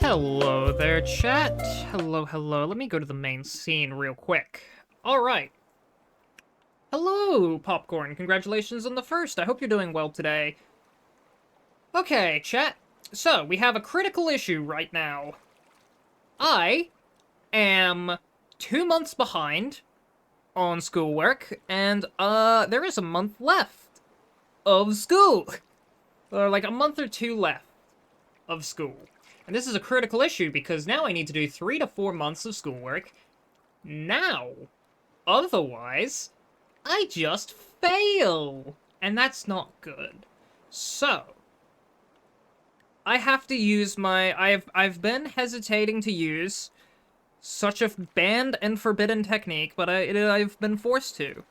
Hello there, chat. Hello, hello. Let me go to the main scene real quick. Alright. Hello, Popcorn. Congratulations on the first. I hope you're doing well today. Okay, chat. So, we have a critical issue right now. I am 2 months behind on schoolwork, and, there is a month left of school. Or, like, a month or two left of school. And this is a critical issue because now I need to do 3 to 4 months of schoolwork now. Otherwise, I just fail. And that's not good. So, I have to use my... I've been hesitating to use such a banned and forbidden technique, but I've been forced to.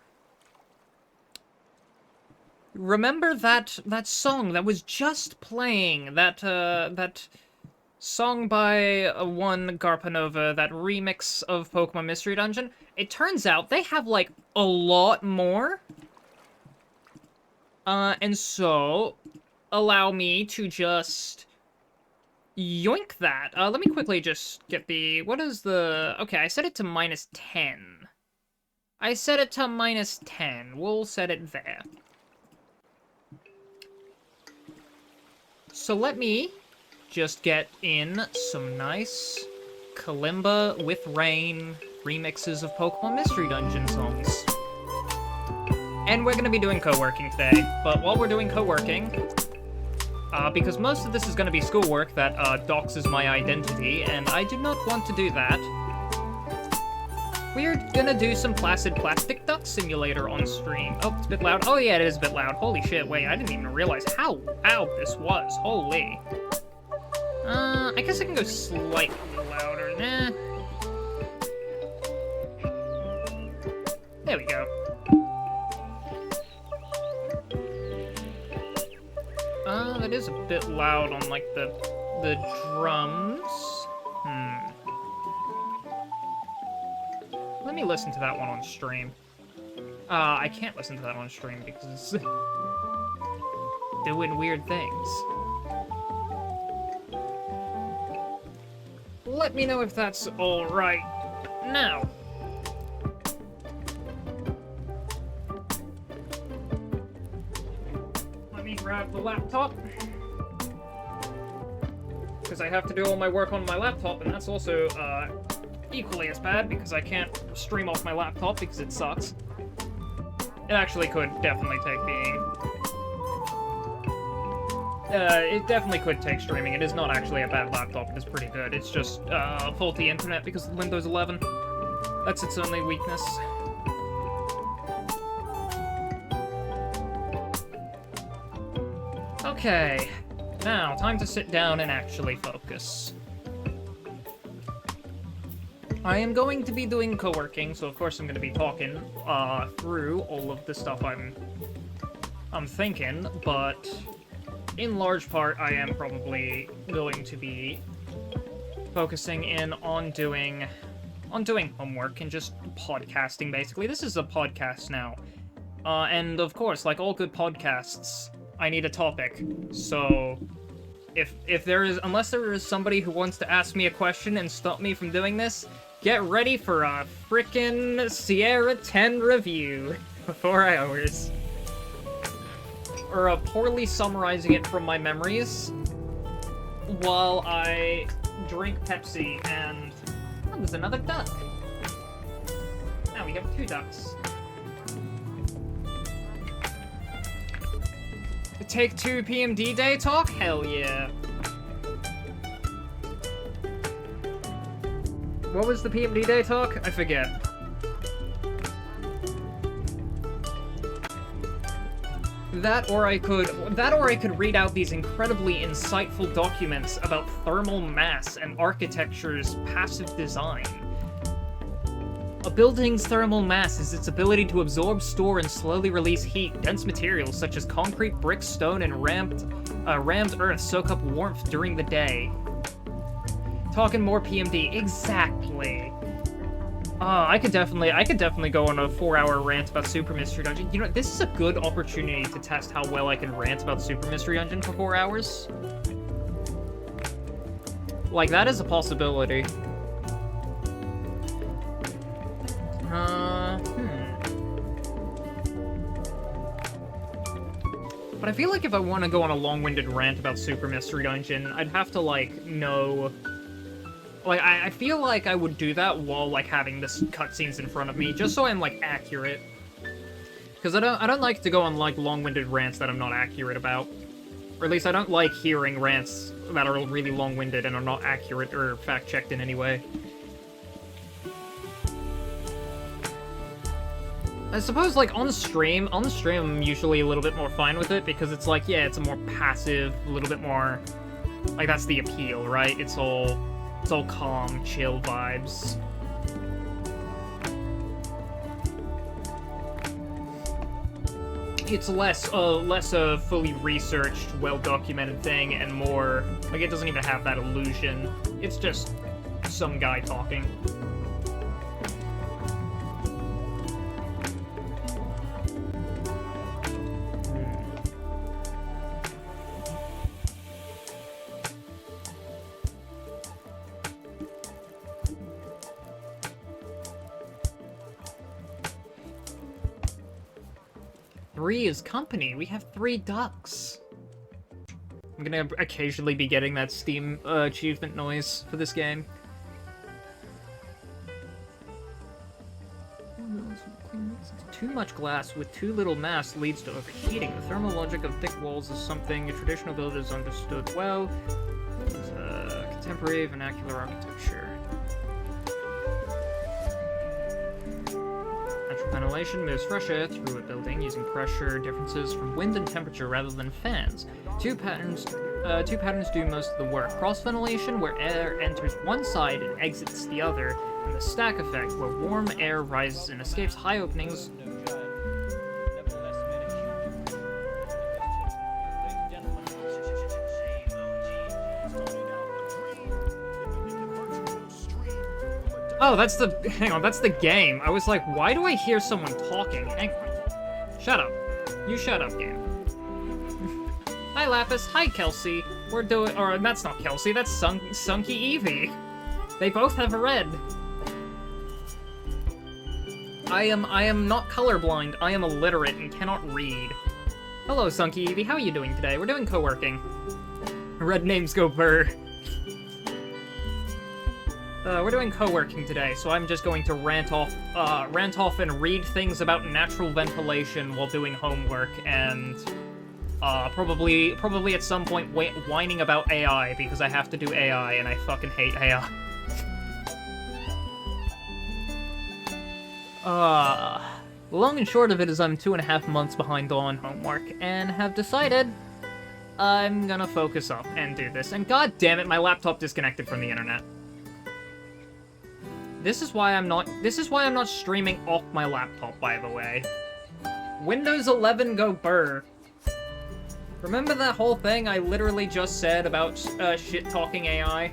Remember that song that was just playing, that song by one Garpanova, that remix of Pokemon Mystery Dungeon? It turns out they have, like, a lot more. And so, allow me to just yoink that. Let me quickly just get the... What is the... Okay, I set it to -10. I set it to -10. We'll set it there. So let me just get in some nice Kalimba with Rain remixes of Pokemon Mystery Dungeon songs. And we're gonna be doing co-working today, but while we're doing co-working, because most of this is gonna be schoolwork that doxes my identity, and I do not want to do that, we're gonna do some Placid Plastic Duck Simulator on stream. Oh, it's a bit loud. Oh yeah, it is a bit loud. Holy shit, wait, I didn't even realize how loud this was. Holy. I guess I can go slightly louder. Nah. There we go. That is a bit loud on, like, the drums. Let me listen to that one on stream. I can't listen to that on stream because it's doing weird things. Let me know if that's alright. Now. Let me grab the laptop. Because I have to do all my work on my laptop, and that's also, equally as bad because I can't stream off my laptop because it sucks. It actually could definitely take being... it definitely could take streaming. It is not actually a bad laptop. It is pretty good. It's just, faulty internet because of Windows 11. That's its only weakness. Okay. Now, time to sit down and actually focus. I am going to be doing co-working, so of course I'm going to be talking through all of the stuff I'm thinking, but in large part I am probably going to be focusing in on doing homework and just podcasting, basically. This is a podcast now. And of course, like all good podcasts, I need a topic. So if there is, unless there is somebody who wants to ask me a question and stop me from doing this, get ready for a frickin' Sierra 10 review for 4 hours. Or poorly summarizing it from my memories while I drink Pepsi and... Oh, there's another duck. Now we have 2 ducks. Take 2 PMD Day talk? Hell yeah. What was the PMD Day talk? I forget. That or I could read out these incredibly insightful documents about thermal mass and architecture's passive design. A building's thermal mass is its ability to absorb, store, and slowly release heat. Dense materials such as concrete, brick, stone, and rammed earth soak up warmth during the day. Talking more PMD. Exactly. I could definitely go on a 4-hour rant about Super Mystery Dungeon. You know, this is a good opportunity to test how well I can rant about Super Mystery Dungeon for 4 hours. Like, that is a possibility. But I feel like if I want to go on a long-winded rant about Super Mystery Dungeon, I'd have to, like, know... Like, I feel like I would do that while, like, having this cutscenes in front of me, just so I'm, like, accurate. Because I don't like to go on, like, long-winded rants that I'm not accurate about. Or at least I don't like hearing rants that are really long-winded and are not accurate or fact-checked in any way. I suppose, like, on stream, I'm usually a little bit more fine with it, because it's like, yeah, it's a more passive, a little bit more... Like, that's the appeal, right? It's all calm, chill vibes. It's less a fully researched, well-documented thing, and more... Like, it doesn't even have that illusion. It's just some guy talking. 3 is company. We have 3 ducks. I'm gonna occasionally be getting that Steam achievement noise for this game. Too much glass with too little mass leads to overheating. The thermal logic of thick walls is something traditional builders understood well. It's contemporary vernacular architecture. Natural ventilation moves fresh air through a building using pressure differences from wind and temperature rather than fans. Two patterns do most of the work. Cross ventilation, where air enters one side and exits the other, and the stack effect, where warm air rises and escapes high openings. Oh, that's the... Hang on, that's the game. I was like, why do I hear someone talking? Hang on. Shut up. You shut up, game. Hi, Lapis. Hi, Kelsey. We're doing... Or, that's not Kelsey. That's Sunky Eevee. They both have a red. I am not colorblind. I am illiterate and cannot read. Hello, Sunky Eevee. How are you doing today? We're doing co-working. Red names go burr. We're doing co-working today, so I'm just going to rant off and read things about natural ventilation while doing homework, and probably at some point whining about AI, because I have to do AI, and I fucking hate AI. The long and short of it is I'm 2.5 months behind on homework, and have decided I'm gonna focus up and do this, and god damn it, my laptop disconnected from the internet. This is why I'm not streaming off my laptop, by the way. Windows 11 go burr. Remember that whole thing I literally just said about shit-talking AI?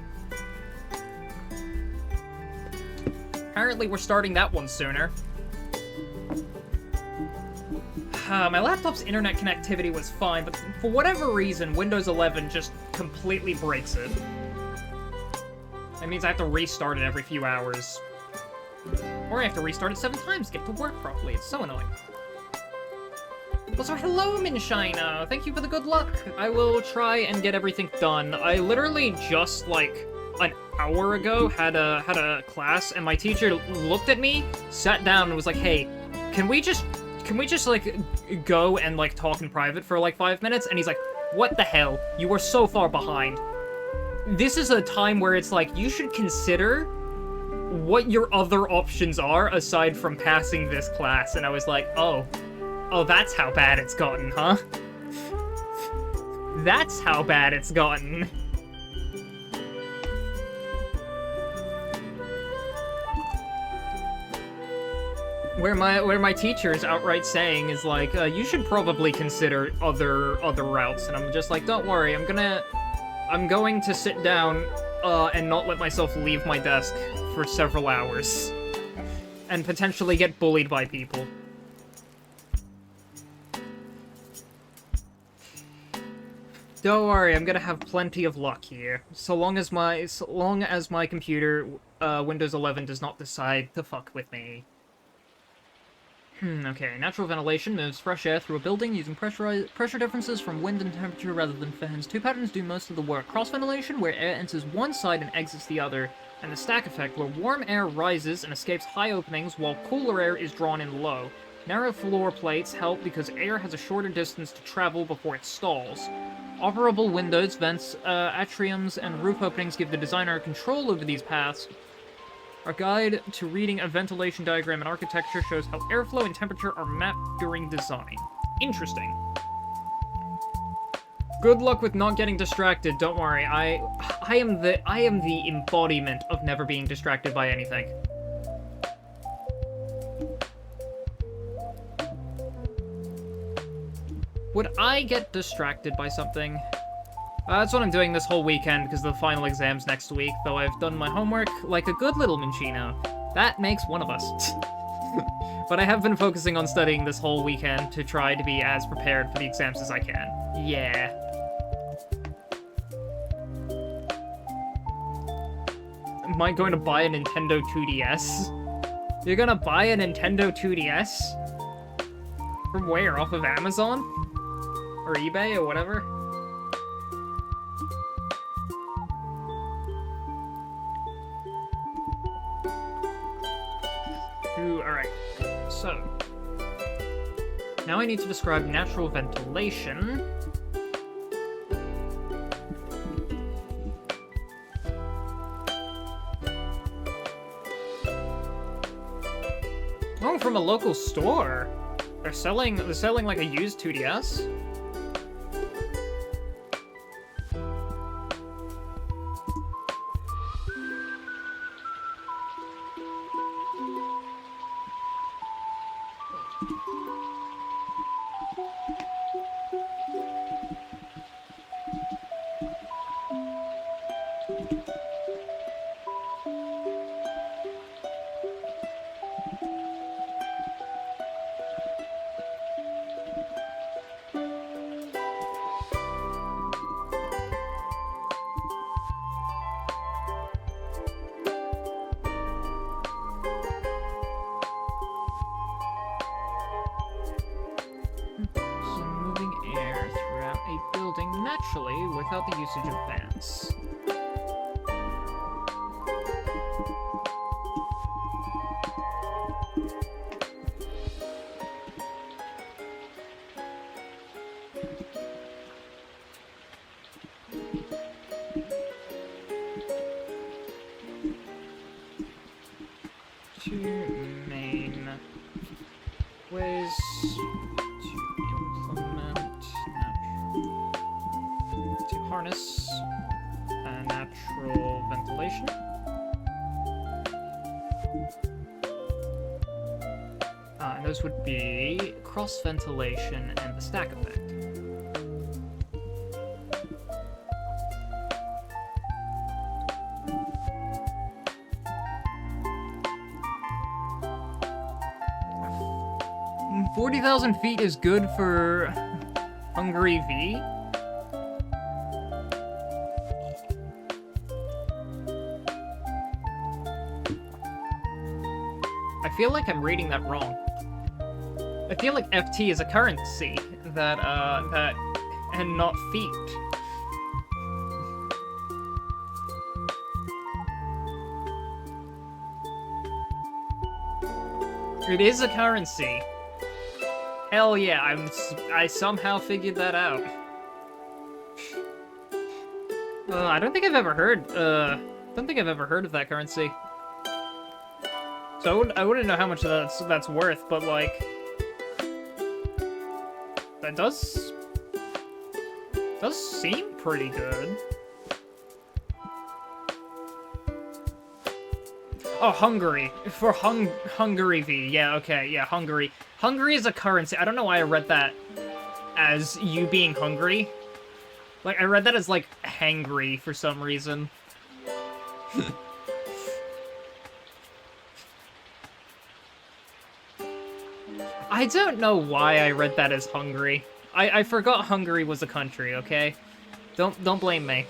Apparently we're starting that one sooner. My laptop's internet connectivity was fine, but for whatever reason, Windows 11 just completely breaks it. That means I have to restart it every few hours. Or I have to restart it 7 times to get to work properly. It's so annoying. Also, hello, Minshina! Thank you for the good luck! I will try and get everything done. I literally just, like, an hour ago had a class, and my teacher looked at me, sat down, and was like, hey, can we just, like, go and, like, talk in private for, like, 5 minutes? And he's like, what the hell? You are so far behind. This is a time where it's like, you should consider what your other options are aside from passing this class. And I was like, oh, that's how bad it's gotten, huh? That's how bad it's gotten. Where my teacher is outright saying is like, you should probably consider other routes. And I'm just like, don't worry, I'm going to sit down and not let myself leave my desk for several hours. And potentially get bullied by people. Don't worry, I'm gonna have plenty of luck here. So long as my computer, Windows 11 does not decide to fuck with me. Okay. Natural ventilation moves fresh air through a building using pressure differences from wind and temperature rather than fans. Two patterns do most of the work. Cross ventilation, where air enters one side and exits the other, and the stack effect, where warm air rises and escapes high openings while cooler air is drawn in low. Narrow floor plates help because air has a shorter distance to travel before it stalls. Operable windows, vents, atriums, and roof openings give the designer control over these paths. Our guide to reading a ventilation diagram in architecture shows how airflow and temperature are mapped during design. Interesting. Good luck with not getting distracted. Don't worry. I am the embodiment of never being distracted by anything. Would I get distracted by something? That's what I'm doing this whole weekend because the final exam's next week, though I've done my homework like a good little Minchino. That makes one of us. But I have been focusing on studying this whole weekend to try to be as prepared for the exams as I can. Yeah. Am I going to buy a Nintendo 2DS? You're gonna buy a Nintendo 2DS? From where? Off of Amazon? Or eBay or whatever? Alright, so now I need to describe natural ventilation. Oh, from a local store. They're selling like a used 2DS. Naturally, without the usage of fans. Two main ways harness natural ventilation. And those would be cross ventilation and the stack effect. $40,000 feet is good for Hungary V. I feel like I'm reading that wrong. I feel like FT is a currency that and not feet. It is a currency. Hell yeah, I somehow figured that out. I don't think I've ever heard of that currency. So I wouldn't know how much that's worth, but like that does seem pretty good. Oh, Hungary. For Hungary V. Yeah, okay, yeah, Hungary. Hungary is a currency. I don't know why I read that as you being hungry. Like, I read that as, like, hangry for some reason. I don't know why I read that as Hungary. I forgot Hungary was a country, okay? Don't blame me.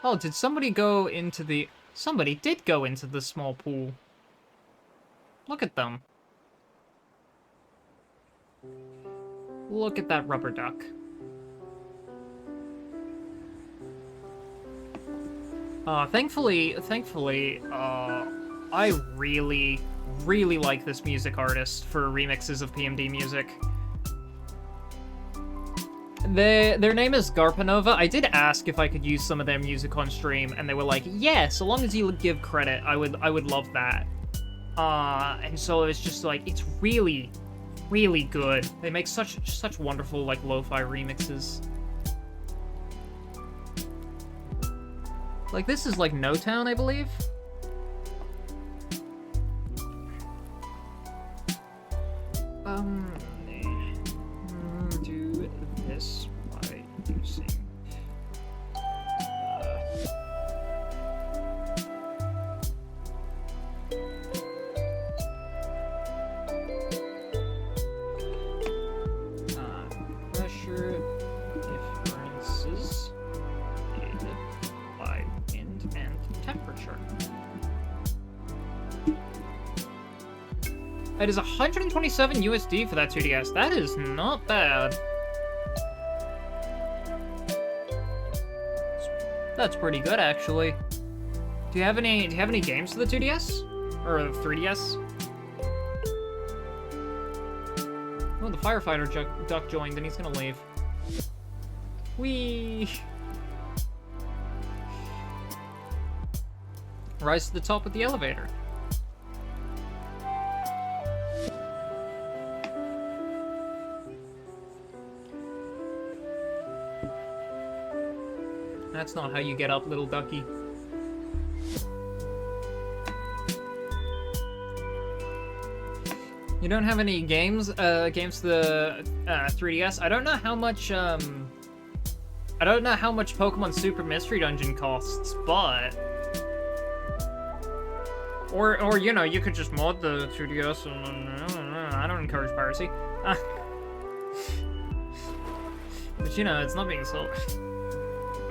Oh, did somebody go into the... Somebody did go into the small pool. Look at them. Look at that rubber duck. Thankfully, I really, really like this music artist for remixes of PMD music. Their name is Garpanova. I did ask if I could use some of their music on stream, and they were like, yeah, so long as you give credit, I would love that. And so it's just like, it's really, really good. They make such wonderful, like, lo-fi remixes. Like, this is, like, No Town, I believe? Do this by using... pressure differences created by wind and temperature. It is 127 USD for that 2DS. That is not bad. That's pretty good, actually. Do you have any games for the 2DS? Or the 3DS? Oh, the firefighter duck joined, and he's gonna leave. Whee! Rise to the top with the elevator. That's not how you get up, little ducky. You don't have any games against the 3DS? I don't know how much Pokemon Super Mystery Dungeon costs, but or you know, you could just mod the 2DS. I don't encourage piracy. But you know, it's not being sold.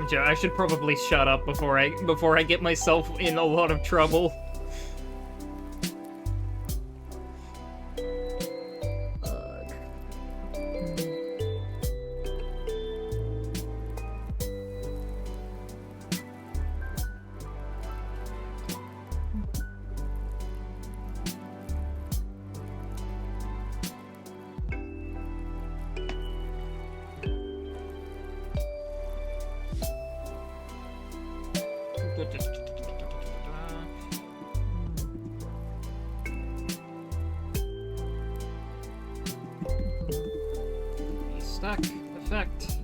I should probably shut up before I get myself in a lot of trouble. Stack effect.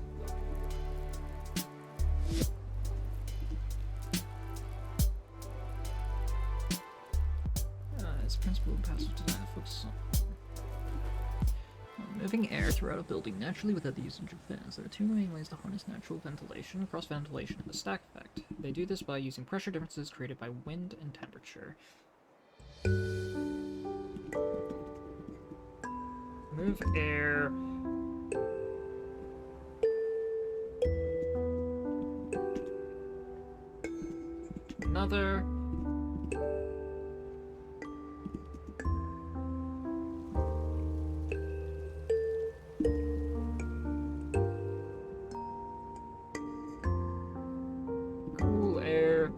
As principle of passive design focuses on moving air throughout a building naturally without the usage of fans. There are two main ways to harness natural ventilation: cross ventilation and the stack effect. They do this by using pressure differences created by wind and temperature. Move air. Another. Cool air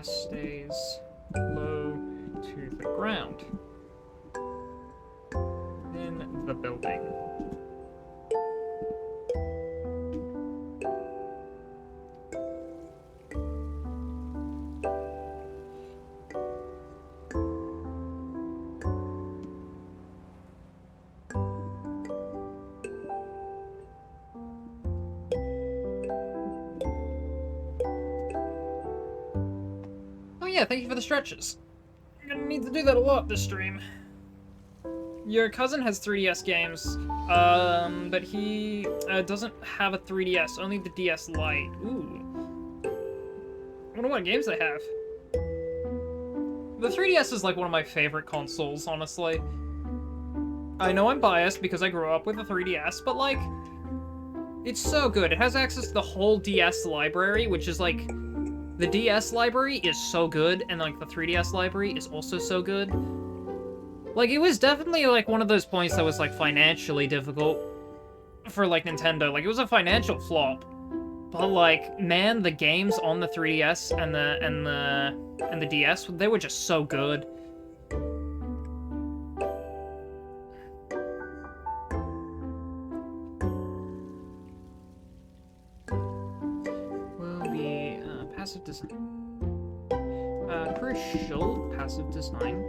stays low to the ground in the building. Yeah, thank you for the stretches. I'm gonna need to do that a lot this stream. Your cousin has 3DS games, but he doesn't have a 3DS, only the DS Lite. Ooh. I wonder what games they have. The 3DS is like one of my favorite consoles, honestly. I know I'm biased because I grew up with the 3DS, but like, it's so good. It has access to the whole DS library, which is like, the DS library is so good, and like the 3DS library is also so good. Like, it was definitely like one of those points that was like financially difficult for like Nintendo. Like, it was a financial flop. But like, man, the games on the 3DS and the DS, they were just so good. Will be passive design. Crucial passive design.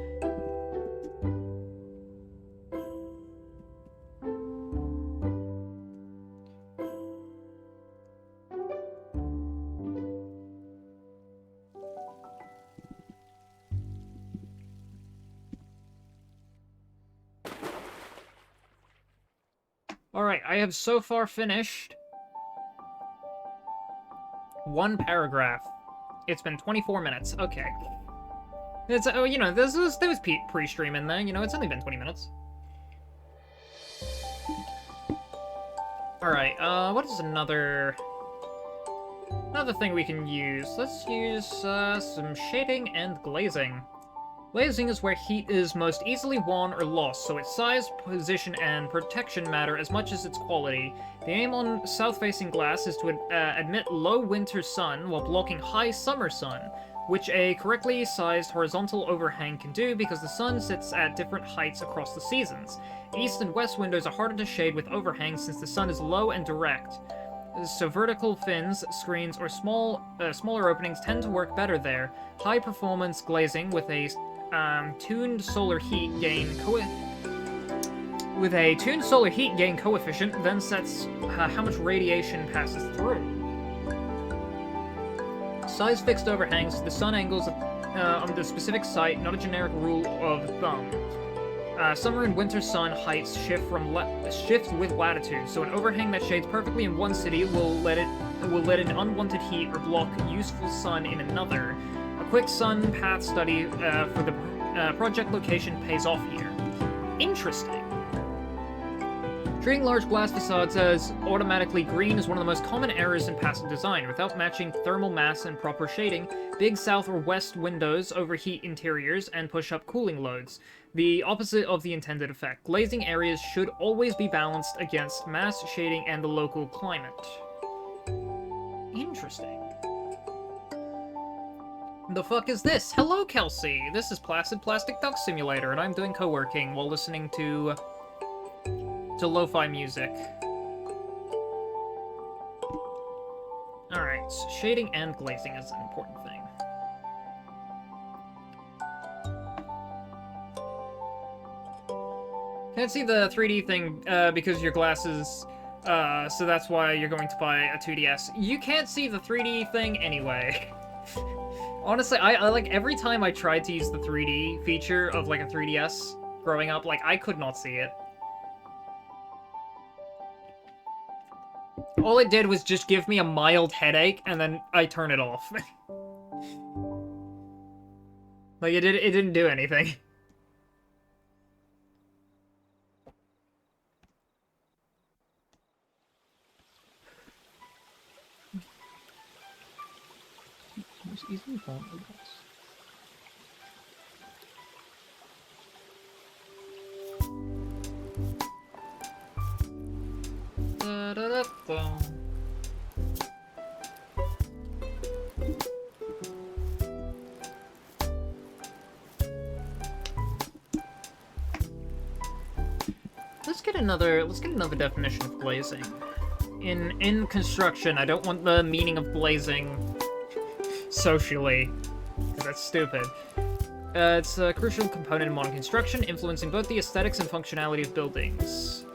Alright, I have so far finished one paragraph. It's been 24 minutes. Okay. It's, oh, you know, there was pre-stream in there. You know, it's only been 20 minutes. Alright, what is another thing we can use? Let's use, some shading and glazing. Glazing is where heat is most easily won or lost, so its size, position, and protection matter as much as its quality. The aim on south-facing glass is to admit low winter sun while blocking high summer sun, which a correctly sized horizontal overhang can do because the sun sits at different heights across the seasons. East and west windows are harder to shade with overhangs since the sun is low and direct. So vertical fins, screens, or smaller openings tend to work better there. High-performance glazing with a tuned solar heat gain coefficient then sets how much radiation passes through. Size fixed overhangs the sun angles on the specific site, not a generic rule of thumb. Summer and winter sun heights shift with latitude, so an overhang that shades perfectly in one city will let in unwanted heat or block useful sun in another. A quick sun path study for the project location pays off here. Interesting. Treating large glass facades as automatically green is one of the most common errors in passive design. Without matching thermal mass and proper shading, big south or west windows overheat interiors and push up cooling loads. The opposite of the intended effect. Glazing areas should always be balanced against mass shading and the local climate. Interesting. The fuck is this? Hello, Kelsey! This is Placid Plastic Duck Simulator, and I'm doing co-working while listening to lo-fi music. Alright, shading and glazing is an important thing. Can't see the 3D thing because your glasses, so that's why you're going to buy a 2DS. You can't see the 3D thing anyway. Honestly, I like, every time I tried to use the 3D feature of, like, a 3DS growing up, like, I could not see it. All it did was just give me a mild headache, and then I turn it off. Like, it didn't do anything. Easily found the boss. Da, da, da, da. Let's get another definition of glazing. In construction, I don't want the meaning of glazing socially, because that's stupid. It's a crucial component in modern construction, influencing both the aesthetics and functionality of buildings.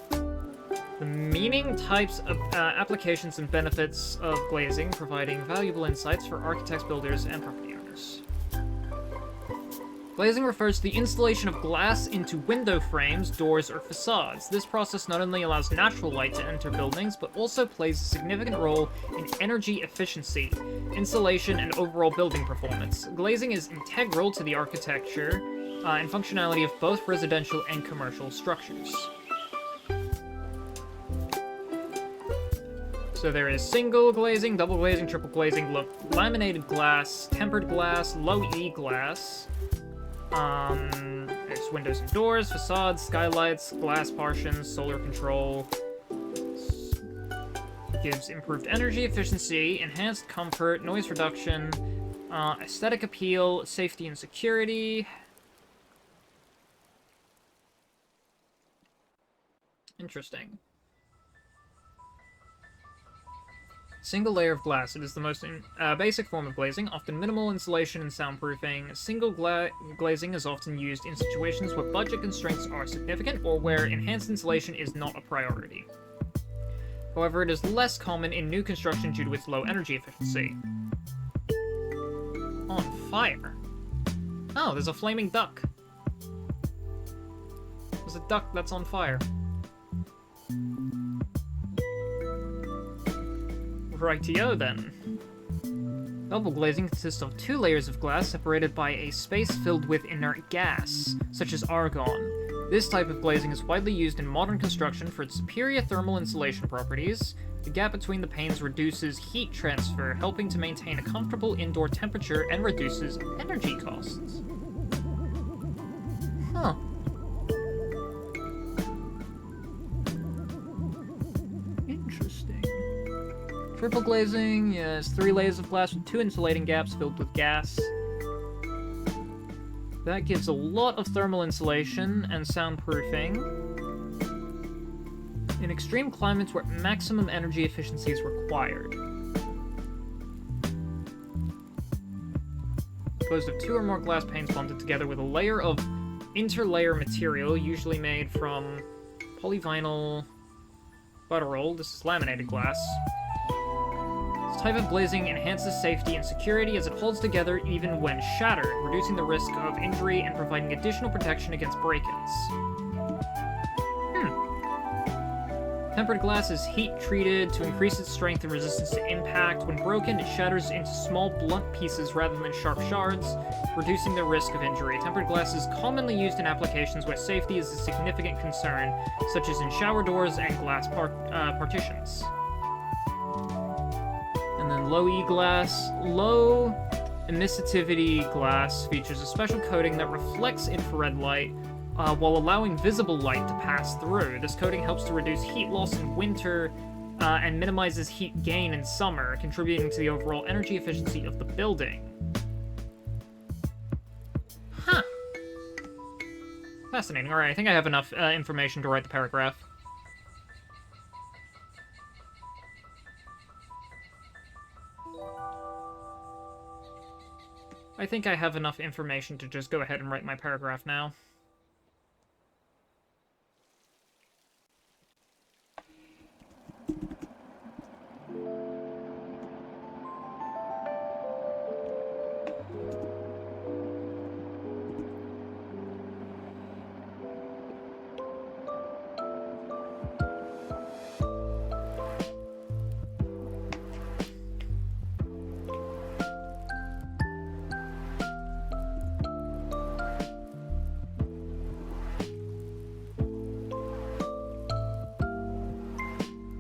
The meaning, types of applications and benefits of glazing, providing valuable insights for architects, builders, and property owners. Glazing refers to the installation of glass into window frames, doors, or facades. This process not only allows natural light to enter buildings, but also plays a significant role in energy efficiency, insulation, and overall building performance. Glazing is integral to the architecture and functionality of both residential and commercial structures. So there is single glazing, double glazing, triple glazing, laminated glass, tempered glass, low E glass. There's windows and doors, facades, skylights, glass partitions, solar control. Gives improved energy efficiency, enhanced comfort, noise reduction, aesthetic appeal, safety and security. Interesting. Single layer of glass. It is the most basic form of glazing, often minimal insulation and soundproofing. Single glazing is often used in situations where budget constraints are significant or where enhanced insulation is not a priority. However, it is less common in new construction due to its low energy efficiency. On fire. Oh, there's a flaming duck. There's a duck that's on fire. Rightio then. Double glazing consists of 2 layers of glass separated by a space filled with inert gas, such as argon. This type of glazing is widely used in modern construction for its superior thermal insulation properties. The gap between the panes reduces heat transfer, helping to maintain a comfortable indoor temperature and reduces energy costs. Huh. Interesting. Triple glazing, yes, 3 layers of glass with 2 insulating gaps filled with gas. That gives a lot of thermal insulation and soundproofing in extreme climates where maximum energy efficiency is required. Composed of 2 or more glass panes bonded together with a layer of interlayer material, usually made from polyvinyl butterol. This is laminated glass. This type of glazing enhances safety and security as it holds together even when shattered, reducing the risk of injury and providing additional protection against break-ins. Tempered glass is heat-treated to increase its strength and resistance to impact. When broken, it shatters into small, blunt pieces rather than sharp shards, reducing the risk of injury. Tempered glass is commonly used in applications where safety is a significant concern, such as in shower doors and glass partitions. And then low E glass. Low emissivity glass features a special coating that reflects infrared light while allowing visible light to pass through. This coating helps to reduce heat loss in winter and minimizes heat gain in summer, contributing to the overall energy efficiency of the building. Huh. Fascinating. Alright, I think I have enough information to write the paragraph. I think I have enough information to just go ahead and write my paragraph now.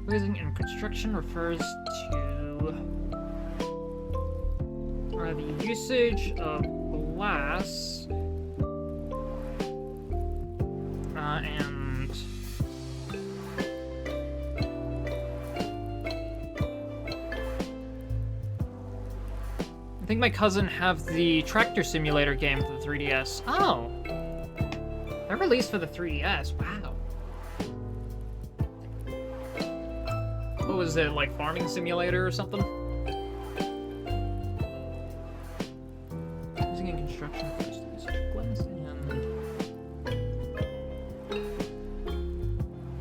Glazing in construction refers to the usage of glass and I think my cousin have the Tractor Simulator game for the 3DS. Oh! That released for the 3DS, wow. What was it, like Farming Simulator or something? Using in construction first usage of glass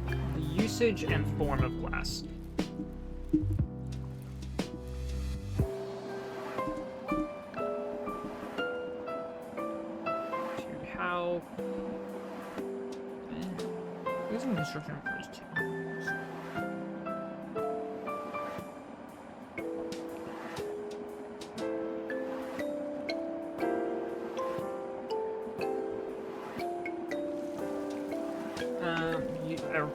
and the usage and form of glass. well. Using construction refers to.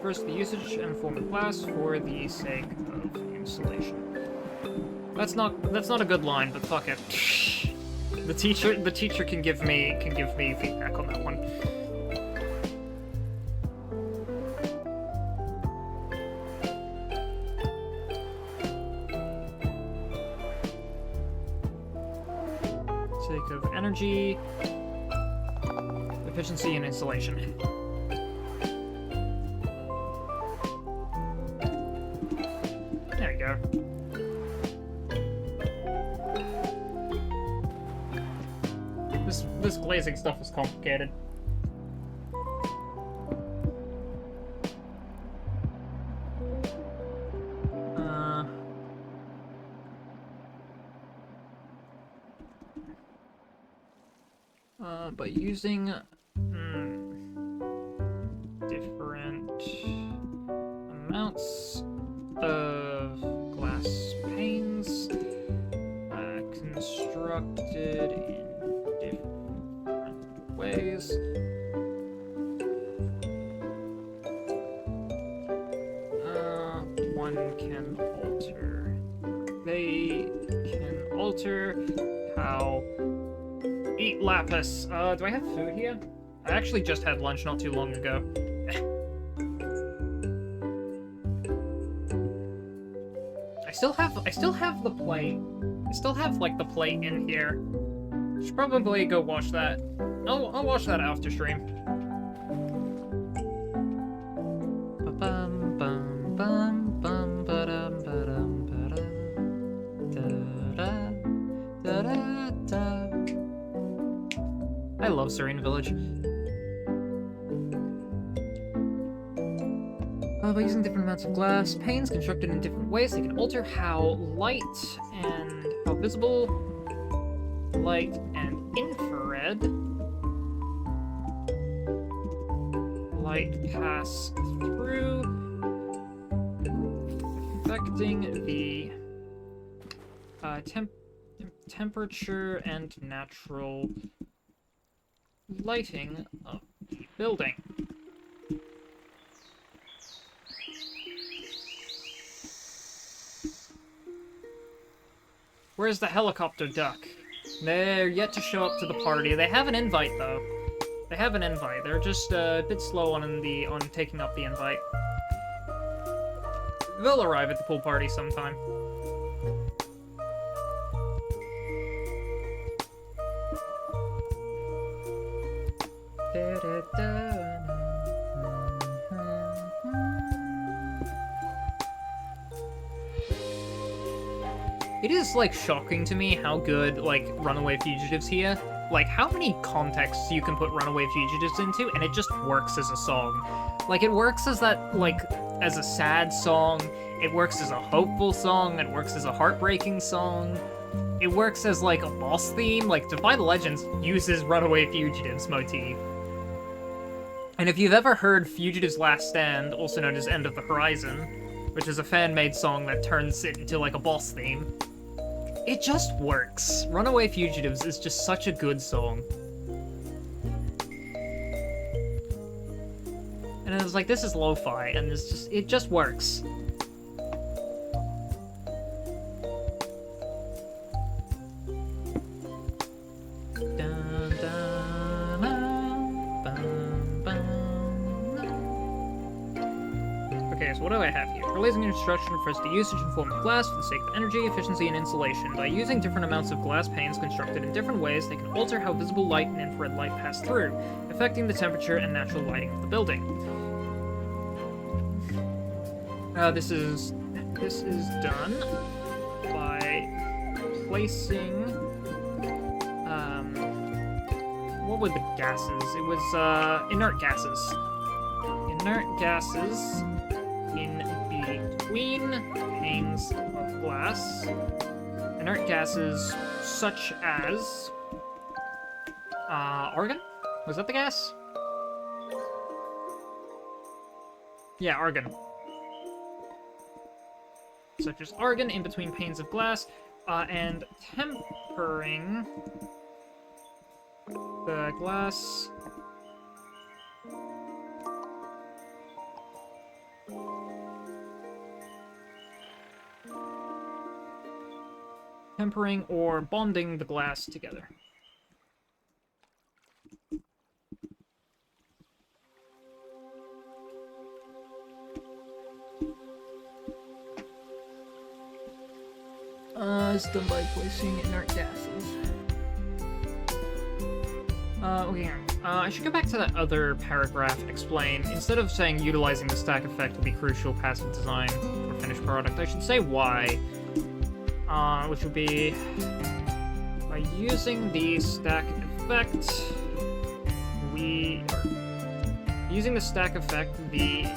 Refers to the usage and form of glass for the sake of insulation. That's not a good line, but fuck it. The teacher can give me feedback on that one. Sake of energy, efficiency, and insulation. There you go. This glazing stuff is complicated. By using different amounts of glass panes constructed in different ways. One can alter. They can alter how. Eat lapis. Do I have food here? I actually just had lunch not too long ago. I still have the plate. I still have like the plate in here. Should probably go watch that. I'll watch that after stream. Ba-bum, bum, bum, bum, ba-dum, ba-dum, ba-dum. Da-da, da-da-da. I love Serene Village. By using different amounts of glass panes constructed in different ways, they can alter how light and how visible light and infrared light pass through, affecting the temperature and natural lighting of the building. Where's the helicopter duck? They're yet to show up to the party. They have an invite though. They have an invite. They're just a bit slow on taking up the invite. They'll arrive at the pool party sometime. It is, like, shocking to me how good, like, Runaway Fugitives here. Like, how many contexts you can put Runaway Fugitives into, and it just works as a song. Like, it works as that, like, as a sad song, it works as a hopeful song, it works as a heartbreaking song. It works as, like, a boss theme. Like, Defy the Legends uses Runaway Fugitives motif. And if you've ever heard Fugitive's Last Stand, also known as End of the Horizon, which is a fan-made song that turns it into, like, a boss theme, it just works. Runaway Fugitives is just such a good song. And I was like, this is lo-fi, and it just works. Okay, so what do I have here? Glazing instruction refers to usage and form of glass for the sake of energy, efficiency, and insulation. By using different amounts of glass panes constructed in different ways, they can alter how visible light and infrared light pass through, affecting the temperature and natural lighting of the building. This is done by placing, what were the gases? It was, inert gases. Inert gases in between panes of glass. Inert gases such as, argon? Was that the gas? Yeah, argon. Such as argon in between panes of glass, and tempering the glass. Tempering or bonding the glass together. It's done by placing inert gases. Okay, I should go back to that other paragraph and explain. Instead of saying utilizing the stack effect will be crucial passive design for finished product, I should say why. Which would be by using the stack effect, using the stack effect, the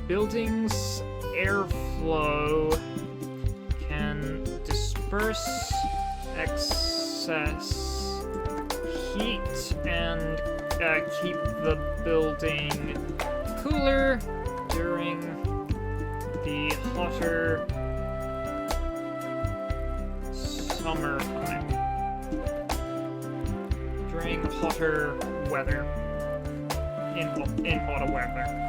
building's airflow can disperse excess heat and keep the building cooler during the hotter summertime. During hotter weather. In hotter weather.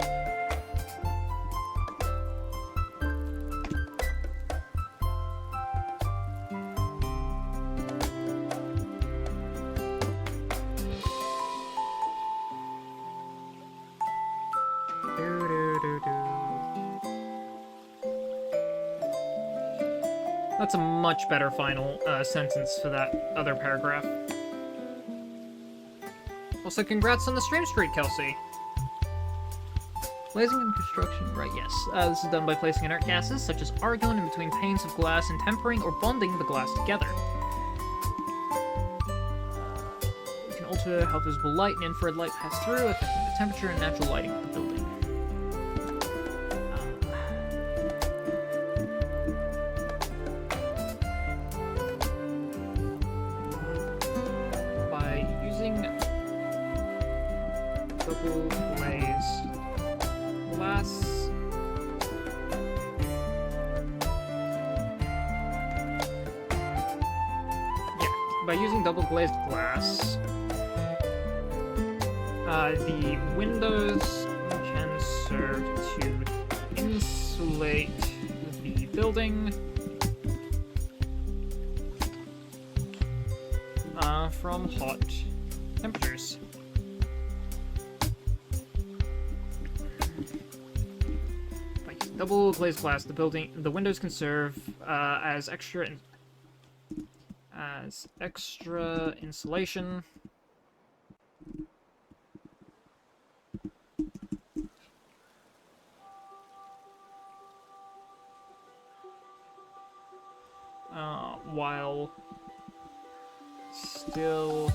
That's a much better final sentence for that other paragraph. Also, congrats on the stream streak, Kelsey. Glazing and construction, right, yes. This is done by placing inert gases, such as argon, in between panes of glass and tempering or bonding the glass together. You can alter how visible light and infrared light pass through, affecting the temperature and natural lighting of the building. By using double glazed glass, the windows can serve to insulate the building from hot temperatures. By using double glazed glass, the windows can serve as extra insulation. While still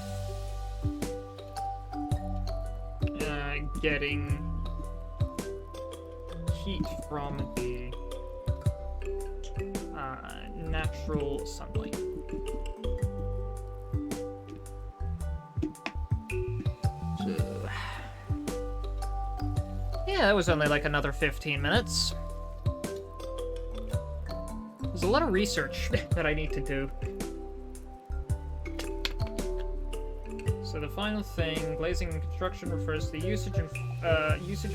getting heat from the natural sunlight. Yeah, that was only like another 15 minutes. There's a lot of research that I need to do. So the final thing, glazing and construction refers to the usage in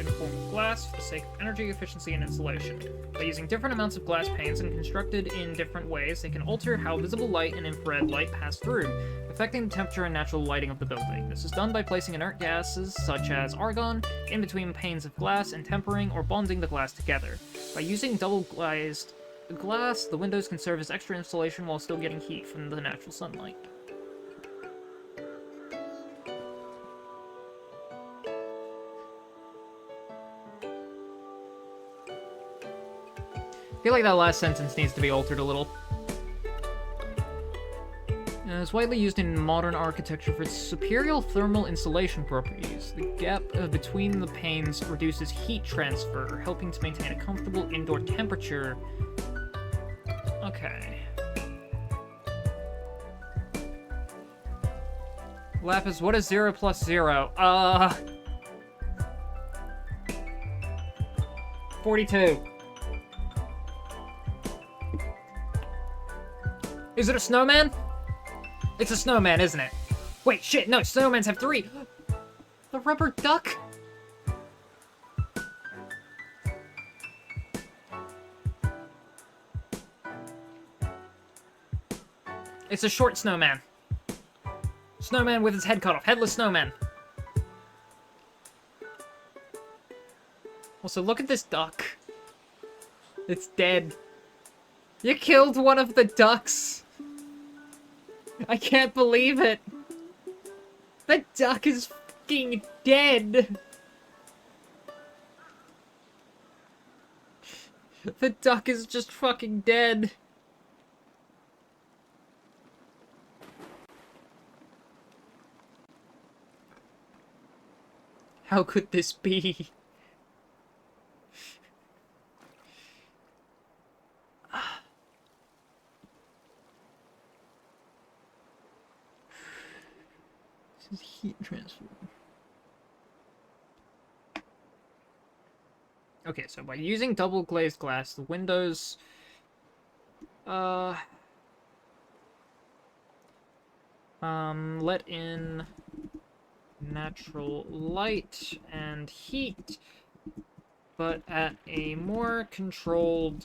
the form of glass for the sake of energy efficiency and insulation. By using different amounts of glass panes and constructed in different ways, they can alter how visible light and infrared light pass through, affecting the temperature and natural lighting of the building. This is done by placing inert gases, such as argon, in between panes of glass and tempering or bonding the glass together. By using double glazed glass, the windows can serve as extra insulation while still getting heat from the natural sunlight. I feel like that last sentence needs to be altered a little. It's widely used in modern architecture for its superior thermal insulation properties. The gap between the panes reduces heat transfer, helping to maintain a comfortable indoor temperature. Okay. Lapis, what is 0 plus 0? 42. Is it a snowman? It's a snowman, isn't it? Wait, shit, no, snowmans have 3. The rubber duck? It's a short snowman. Snowman with his head cut off. Headless snowman. Also, look at this duck. It's dead. You killed one of the ducks. I can't believe it. The duck is fucking dead. The duck is just fucking dead. How could this be? This is heat transfer. Okay, so by using double glazed glass, the windows let in natural light and heat, but at a more controlled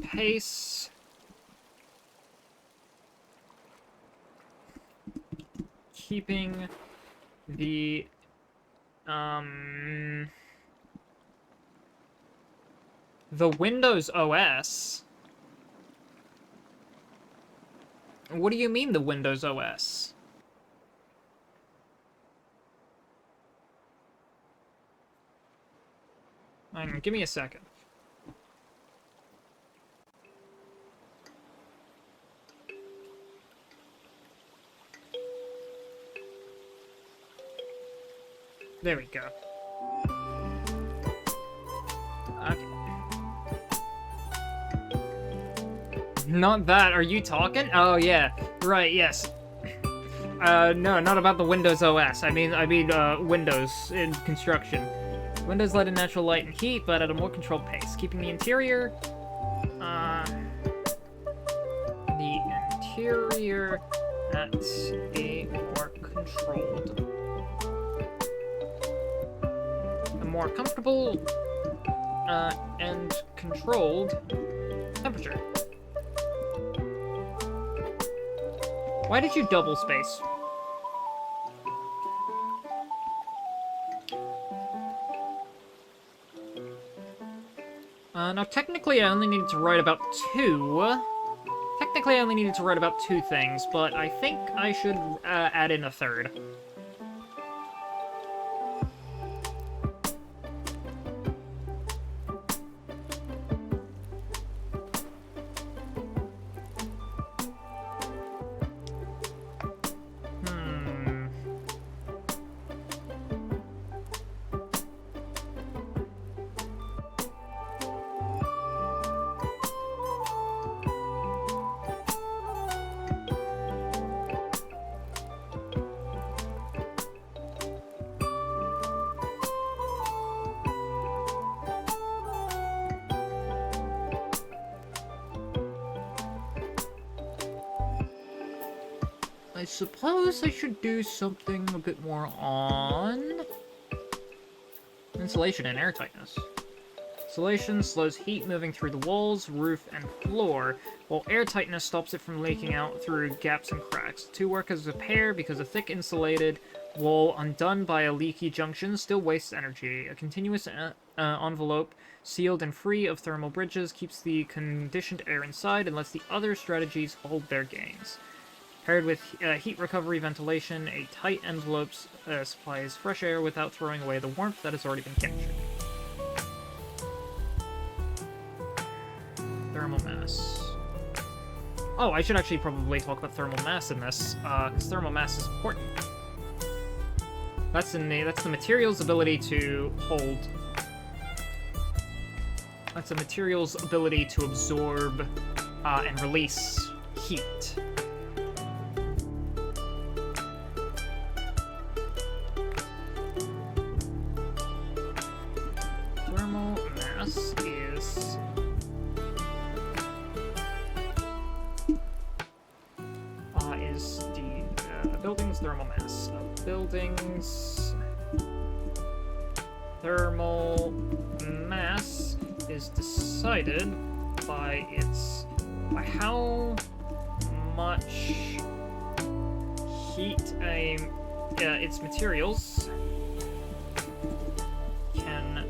pace. Keeping the Windows OS. What do you mean the Windows OS? Hang on, give me a second. There we go. Okay. Not that, are you talking? Oh yeah, right, yes. No, not about the Windows OS. I mean, Windows in construction. Windows let in natural light and heat, but at a more controlled pace, keeping the interior at a more controlled, a more comfortable and controlled temperature. Why did you double space? Now technically I only needed to write about 2. Technically I only needed to write about 2 things, but I think I should add in a third. I suppose I should do something a bit more on insulation and airtightness. Insulation slows heat moving through the walls, roof, and floor, while airtightness stops it from leaking out through gaps and cracks. The two work as a pair because a thick insulated wall undone by a leaky junction still wastes energy. A continuous envelope, sealed and free of thermal bridges, keeps the conditioned air inside and lets the other strategies hold their gains. Paired with heat recovery ventilation, a tight envelope supplies fresh air without throwing away the warmth that has already been captured. Thermal mass. Oh, I should actually probably talk about thermal mass in this, because thermal mass is important. That's the material's ability to hold. That's a material's ability to absorb and release heat. building's thermal mass. Building's thermal mass is decided by how much heat its materials can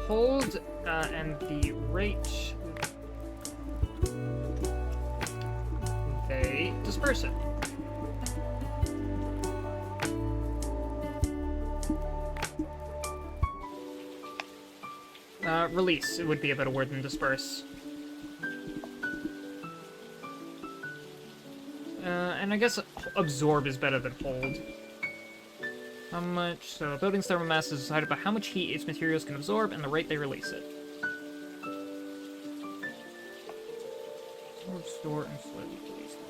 hold, and the rate they disperse it. Release, it would be a better word than disperse. And I guess absorb is better than hold. How much? So, a building's thermal mass is decided by how much heat its materials can absorb and the rate they release it. Absorb, store, and slowly release it.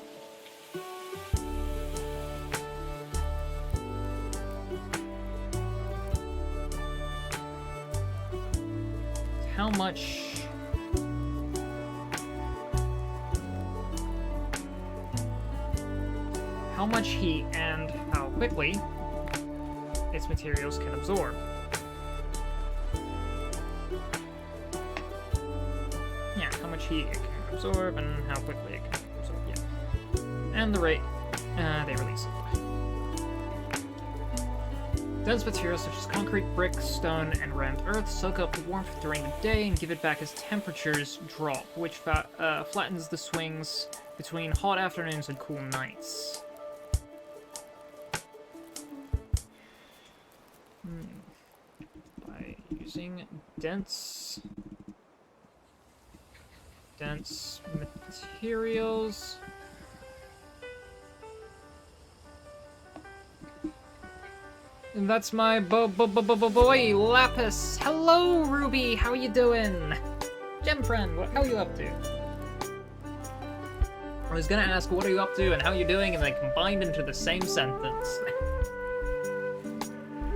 How much? How much heat and how quickly its materials can absorb. Yeah, how much heat it can absorb and how quickly it can absorb, yeah. And the rate they release it. Dense materials such as concrete, brick, stone, and rammed earth soak up the warmth during the day and give it back as temperatures drop, which flattens the swings between hot afternoons and cool nights. By using dense materials. And that's my boy, Lapis. Hello, Ruby. How you doing? Gem friend, how are you up to? I was gonna ask, what are you up to and how you doing, and they combined into the same sentence.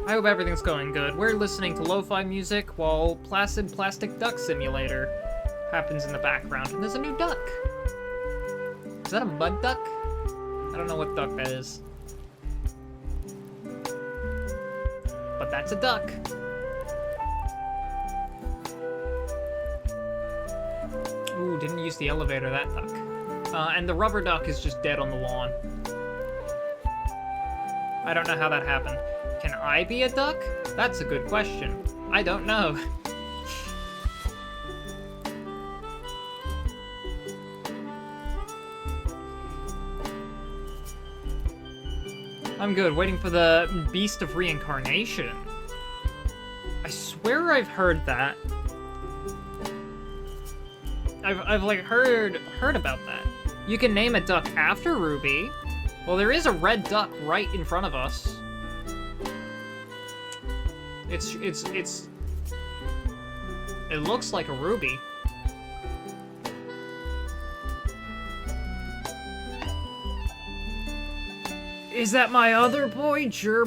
I hope everything's going good. We're listening to lo-fi music while Placid Plastic Duck Simulator happens in the background. And there's a new duck. Is that a mud duck? I don't know what duck that is. But that's a duck. Ooh, didn't use the elevator, that duck. And the rubber duck is just dead on the lawn. I don't know how that happened. Can I be a duck? That's a good question. I don't know. I'm good, waiting for the Beast of Reincarnation. I swear I've heard that. I've like heard about that. You can name a duck after Ruby. Well, there is a red duck right in front of us. It looks like a ruby. Is that my other boy, Hello,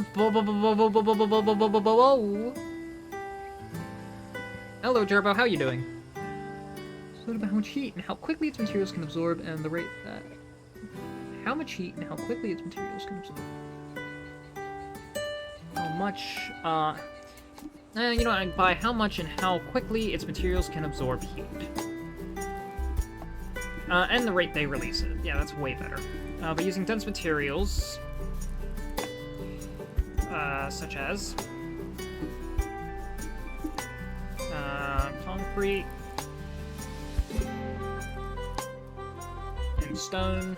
Gerbo, how you doing? So about how much heat and how quickly its materials can absorb and the rate that... How much heat and how quickly its materials can absorb. How much, you know, by how much and how quickly its materials can absorb heat. And the rate they release it. Yeah, that's way better. By using dense materials, such as concrete and stone.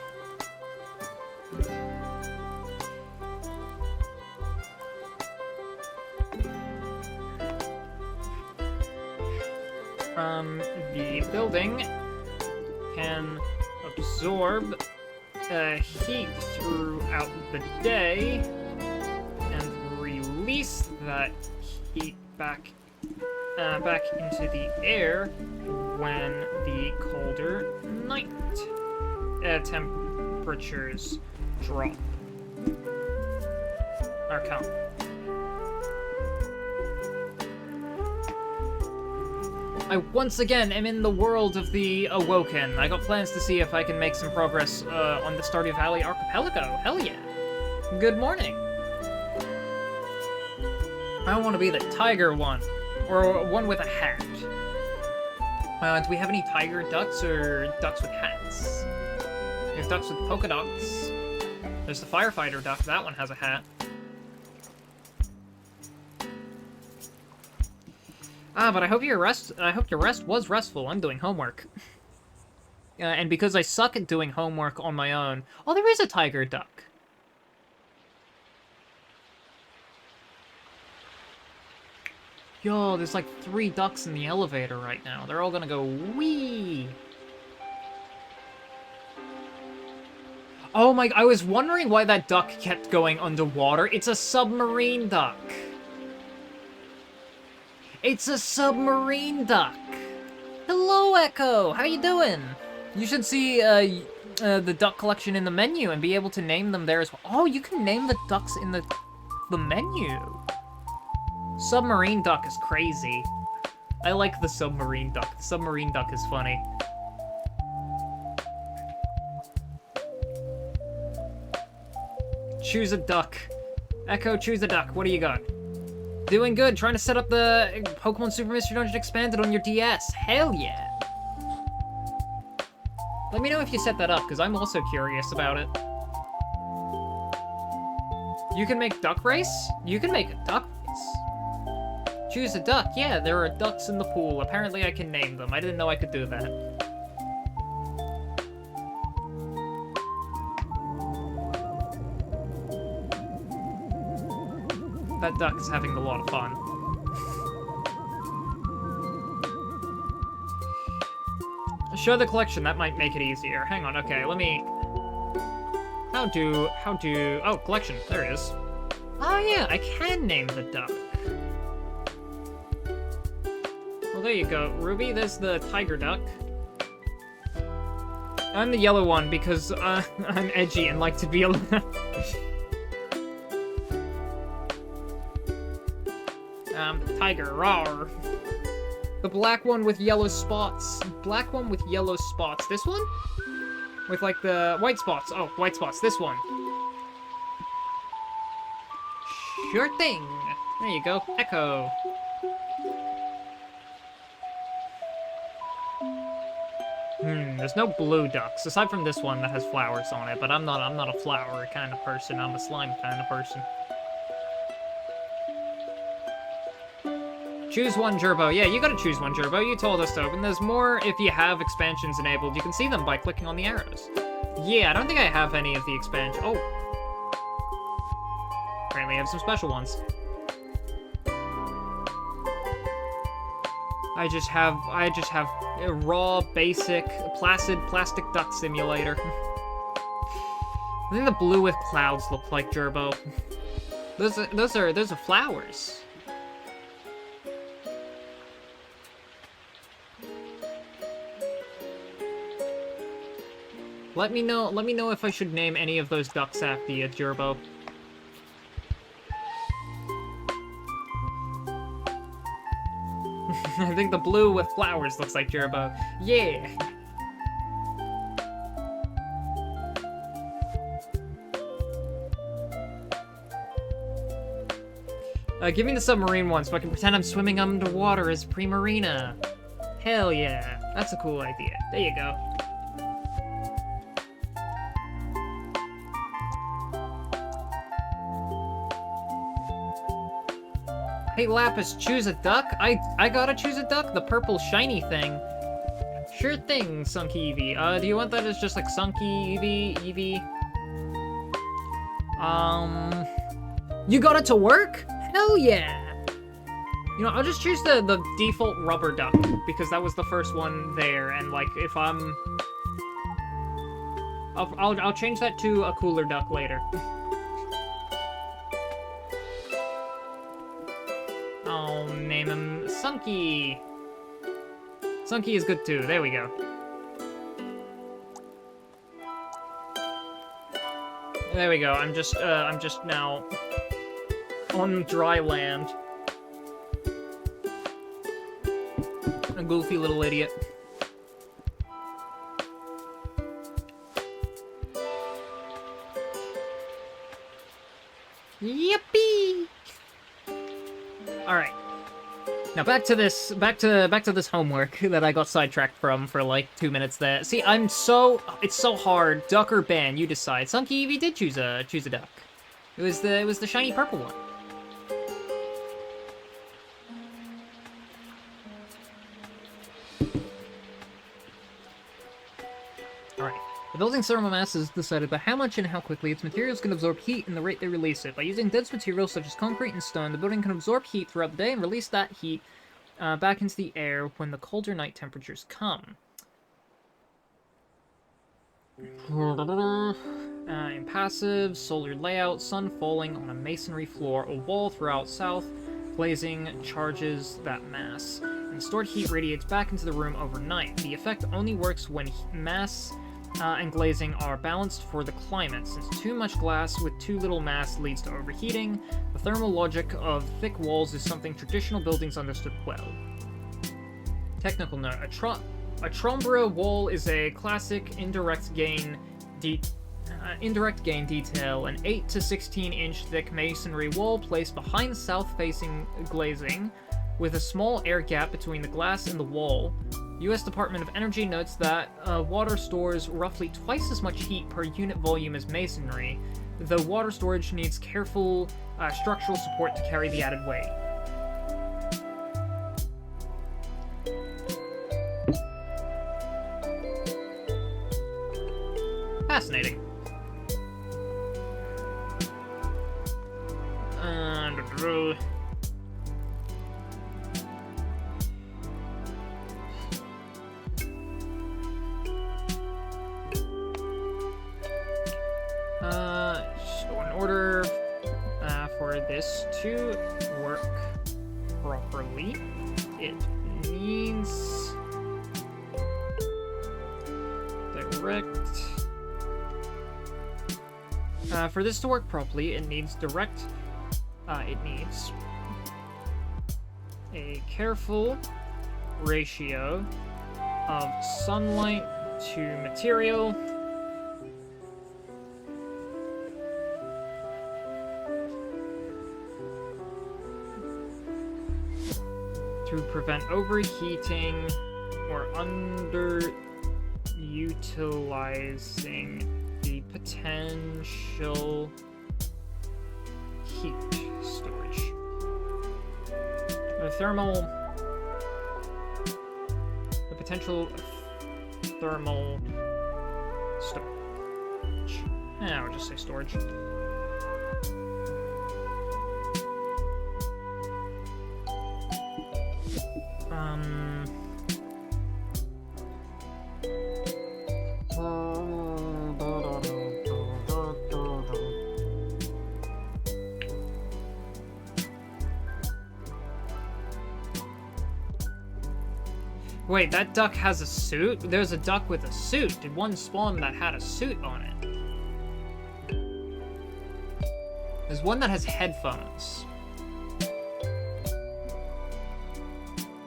The building can absorb heat throughout the day and release that heat back into the air when the colder night temperatures drop or come. I once again am in the world of the Awoken. I got plans to see if I can make some progress on the Stardew Valley Archipelago. Hell yeah. Good morning. I want to be the tiger one, or one with a hat. Do we have any tiger ducks or ducks with hats? There's ducks with polka dots. There's the firefighter duck. That one has a hat. But I hope your rest was restful. I'm doing homework. And because I suck at doing homework on my own... Oh, there is a tiger duck. Yo, there's like 3 ducks in the elevator right now. They're all gonna go wee. Oh my... I was wondering why that duck kept going underwater. It's a submarine duck. It's a submarine duck! Hello, Echo! How you doing? You should see the duck collection in the menu and be able to name them there as well. Oh, you can name the ducks in the menu! Submarine duck is crazy. I like the submarine duck. The submarine duck is funny. Choose a duck. Echo, choose a duck. What do you got? Doing good, trying to set up the Pokemon Super Mystery Dungeon Expanded on your DS. Hell yeah! Let me know if you set that up, because I'm also curious about it. You can make duck race? You can make a duck race. Choose a duck. Yeah, there are ducks in the pool. Apparently I can name them. I didn't know I could do that. That duck is having a lot of fun. Show the collection, that might make it easier. Hang on, okay, let me... How do... Oh, collection, there it is. Oh yeah, I can name the duck. Well, there you go. Ruby, there's the tiger duck. I'm the yellow one because I'm edgy and like to be alone. Tiger, rawr. The black one with yellow spots. Black one with yellow spots. This one? With, like, the white spots. Oh, white spots. This one. Sure thing. There you go. Echo. There's no blue ducks, aside from this one that has flowers on it, but I'm not a flower kind of person. I'm a slime kind of person. Choose one, Gerbo. Yeah, you gotta choose one, Gerbo. You told us to open. There's more if you have expansions enabled. You can see them by clicking on the arrows. Yeah, I don't think I have any of the expansion. Oh. Apparently I have some special ones. I just have a raw, basic, placid plastic duck simulator. I think the blue with clouds look like Gerbo. Those are flowers. Let me know if I should name any of those ducks after you, Gerbo. I think the blue with flowers looks like Gerbo. Yeah! Give me the submarine one so I can pretend I'm swimming underwater as Primarina. Hell yeah. That's a cool idea. There you go. Hey Lapis, choose a duck? I gotta choose a duck? The purple shiny thing. Sure thing, Sunky Eevee. Do you want that as just like Sunky Eevee? You got it to work? Hell yeah! You know, I'll just choose the default rubber duck, because that was the first one there, and like, if I'm... I'll change that to a cooler duck later. I'll name him Sunky. Sunky is good too. There we go. There we go. I'm just now on dry land. goofy little idiot. Yippee! Alright. Now back to this homework that I got sidetracked from for like 2 minutes there. See, it's so hard. Duck or ban, you decide. Sunky Eevee did choose a duck. It was the shiny purple one. Alright. The building's thermal mass is decided by how much and how quickly its materials can absorb heat and the rate they release it. By using dense materials such as concrete and stone, the building can absorb heat throughout the day and release that heat back into the air when the colder night temperatures come. In passive, solar layout, sun falling on a masonry floor, a wall throughout south, glazing charges that mass, and stored heat radiates back into the room overnight. The effect only works when mass and glazing are balanced for the climate, since too much glass with too little mass leads to overheating. The thermal logic of thick walls is something traditional buildings understood well. Technical note: a Trombra wall is a classic indirect gain detail, an 8 to 16 inch thick masonry wall placed behind south-facing glazing, with a small air gap between the glass and the wall. U.S. Department of Energy notes that water stores roughly twice as much heat per unit volume as masonry. The water storage needs careful structural support to carry the added weight. Fascinating. So in order for this to work properly, it needs direct. For this to work properly, it needs direct. It needs a careful ratio of sunlight to material. To prevent overheating or underutilizing the potential heat storage. The potential thermal storage. Yeah, I'll just say storage. Wait, that duck has a suit? There's a duck with a suit. Did one spawn that had a suit on it? There's one that has headphones.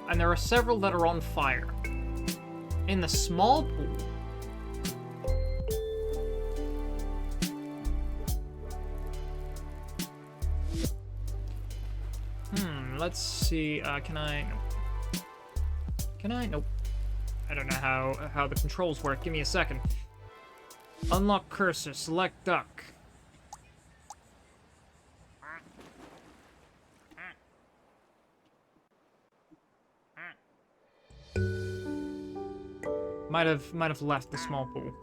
And there are several that are on fire. In the small pool. Let's see, can I... Can I? Nope. I don't know how the controls work. Give me a second. Unlock cursor, select duck. Might have left the small pool.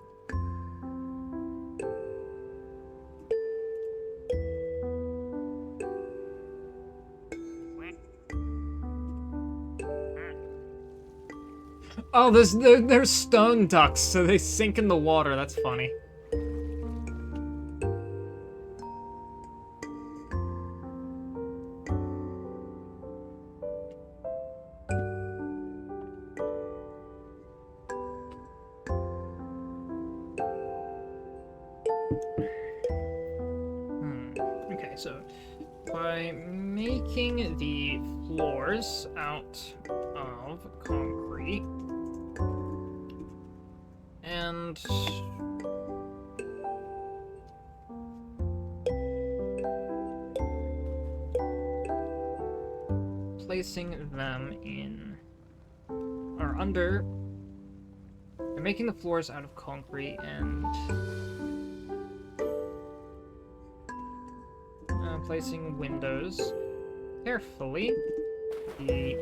Oh, there's stone ducks, so they sink in the water. That's funny. Okay, so by making the floors out of of concrete. And... placing them in... or under... and making the floors out of concrete and... placing windows carefully. I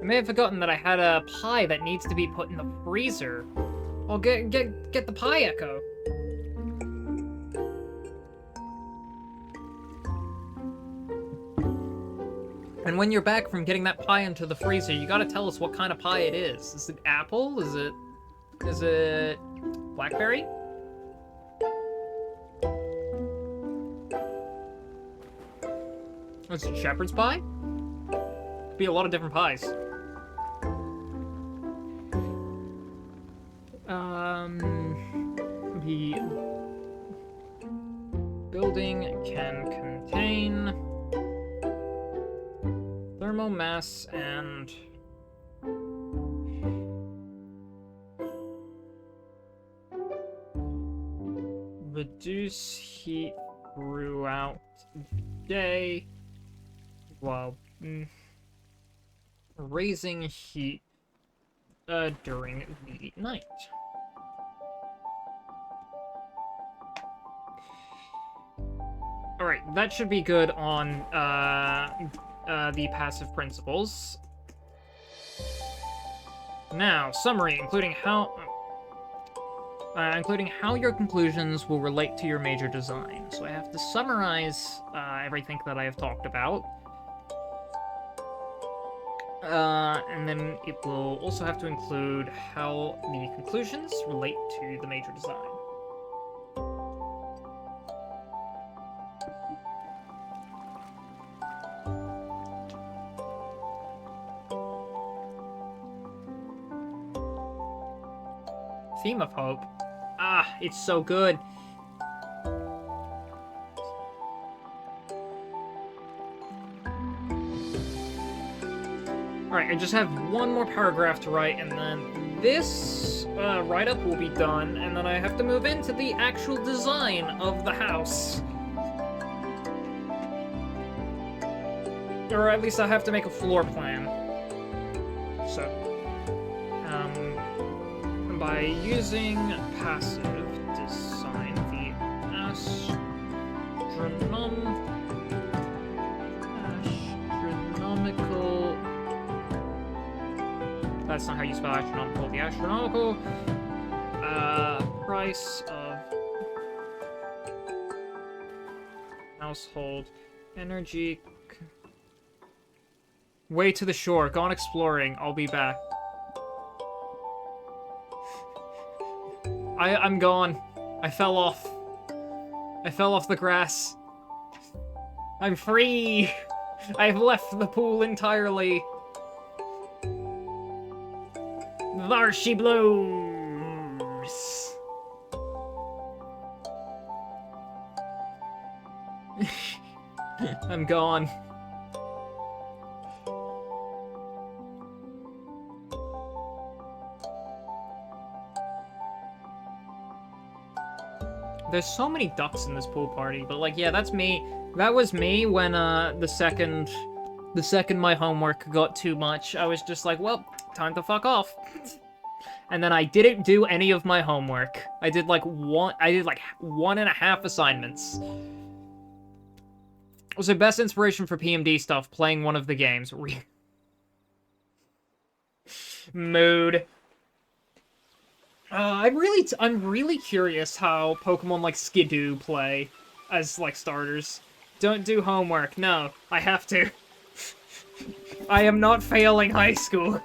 may have forgotten that I had a pie that needs to be put in the freezer. I'll get the pie, Echo. And when you're back from getting that pie into the freezer, you gotta tell us what kind of pie it is. Is it apple? Is it blackberry? Is it shepherd's pie? Could be a lot of different pies. The building can contain thermal mass and reduce heat throughout the day while raising heat during the night. Alright, that should be good on the passive principles. Now, summary, including how your conclusions will relate to your major design. So I have to summarize everything that I have talked about. And then it will also have to include how the conclusions relate to the major design. Theme of Hope. Ah, it's so good. Alright, I just have one more paragraph to write, and then this write-up will be done, and then I have to move into the actual design of the house. Or at least I have to make a floor plan. So, by using passive design, the astronomical... That's not how you spell astronomical. The astronomical price of household energy. Way to the shore. Gone exploring. I'll be back. I'm gone. I fell off. I fell off the grass. I'm free. I've left the pool entirely. There she blows. I'm gone. There's so many ducks in this pool party, but like, yeah, that's me. That was me when the second my homework got too much. I was just like, well, time to fuck off. And then I didn't do any of my homework. I did like 1.5 assignments. So best inspiration for PMD stuff, playing one of the games. Mood. I'm really curious how Pokemon like Skidoo play as like starters. Don't do homework. No, I have to. I am not failing high school.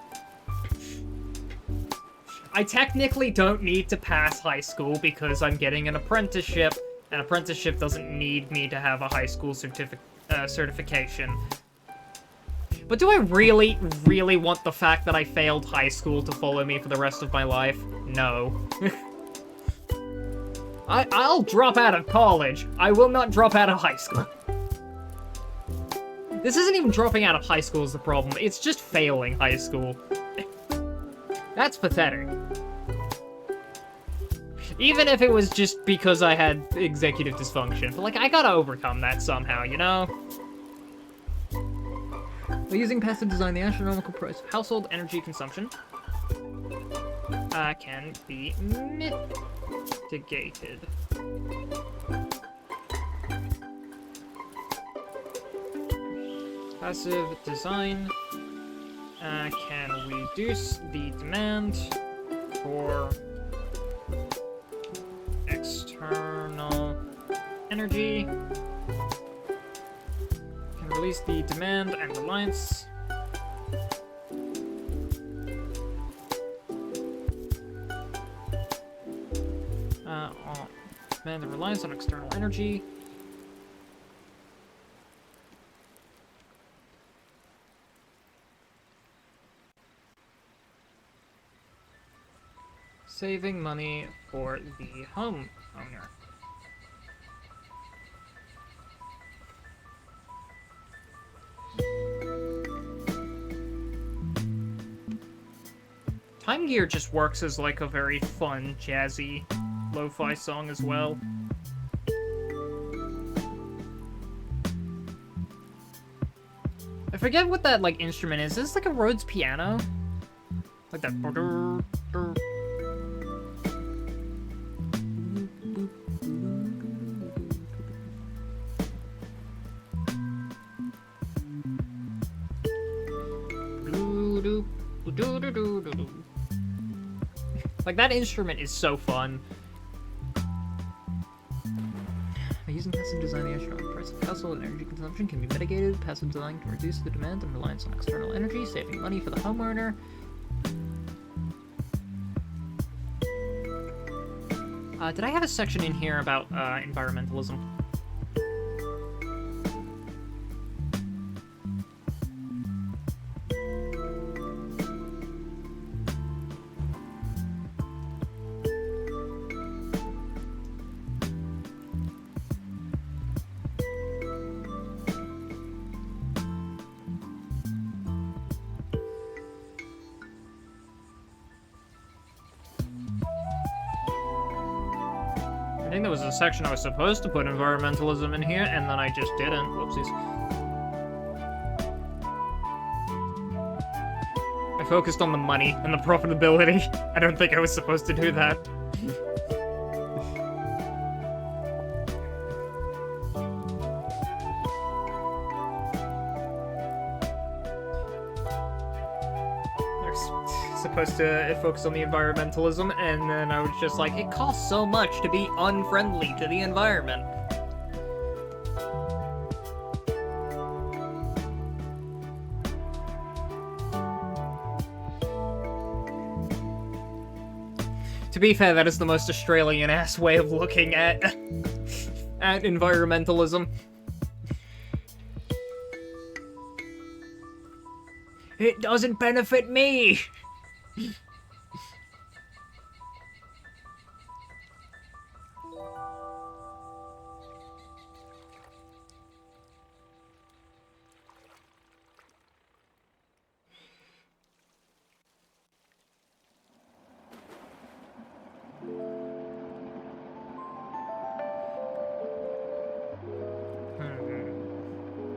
I technically don't need to pass high school because I'm getting an apprenticeship. An apprenticeship doesn't need me to have a high school certification. But do I really, really want the fact that I failed high school to follow me for the rest of my life? No. I'll drop out of college. I will not drop out of high school. This isn't even dropping out of high school is the problem. It's just failing high school. That's pathetic. Even if it was just because I had executive dysfunction. But, like, I gotta overcome that somehow, you know? By using passive design, the astronomical price of household energy consumption can be mitigated. Passive design can reduce the demand for external energy, can release the demand and reliance on demand and reliance on external energy. Saving money for the homeowner. Time Gear just works as like a very fun, jazzy, lo-fi song as well. I forget what that like instrument is. Is this like a Rhodes piano? Like that. Like, that instrument is so fun. By using passive design, the astronomical price of household energy consumption can be mitigated. Passive design can reduce the demand and reliance on external energy, saving money for the homeowner. Did I have a section in here about environmentalism? I think there was a section I was supposed to put environmentalism in here, and then I just didn't. Whoopsies. I focused on the money and the profitability. I don't think I was supposed to do that. Supposed to focus on the environmentalism, and then I was just like, it costs so much to be unfriendly to the environment. To be fair, that is the most Australian-ass way of looking at environmentalism. It doesn't benefit me!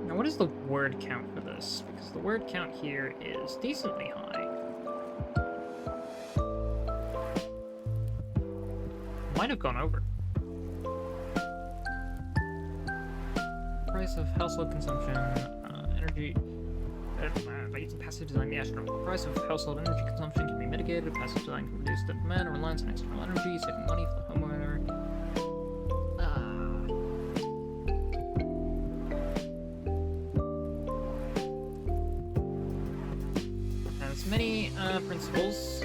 Now, what is the word count for this? Because the word count here is decently high. Might have gone over. Price of household consumption, energy. By using passive design, the astronomical price of household energy consumption can be mitigated. Passive design can reduce the demand and reliance on external energy, saving money for the homeowner. Has many principles.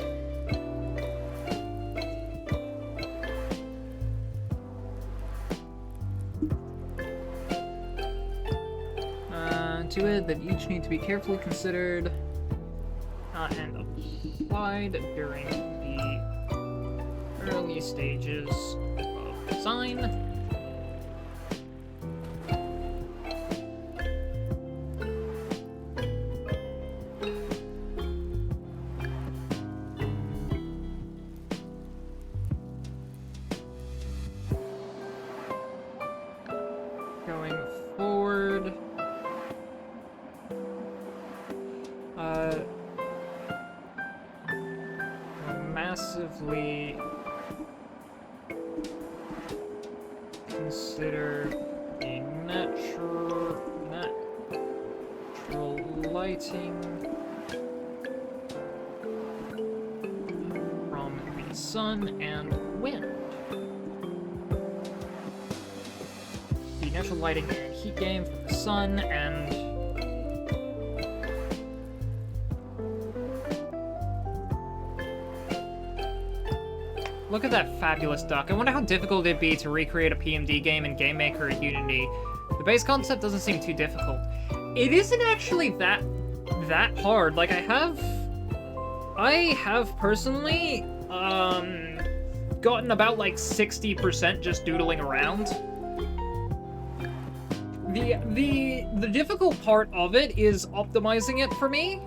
To it that each need to be carefully considered and applied during the early stages of design. massively consider the natural lighting from the sun and wind. The natural lighting and heat gain from the sun and look at that fabulous duck. I wonder how difficult it'd be to recreate a PMD game in GameMaker or Unity. The base concept doesn't seem too difficult. It isn't actually that hard. Like, I have personally, gotten about, like, 60% just doodling around. The difficult part of it is optimizing it for me.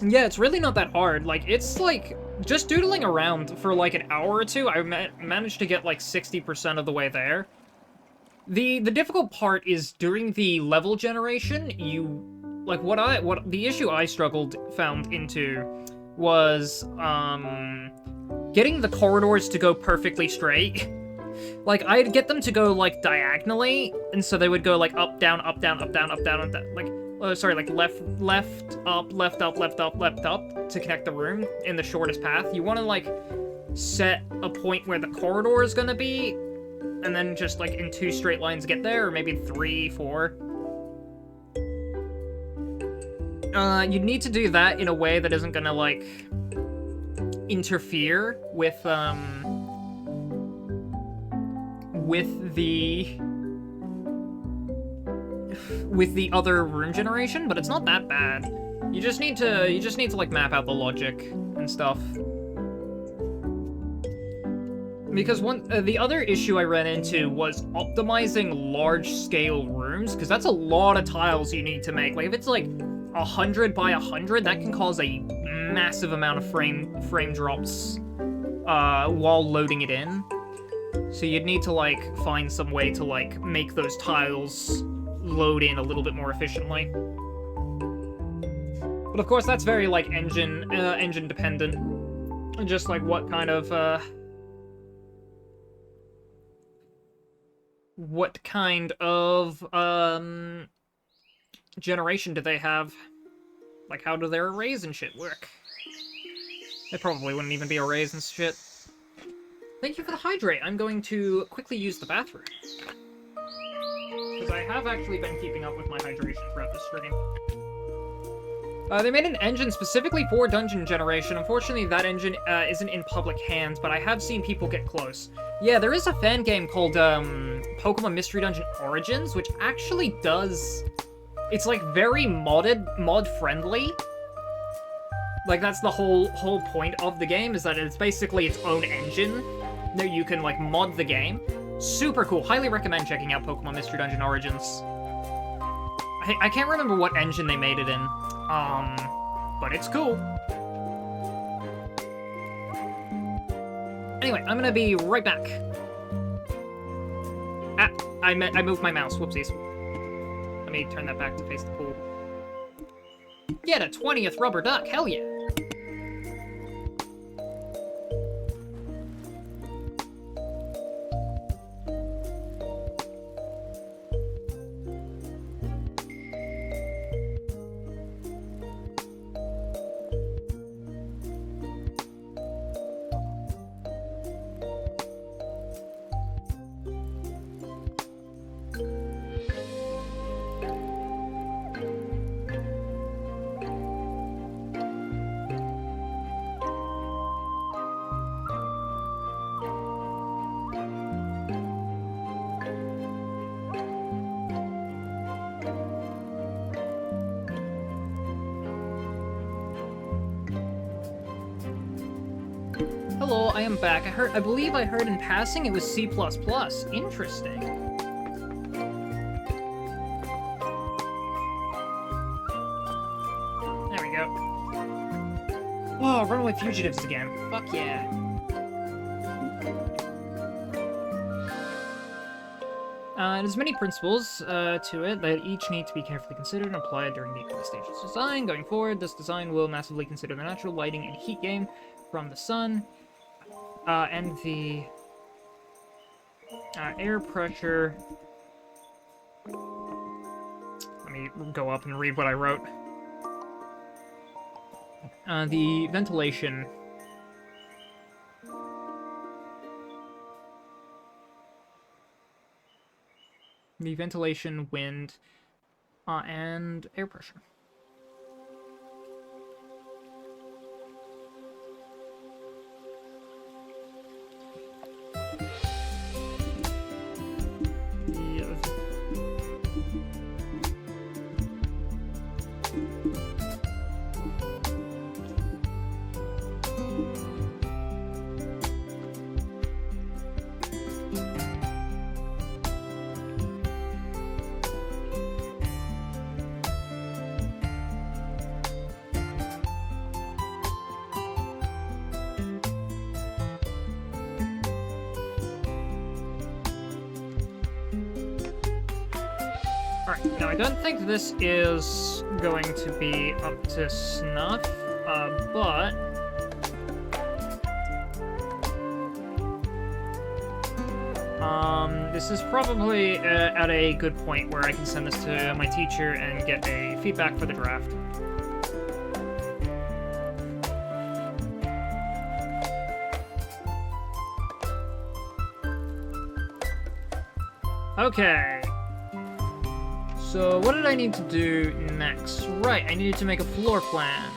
Yeah, it's really not that hard. Like, it's, like, just doodling around for, like, an hour or two, I managed to get, like, 60% of the way there. The difficult part is during the level generation, like, what the issue I found into was, getting the corridors to go perfectly straight. Like, I'd get them to go, like, diagonally, and so they would go, like, up, down, up, down, up, down, up, down, up, down, like, like, left, up, left, up, left, up, left, up, to connect the room in the shortest path. You want to, like, set a point where the corridor is gonna be, and then just, like, in 2 straight lines get there, or maybe 3, 4. You'd need to do that in a way that isn't gonna, like, interfere with the other room generation, but it's not that bad. You just need to like map out the logic and stuff. Because the other issue I ran into was optimizing large-scale rooms, because that's a lot of tiles you need to make. Like, if it's like 100 by 100, that can cause a massive amount of frame drops while loading it in. So you'd need to, like, find some way to, like, make those tiles load in a little bit more efficiently. But of course, that's very, like, engine dependent. Just, like, what kind of generation do they have? Like, how do their arrays and shit work? It probably wouldn't even be arrays and shit. Thank you for the hydrate. I'm going to quickly use the bathroom. Because I have actually been keeping up with my hydration throughout the stream. They made an engine specifically for dungeon generation. Unfortunately, that engine isn't in public hands, but I have seen people get close. Yeah, there is a fan game called Pokemon Mystery Dungeon Origins, which actually does... It's, like, very mod-friendly. Like, that's the whole point of the game, is that it's basically its own engine that you can, like, mod the game. Super cool. Highly recommend checking out Pokemon Mystery Dungeon Origins. I can't remember what engine they made it in, but it's cool. Anyway, I'm gonna be right back. Ah, I moved my mouse. Whoopsies. Let me turn that back to face the pool. Get a 20th rubber duck. Hell yeah. Hello, I am back. I believe I heard in passing it was C++. Interesting. There we go. Whoa, Runaway Fugitives again. Fuck yeah. There's many principles to it that each need to be carefully considered and applied during the early stages of design. Going forward, this design will massively consider the natural lighting and heat gain from the sun, and the air pressure. Let me go up and read what I wrote. The ventilation. The ventilation, wind, and air pressure. Alright, now I don't think this is going to be up to snuff, but... this is probably at a good point where I can send this to my teacher and get a feedback for the draft. Okay. So, what did I need to do next? Right, I needed to make a floor plan.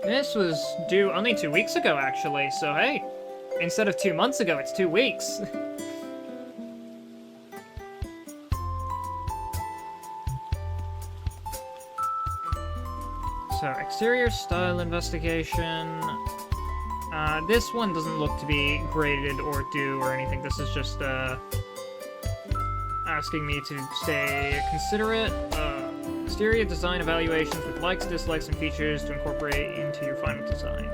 This was due only 2 weeks ago, actually, so hey, instead of 2 months ago, it's 2 weeks. So, exterior style investigation. This one doesn't look to be graded or due or anything. This is just, asking me to stay considerate. Exterior design evaluations with likes, dislikes, and features to incorporate into your final design.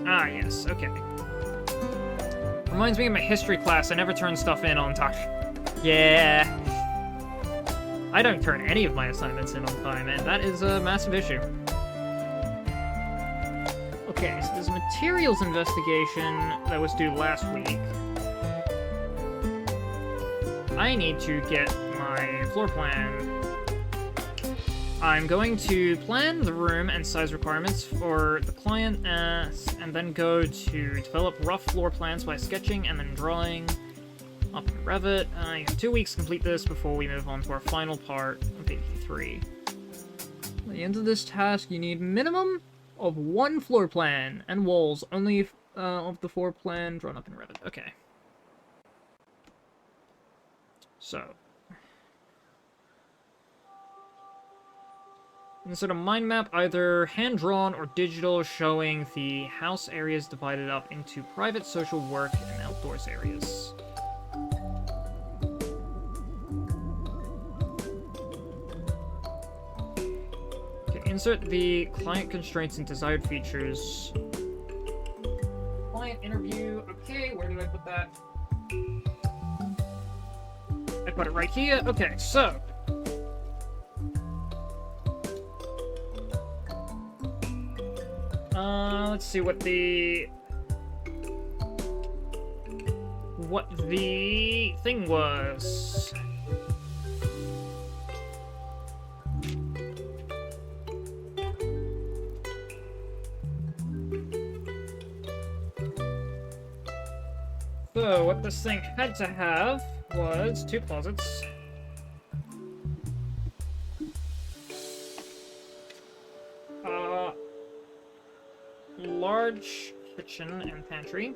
Ah, yes, okay. Reminds me of my history class. I never turn stuff in on time. Yeah. I don't turn any of my assignments in on time, and that is a massive issue. Okay, so there's a materials investigation that was due last week. I need to get my floor plan. I'm going to plan the room and size requirements for the client, and then go to develop rough floor plans by sketching and then drawing up in Revit. You have 2 weeks to complete this before we move on to our final part of AP3. At the end of this task, you need minimum of 1 floor plan and walls only of the floor plan drawn up in Revit. Okay. So. Insert a mind map, either hand-drawn or digital, showing the house areas divided up into private, social, work, and outdoors areas. Insert the client constraints and desired features. Client interview. Okay, where did I put that? I put it right here. Okay, so. Let's see what the thing was. So, what this thing had to have was 2 closets. Large kitchen and pantry.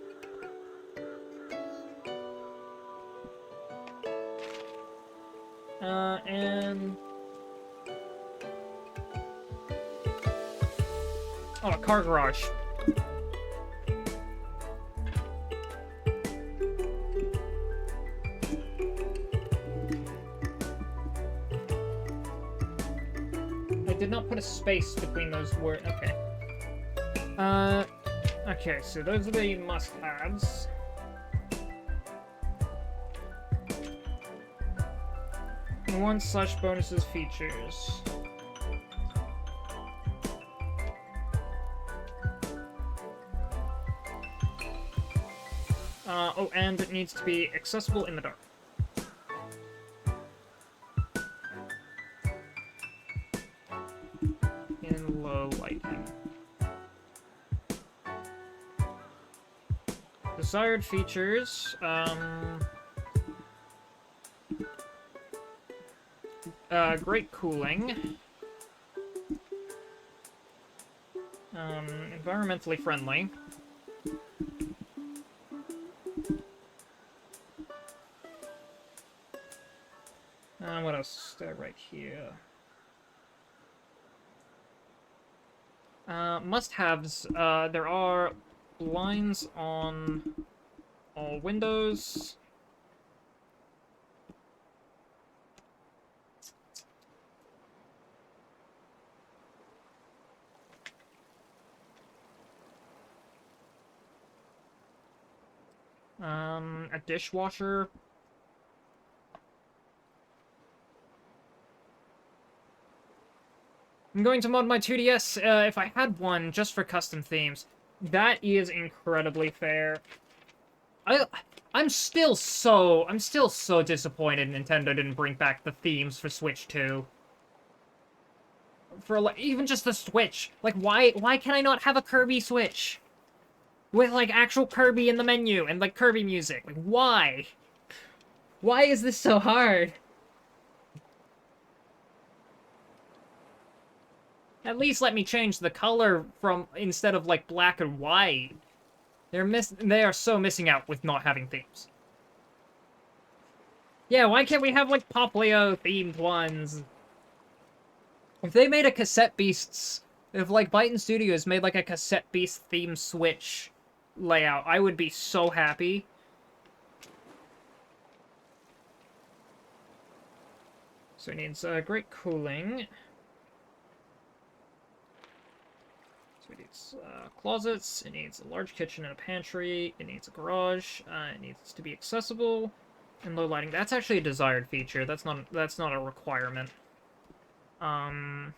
And... oh, a car garage. I did not put a space between those words. Okay. Okay, so those are the must-haves. 1/bonuses features. Oh, and it needs to be accessible in the dark. In low lighting. Desired features, great cooling. Environmentally friendly. What else did I write here? Must-haves. There are blinds on all windows. A dishwasher. I'm going to mod my 2DS if I had one just for custom themes. That is incredibly fair. I'm still so disappointed Nintendo didn't bring back the themes for Switch 2. For like even just the Switch. Like why can I not have a Kirby Switch? With like actual Kirby in the menu and like Kirby music. Like why? Why is this so hard? At least let me change the color from instead of like black and white. They are so missing out with not having themes. Yeah, why can't we have like Poplio themed ones? If they made a Cassette Beasts, if like Byton Studios made like a Cassette Beast themed Switch layout, I would be so happy. So it needs great cooling. It needs closets, it needs a large kitchen and a pantry, it needs a garage, it needs to be accessible, and low lighting. That's actually a desired feature, that's not a requirement. And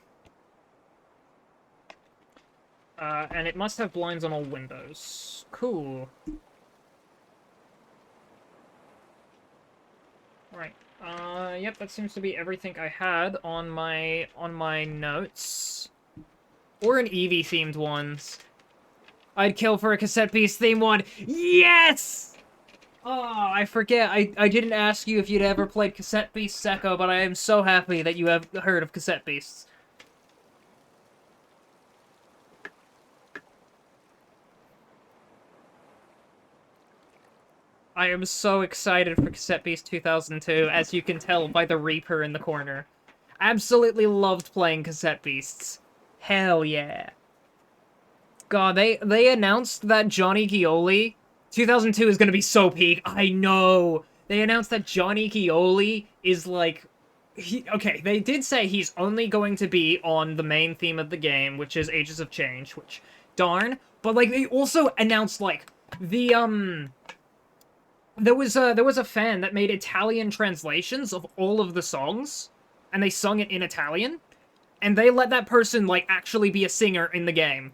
it must have blinds on all windows. Cool. Right. Yep, that seems to be everything I had on my notes. Or an Eevee-themed ones. I'd kill for a Cassette Beast theme one. Yes! Oh, I forget. I didn't ask you if you'd ever played Cassette Beast Secco, but I am so happy that you have heard of Cassette Beasts. I am so excited for Cassette Beast 2002, as you can tell by the Reaper in the corner. Absolutely loved playing Cassette Beasts. Hell yeah. God, they announced that Johnny Gioli 2002 is gonna be so peak. I know. They announced that Johnny Gioli is like okay, they did say he's only going to be on the main theme of the game, which is Ages of Change, which darn, but like they also announced like the there was a fan that made Italian translations of all of the songs and they sung it in Italian. And they let that person, like, actually be a singer in the game.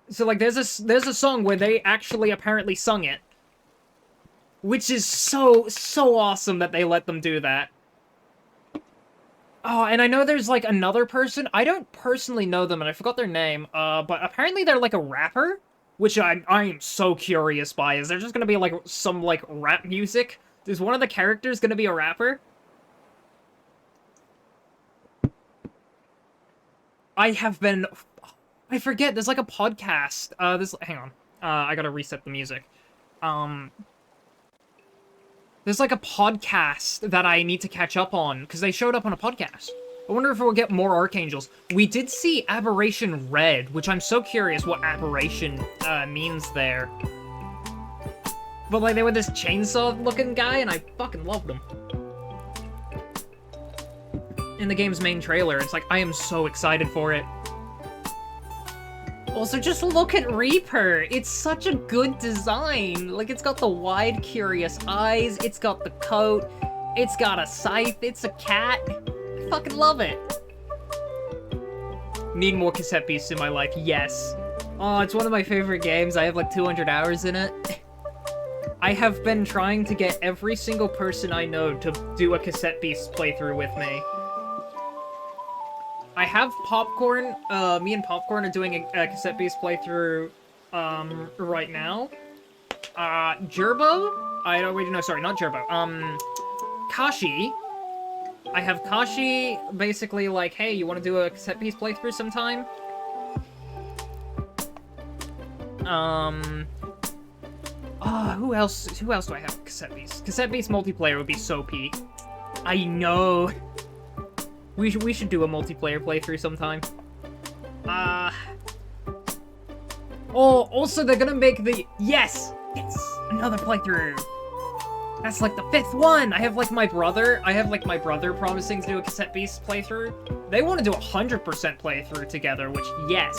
So, like, there's a song where they actually apparently sung it. Which is so awesome that they let them do that. Oh, and I know there's, like, another person. I don't personally know them, and I forgot their name. But apparently they're, like, a rapper. Which I am so curious by. Is there just gonna be, like, some, like, rap music? Is one of the characters gonna be a rapper? I forget, there's like a podcast, hang on, I gotta reset the music. There's like a podcast that I need to catch up on, because they showed up on a podcast. I wonder if we'll get more Archangels. We did see Aberration Red, which I'm so curious what Aberration, means there. But like, they were this chainsaw-looking guy, and I fucking loved him. In the game's main trailer. It's like, I am so excited for it. Also, just look at Reaper. It's such a good design. Like, it's got the wide, curious eyes. It's got the coat. It's got a scythe, it's a cat. I fucking love it. Need more cassette beasts in my life, yes. Oh, it's one of my favorite games. I have like 200 hours in it. I have been trying to get every single person I know to do a cassette beast playthrough with me. I have Popcorn, me and Popcorn are doing a cassette beast playthrough, right now. Gerbo? I don't, wait, no, sorry, not Gerbo. Kashi. I have Kashi basically like, hey, you want to do a cassette piece playthrough sometime? Who else do I have cassette piece? Cassette piece multiplayer would be so peak. I know. We should do a multiplayer playthrough sometime. Oh, also they're gonna make the, yes, another playthrough. That's like the 5th one! I have like my brother promising to do a cassette beast playthrough. They want to do a 100% playthrough together, which, yes.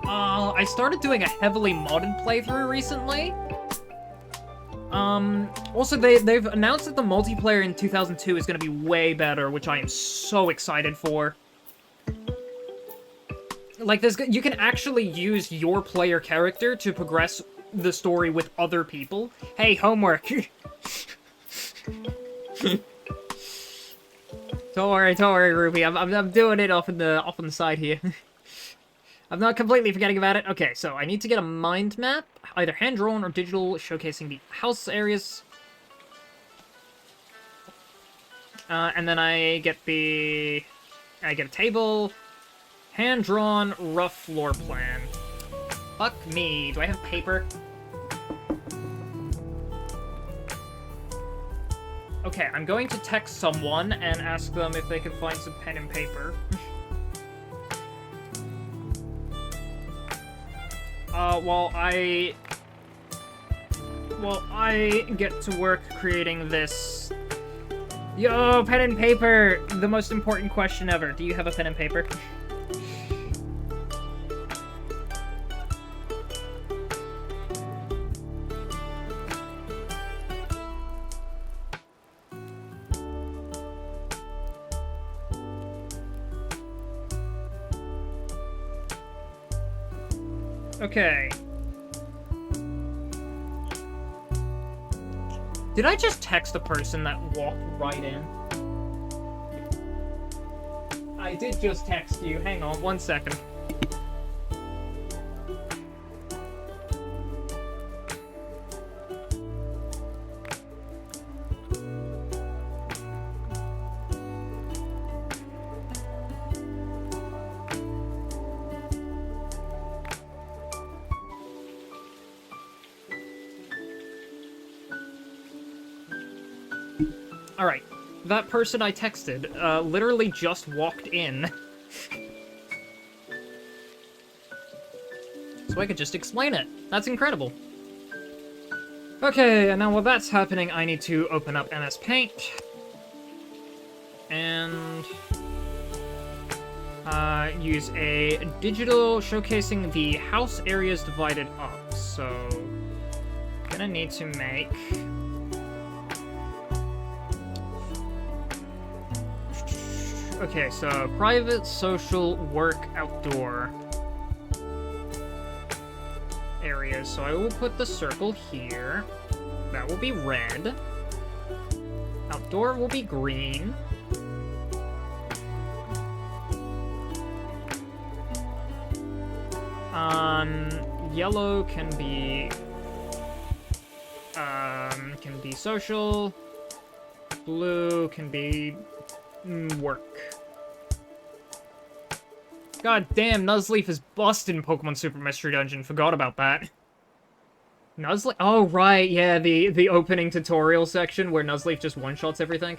I started doing a heavily modded playthrough recently. Also they've announced that the multiplayer in 2002 is gonna be way better, which I am so excited for. Like, you can actually use your player character to progress the story with other people. Hey, homework. Don't worry, Ruby. I'm doing it off on the side here. I'm not completely forgetting about it. Okay, so I need to get a mind map, either hand drawn or digital, showcasing the house areas. And then I get a table, hand drawn, rough floor plan. Fuck me. Do I have paper? Okay, I'm going to text someone and ask them if they can find some pen and paper. While I get to work creating this. Yo, pen and paper! The most important question ever. Do you have a pen and paper? Okay. Did I just text a person that walked right in? I did just text you. Hang on, 1 second. Alright, that person I texted, literally just walked in. So I could just explain it. That's incredible. Okay, and now while that's happening, I need to open up MS Paint. And use a digital showcasing the house areas divided up. So, gonna need to make... Okay, so private, social, work, outdoor areas. So I will put the circle here. That will be red. Outdoor will be green. Yellow can be social. Blue can be work. God damn, Nuzleaf is busted in Pokemon Super Mystery Dungeon. Forgot about that. Nuzleaf? Oh, right, yeah, the opening tutorial section where Nuzleaf just one-shots everything.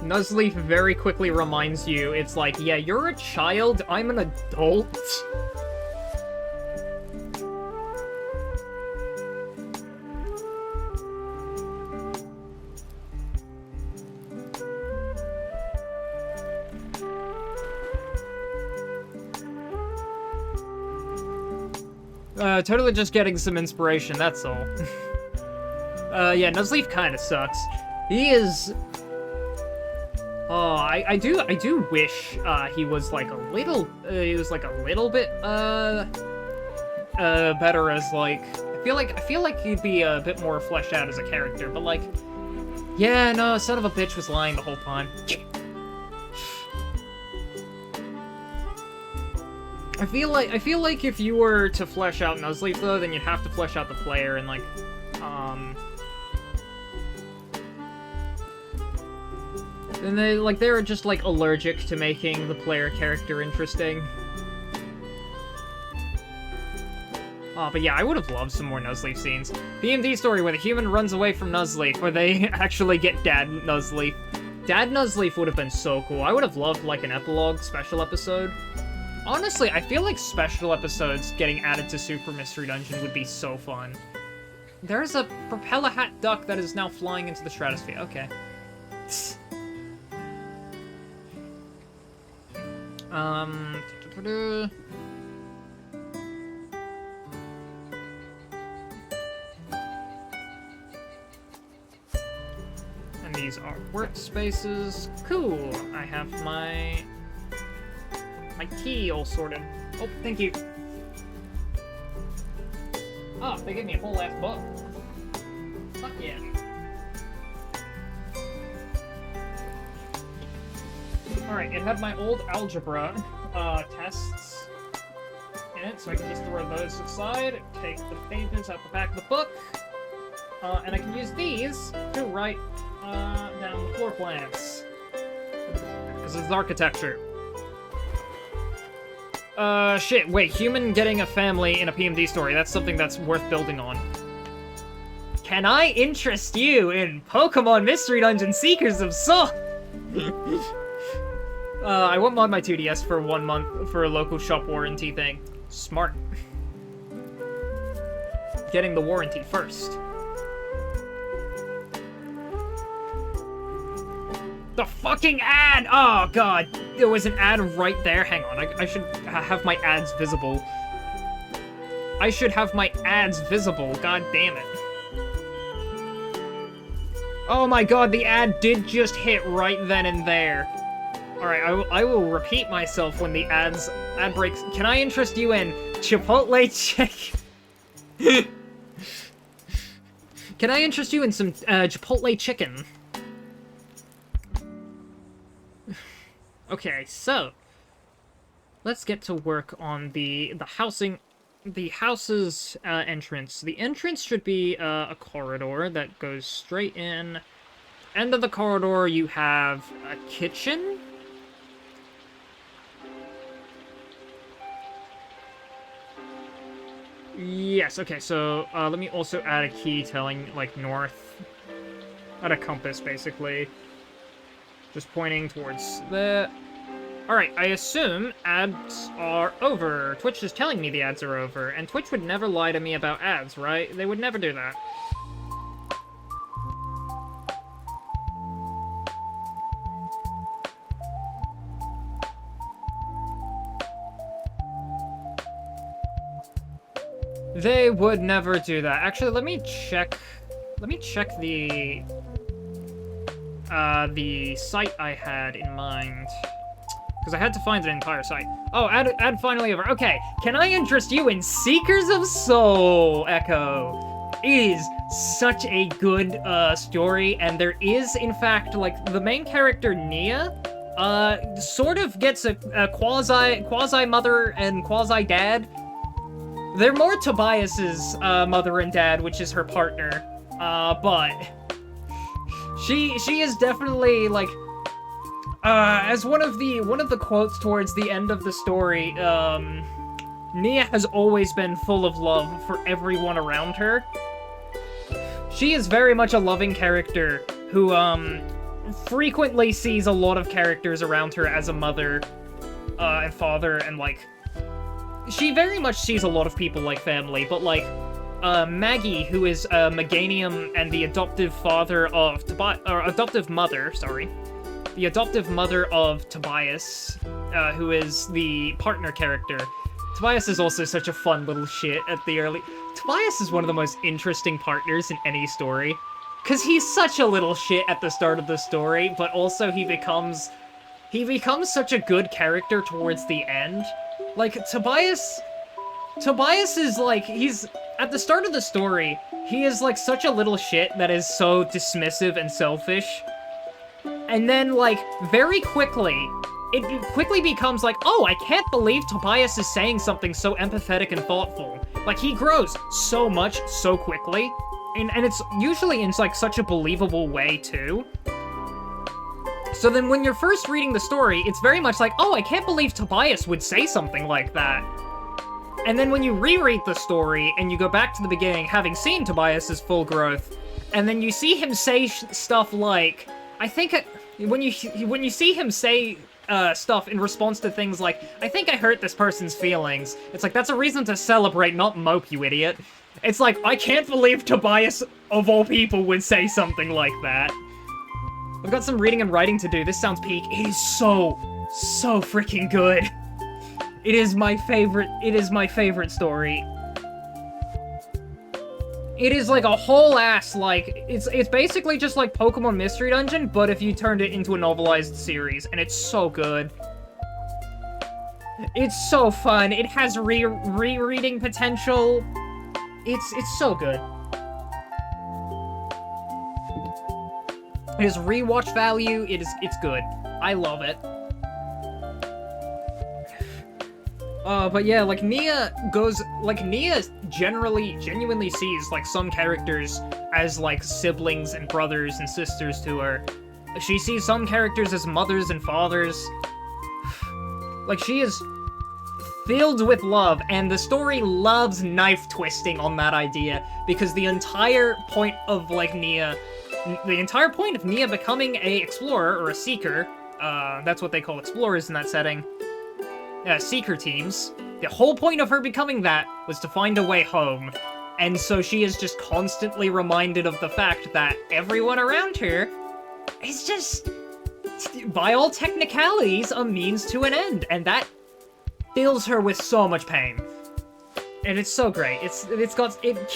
Nuzleaf very quickly reminds you, it's like, yeah, you're a child, I'm an adult. Totally just getting some inspiration, that's all. Yeah, Nuzleaf kinda sucks. He is... Oh, I do wish, he was like a little bit, better as, like... I feel like he'd be a bit more fleshed out as a character, but, like... Yeah, no, son of a bitch was lying the whole time. I feel like if you were to flesh out Nuzleaf, though, then you'd have to flesh out the player, and, like, and they're just, like, allergic to making the player character interesting. Oh, but yeah, I would have loved some more Nuzleaf scenes. PMD story where the human runs away from Nuzleaf, where they actually get Dad Nuzleaf. Dad Nuzleaf would have been so cool. I would have loved, like, an epilogue special episode. Honestly, I feel like special episodes getting added to Super Mystery Dungeon would be so fun. There's a propeller hat duck that is now flying into the stratosphere. Okay. And these are workspaces. Cool. I have my key all sorted. Oh, thank you. Oh, they gave me a whole ass book. Fuck yeah. Alright, it had my old algebra tests in it, so I can just throw those aside, take the pages out the back of the book, and I can use these to write down the floor plans. Because it's architecture. Shit, wait, human getting a family in a PMD story, that's something that's worth building on. Can I interest you in Pokemon Mystery Dungeon Seekers of Soul? I won't mod my 2DS for 1 month for a local shop warranty thing. Smart. Getting the warranty first. The fucking ad! Oh, God. There was an ad right there. Hang on. I should have my ads visible. I should have my ads visible. God damn it. Oh my God, the ad did just hit right then and there. Alright, I will repeat myself when the ad breaks. Can I interest you in Chipotle chicken? Can I interest you in some Chipotle chicken? Okay, so let's get to work on the house's entrance. The entrance should be a corridor that goes straight in. End of the corridor, you have a kitchen. Yes, okay, so let me also add a key telling, like, north. Add a compass, basically. Just pointing towards the... Alright, I assume ads are over. Twitch is telling me the ads are over, and Twitch would never lie to me about ads, right? They would never do that. They would never do that. Actually, let me check the site I had in mind. Because I had to find an entire site. Oh, ad finally over. Okay, can I interest you in Seekers of Soul, Echo? It is such a good story, and there is, in fact, like, the main character, Nia, sort of gets a quasi-mother and quasi-dad. They're more Tobias's mother and dad, which is her partner, but she is definitely, like, as one of the quotes towards the end of the story, Nia has always been full of love for everyone around her. She is very much a loving character who, frequently sees a lot of characters around her as a mother, and father, and, like, she very much sees a lot of people like family, but, like, Maggie, who is Meganium and the adoptive father of adoptive mother of Tobias, who is the partner character. Tobias is also such a fun little shit at the early... Tobias is one of the most interesting partners in any story. Because he's such a little shit at the start of the story, but also he becomes such a good character towards the end. Like, Tobias is like, he's... At the start of the story, he is like such a little shit that is so dismissive and selfish. And then, like, very quickly, it quickly becomes like, oh, I can't believe Tobias is saying something so empathetic and thoughtful. Like, he grows so much so quickly. And it's usually in, like, such a believable way, too. So then when you're first reading the story, it's very much like, oh, I can't believe Tobias would say something like that. And then when you reread the story, and you go back to the beginning, having seen Tobias's full growth, and then you see him say stuff like, I think, when you see him say stuff in response to things like, I think I hurt this person's feelings, it's like, that's a reason to celebrate, not mope, you idiot. It's like, I can't believe Tobias, of all people, would say something like that. I've got some reading and writing to do. This sounds peak. It is so freaking good. It is my favorite story. It is like a whole ass, like, it's basically just like Pokemon Mystery Dungeon, but if you turned it into a novelized series, and it's so good. It's so fun. It has rereading potential. It's so good. It has rewatch value. It's good. I love it. But yeah, like, Nia genuinely sees, like, some characters as, like, siblings and brothers and sisters to her. She sees some characters as mothers and fathers. Like, she is filled with love, and the story loves knife twisting on that idea, because the entire point of, like, Nia becoming a explorer, or a seeker, that's what they call explorers in that setting, seeker teams, the whole point of her becoming that was to find a way home. And so she is just constantly reminded of the fact that everyone around her is just, by all technicalities, a means to an end. And that fills her with so much pain. And it's so great. It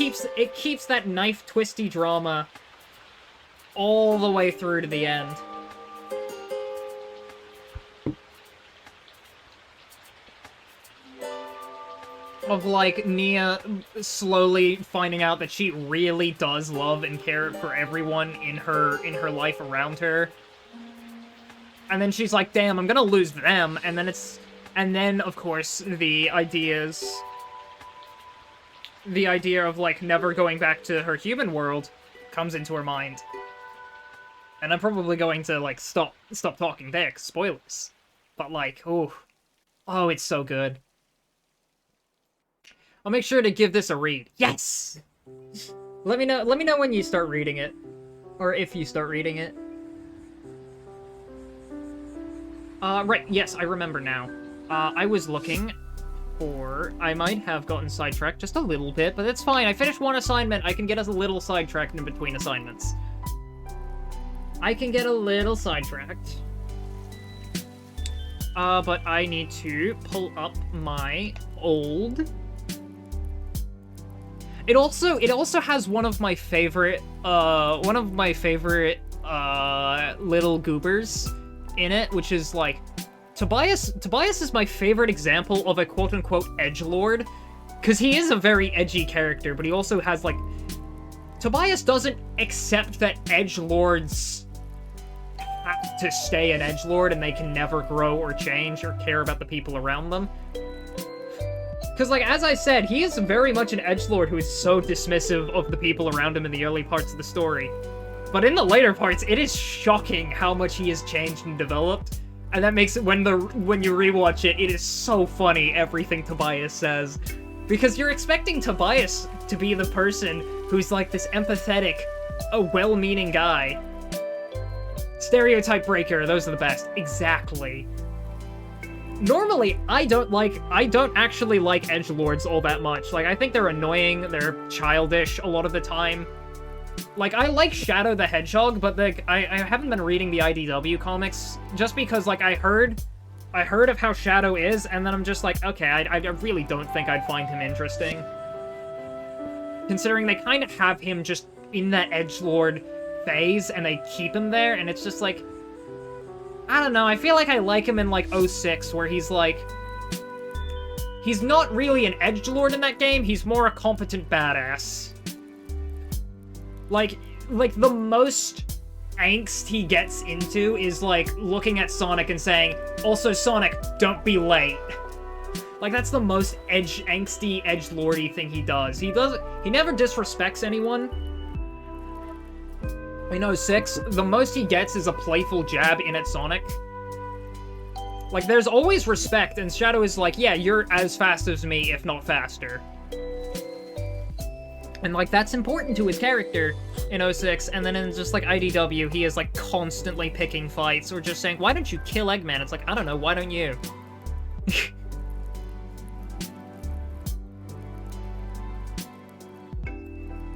keeps that knife twisty drama all the way through to the end. Of, like, Nia slowly finding out that she really does love and care for everyone in her life around her. And then she's like, damn, I'm gonna lose them, and then, of course, the idea of, like, never going back to her human world comes into her mind. And I'm probably going to, like, stop talking there, 'cause spoilers. But, like, oh, it's so good. I'll make sure to give this a read. Yes! Let me know when you start reading it. Or if you start reading it. Right, yes, I remember now. I was looking for... I might have gotten sidetracked just a little bit, but that's fine. I finished one assignment. I can get us a little sidetracked in between assignments. I can get a little sidetracked. But I need to pull up my old... It also has one of my favorite little goobers in it, which is, like, Tobias is my favorite example of a quote-unquote edgelord, because he is a very edgy character, but he also has, like, Tobias doesn't accept that edgelords have to stay an edgelord and they can never grow or change or care about the people around them. Because, like, as I said, he is very much an edgelord who is so dismissive of the people around him in the early parts of the story. But in the later parts, it is shocking how much he has changed and developed. And that makes it, when you rewatch it, it is so funny, everything Tobias says. Because you're expecting Tobias to be the person who's, like, this empathetic, well-meaning guy. Stereotype breaker, those are the best. Exactly. Normally, I don't actually like edgelords all that much. Like, I think they're annoying, they're childish a lot of the time. Like, I like Shadow the Hedgehog, but, like, I haven't been reading the IDW comics, just because, like, I heard I heard of how Shadow is, and then I'm just like, okay, I really don't think I'd find him interesting. Considering they kind of have him just in that edgelord phase, and they keep him there, and it's just like... I don't know, I feel like I like him in, like, 06, where he's, like... He's not really an edgelord in that game, he's more a competent badass. Like, the most angst he gets into is, like, looking at Sonic and saying, also, Sonic, don't be late. Like, that's the most angsty, edgelordy thing he does. He never disrespects anyone. In 06, the most he gets is a playful jab in at Sonic. Like, there's always respect, and Shadow is like, yeah, you're as fast as me, if not faster. And, like, that's important to his character in 06, and then in just, like, IDW, he is, like, constantly picking fights, or just saying, why don't you kill Eggman? It's like, I don't know, why don't you?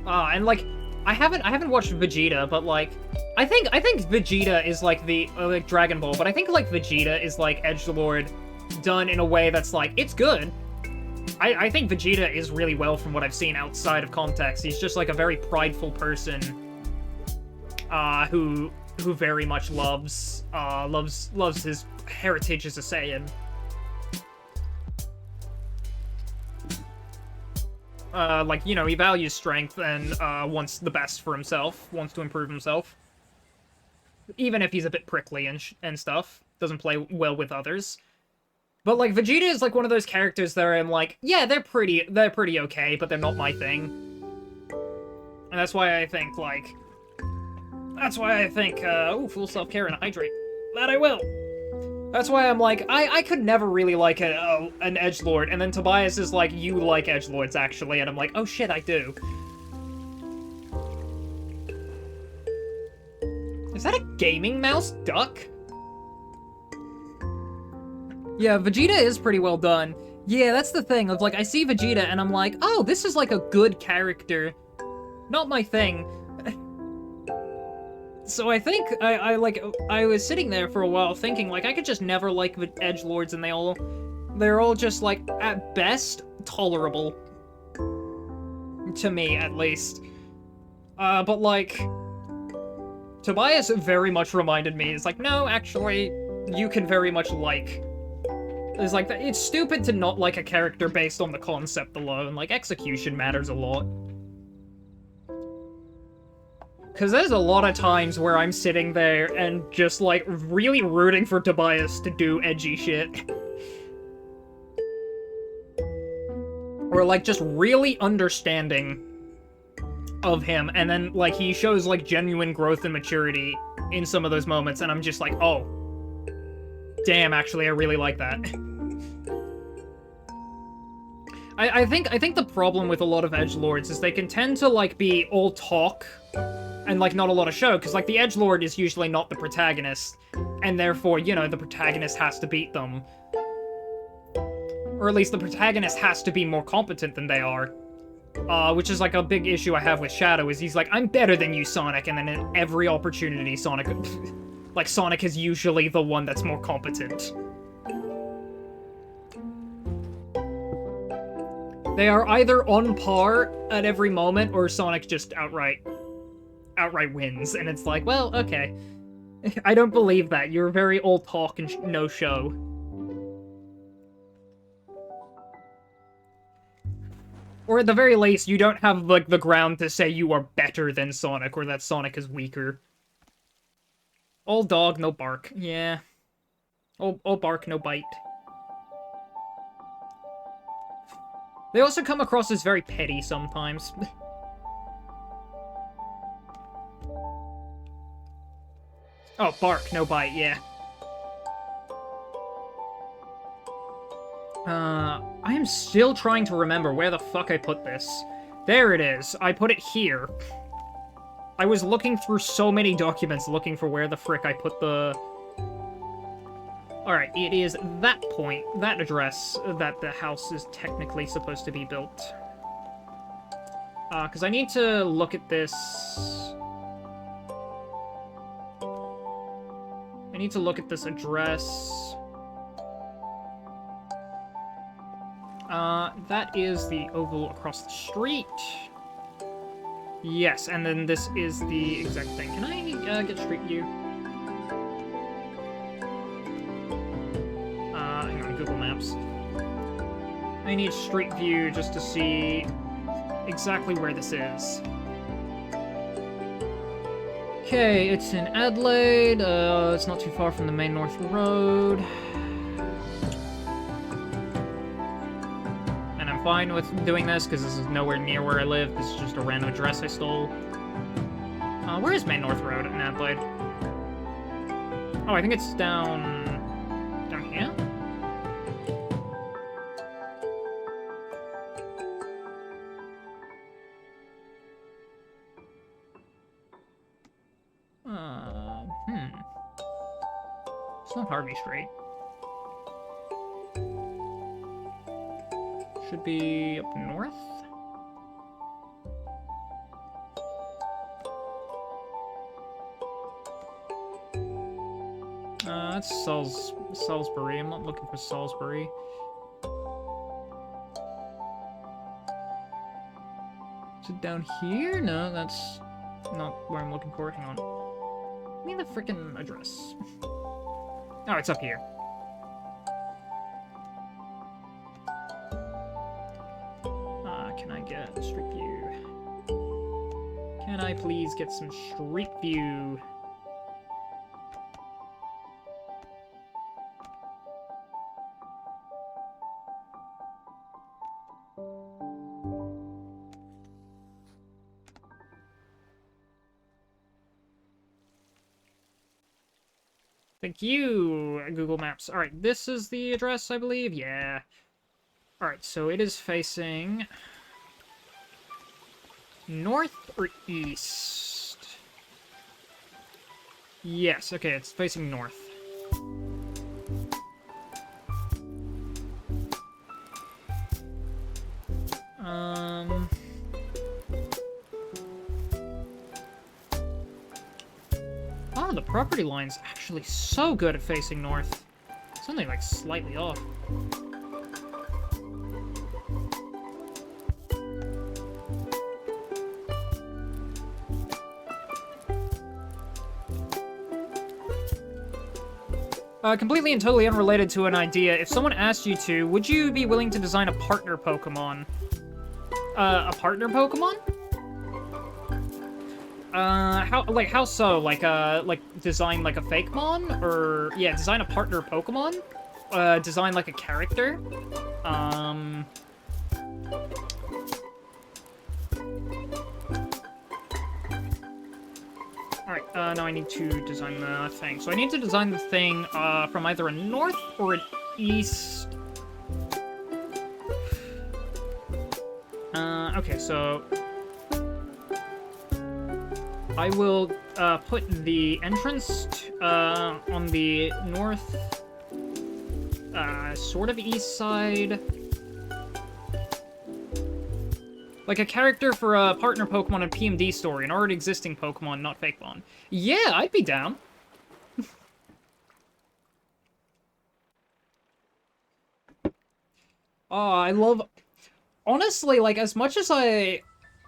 And, like, I haven't watched Vegeta, but, like, I think Vegeta is, like, like, Dragon Ball, but I think, like, Vegeta is, like, edgelord done in a way that's, like, it's good. I think Vegeta is really well from what I've seen outside of context. He's just, like, a very prideful person, who very much loves his heritage as a Saiyan. Like, you know, he values strength and, wants the best for himself, wants to improve himself. Even if he's a bit prickly and stuff, doesn't play well with others. But, like, Vegeta is, like, one of those characters that I'm like, yeah, they're pretty okay, but they're not my thing. And that's why I think, ooh, full self-care and hydrate. That I will! That's why I'm like, I could never really like an edgelord, and then Tobias is like, you like edgelords, actually, and I'm like, oh shit, I do. Is that a gaming mouse duck? Yeah, Vegeta is pretty well done. Yeah, that's the thing, of like, I see Vegeta and I'm like, oh, this is like a good character. Not my thing. So I think I was sitting there for a while thinking, like, I could just never like edgelords, and they're all just, like, at best, tolerable. To me, at least. But, like, Tobias very much reminded me, it's like, no, actually, you can very much like. It's like, it's stupid to not like a character based on the concept alone, like, execution matters a lot. Because there's a lot of times where I'm sitting there and just, like, really rooting for Tobias to do edgy shit. Or, like, just really understanding of him, and then, like, he shows, like, genuine growth and maturity in some of those moments, and I'm just like, oh. Damn, actually, I really like that. I think the problem with a lot of edgelords is they can tend to, like, be all talk and, like, not a lot of show, because, like, the edgelord is usually not the protagonist, and therefore, you know, the protagonist has to beat them. Or at least the protagonist has to be more competent than they are. Which is, like, a big issue I have with Shadow, is he's like, I'm better than you, Sonic, and then in every opportunity, Sonic... like, Sonic is usually the one that's more competent. They are either on par at every moment, or Sonic just outright wins, and it's like, well, okay. I don't believe that. You're very all talk and no show. Or at the very least, you don't have, like, the ground to say you are better than Sonic, or that Sonic is weaker. All dog, no bark. Yeah. All bark, no bite. They also come across as very petty sometimes. Oh, bark, no bite, yeah. I am still trying to remember where the fuck I put this. There it is. I put it here. I was looking through so many documents looking for where the frick I put the... Alright, it is that point, that address, that the house is technically supposed to be built. Because I need to look at this... I need to look at this address... That is the oval across the street. Yes, and then this is the exact thing. Can I, get Street View? Hang on, Google Maps. I need Street View just to see exactly where this is. Okay, it's in Adelaide. It's not too far from the main North Road. And I'm fine with doing this, because this is nowhere near where I live. This is just a random address I stole. Where is main North Road in Adelaide? Oh, I think it's down here? It's not Harvey Street. Should be up north? That's Salisbury. I'm not looking for Salisbury. Is it down here? No, that's not where I'm looking for. Hang on. Give me the frickin' address. Oh, it's up here. Can I get Street View? Can I please get some Street View? Thank you, Google Maps. Alright, this is the address, I believe? Yeah. Alright, so it is facing north or east? Yes, okay, it's facing north. Oh, the property line's actually so good at facing north. It's only, like, slightly off. Completely and totally unrelated to an idea, if someone asked you to, would you be willing to design a partner Pokemon? A partner Pokemon? How so? Like, design, like, a Fakemon? Or, yeah, design a partner Pokemon? Design, like, a character? Alright, now I need to design the thing. So I need to design the thing, from either a north or an east. Okay, so I will, put the entrance, on the north, sort of east side. Like a character for a partner Pokemon and PMD story, an already existing Pokemon, not Fakemon. Yeah, I'd be down. Oh, I love... Honestly, like, as much as I,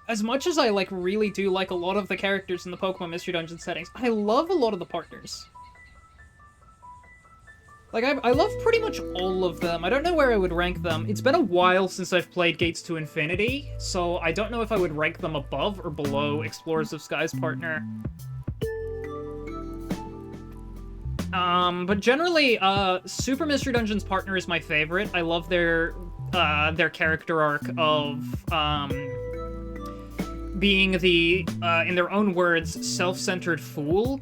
like, really do like a lot of the characters in the Pokemon Mystery Dungeon settings, I love a lot of the partners. Like, I love pretty much all of them. I don't know where I would rank them. It's been a while since I've played Gates to Infinity, so I don't know if I would rank them above or below Explorers of Sky's partner. But generally, Super Mystery Dungeon's partner is my favorite. I love their character arc of, being the, in their own words, self-centered fool.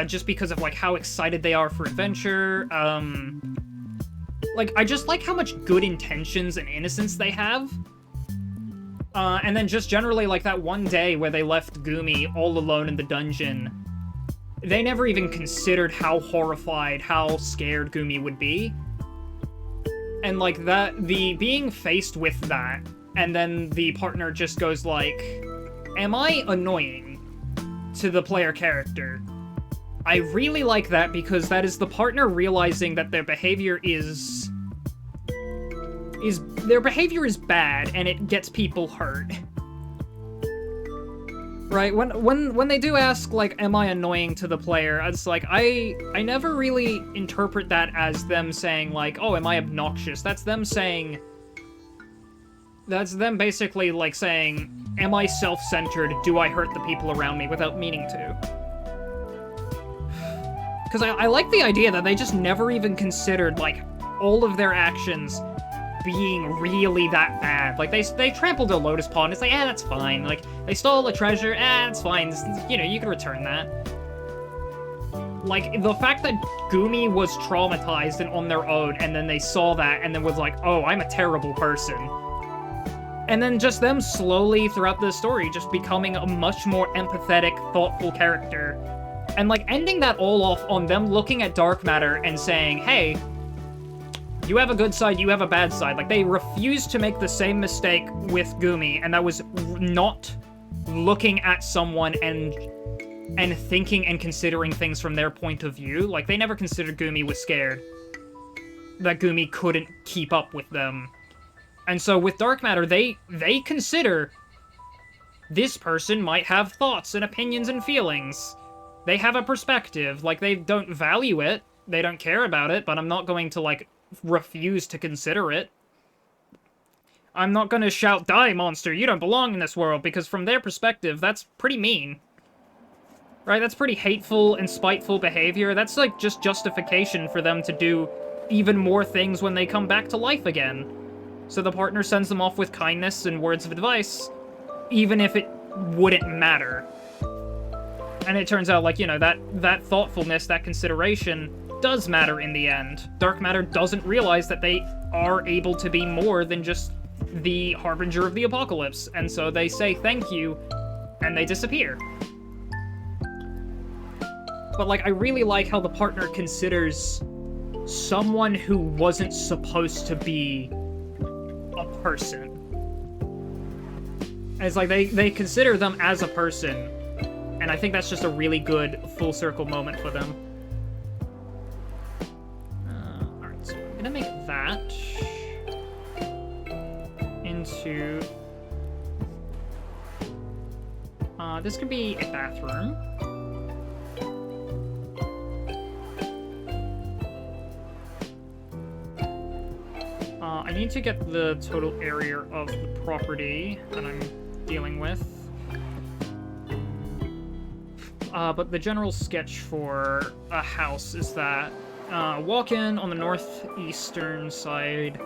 Just because of, like, how excited they are for adventure, like, I just like how much good intentions and innocence they have. And then just generally, like, that one day where they left Gumi all alone in the dungeon, they never even considered how horrified, how scared Gumi would be. And, like, the being faced with that, and then the partner just goes like, am I annoying to the player character? I really like that because that is the partner realizing that their behavior is their behavior is bad and it gets people hurt. Right, when they do ask, like, am I annoying to the player, it's like, I never really interpret that as them saying, like, oh, am I obnoxious? That's them basically, like, saying, am I self-centered? Do I hurt the people around me without meaning to? Because I like the idea that they just never even considered, like, all of their actions being really that bad. Like, they trampled a lotus pond, it's like, that's fine. Like, they stole a treasure, it's fine. You know, you can return that. Like, the fact that Gumi was traumatized and on their own, and then they saw that, and then was like, oh, I'm a terrible person. And then just them slowly, throughout the story, just becoming a much more empathetic, thoughtful character. And, like, ending that all off on them looking at Dark Matter and saying, hey, you have a good side, you have a bad side. Like, they refused to make the same mistake with Gumi, and that was not looking at someone and thinking and considering things from their point of view. Like, they never considered Gumi was scared that Gumi couldn't keep up with them. And so with Dark Matter, they consider this person might have thoughts and opinions and feelings. They have a perspective. Like, they don't value it, they don't care about it, but I'm not going to, like, refuse to consider it. I'm not gonna shout, die, monster, you don't belong in this world, because from their perspective, that's pretty mean. Right? That's pretty hateful and spiteful behavior. That's, like, just justification for them to do even more things when they come back to life again. So the partner sends them off with kindness and words of advice, even if it wouldn't matter. And it turns out, like, you know, that thoughtfulness, that consideration does matter in the end. Dark Matter doesn't realize that they are able to be more than just the harbinger of the apocalypse, and so they say thank you, and they disappear. But, like, I really like how the partner considers someone who wasn't supposed to be a person. And it's like, they consider them as a person, and I think that's just a really good full circle moment for them. Alright, so I'm gonna make that into... this could be a bathroom. I need to get the total area of the property that I'm dealing with. But the general sketch for a house is that walk-in on the northeastern side,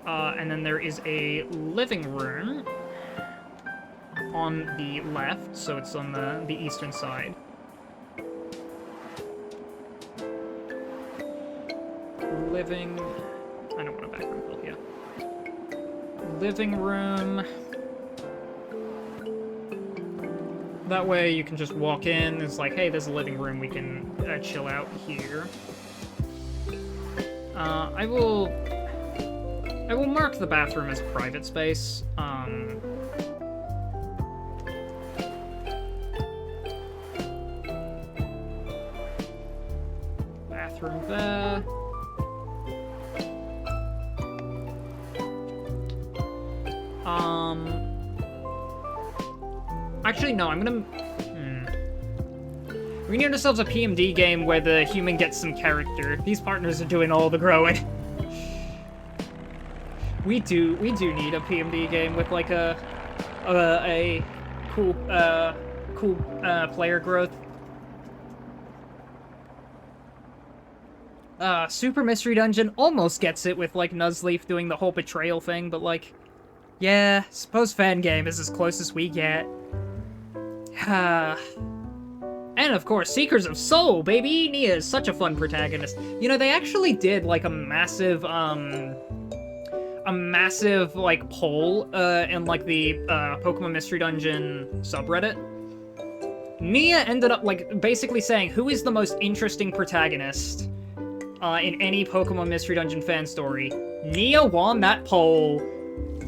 and then there is a living room on the left, so it's on the eastern side. Living... I don't want a background build, yeah. Living room. That way you can just walk in, it's like, hey, there's a living room, we can chill out here. I will mark the bathroom as private space. Bathroom there. Actually, no, I'm gonna... We need ourselves a PMD game where the human gets some character. These partners are doing all the growing. We do need a PMD game with, like, a cool player growth. Super Mystery Dungeon almost gets it with, like, Nuzleaf doing the whole betrayal thing, but, like, yeah, suppose fan game is as close as we get. And of course, Seekers of Soul, baby! Nia is such a fun protagonist. You know, they actually did, like, a massive, like, poll, in, like, the, Pokemon Mystery Dungeon subreddit. Nia ended up, like, basically saying, who is the most interesting protagonist, in any Pokemon Mystery Dungeon fan story? Nia won that poll.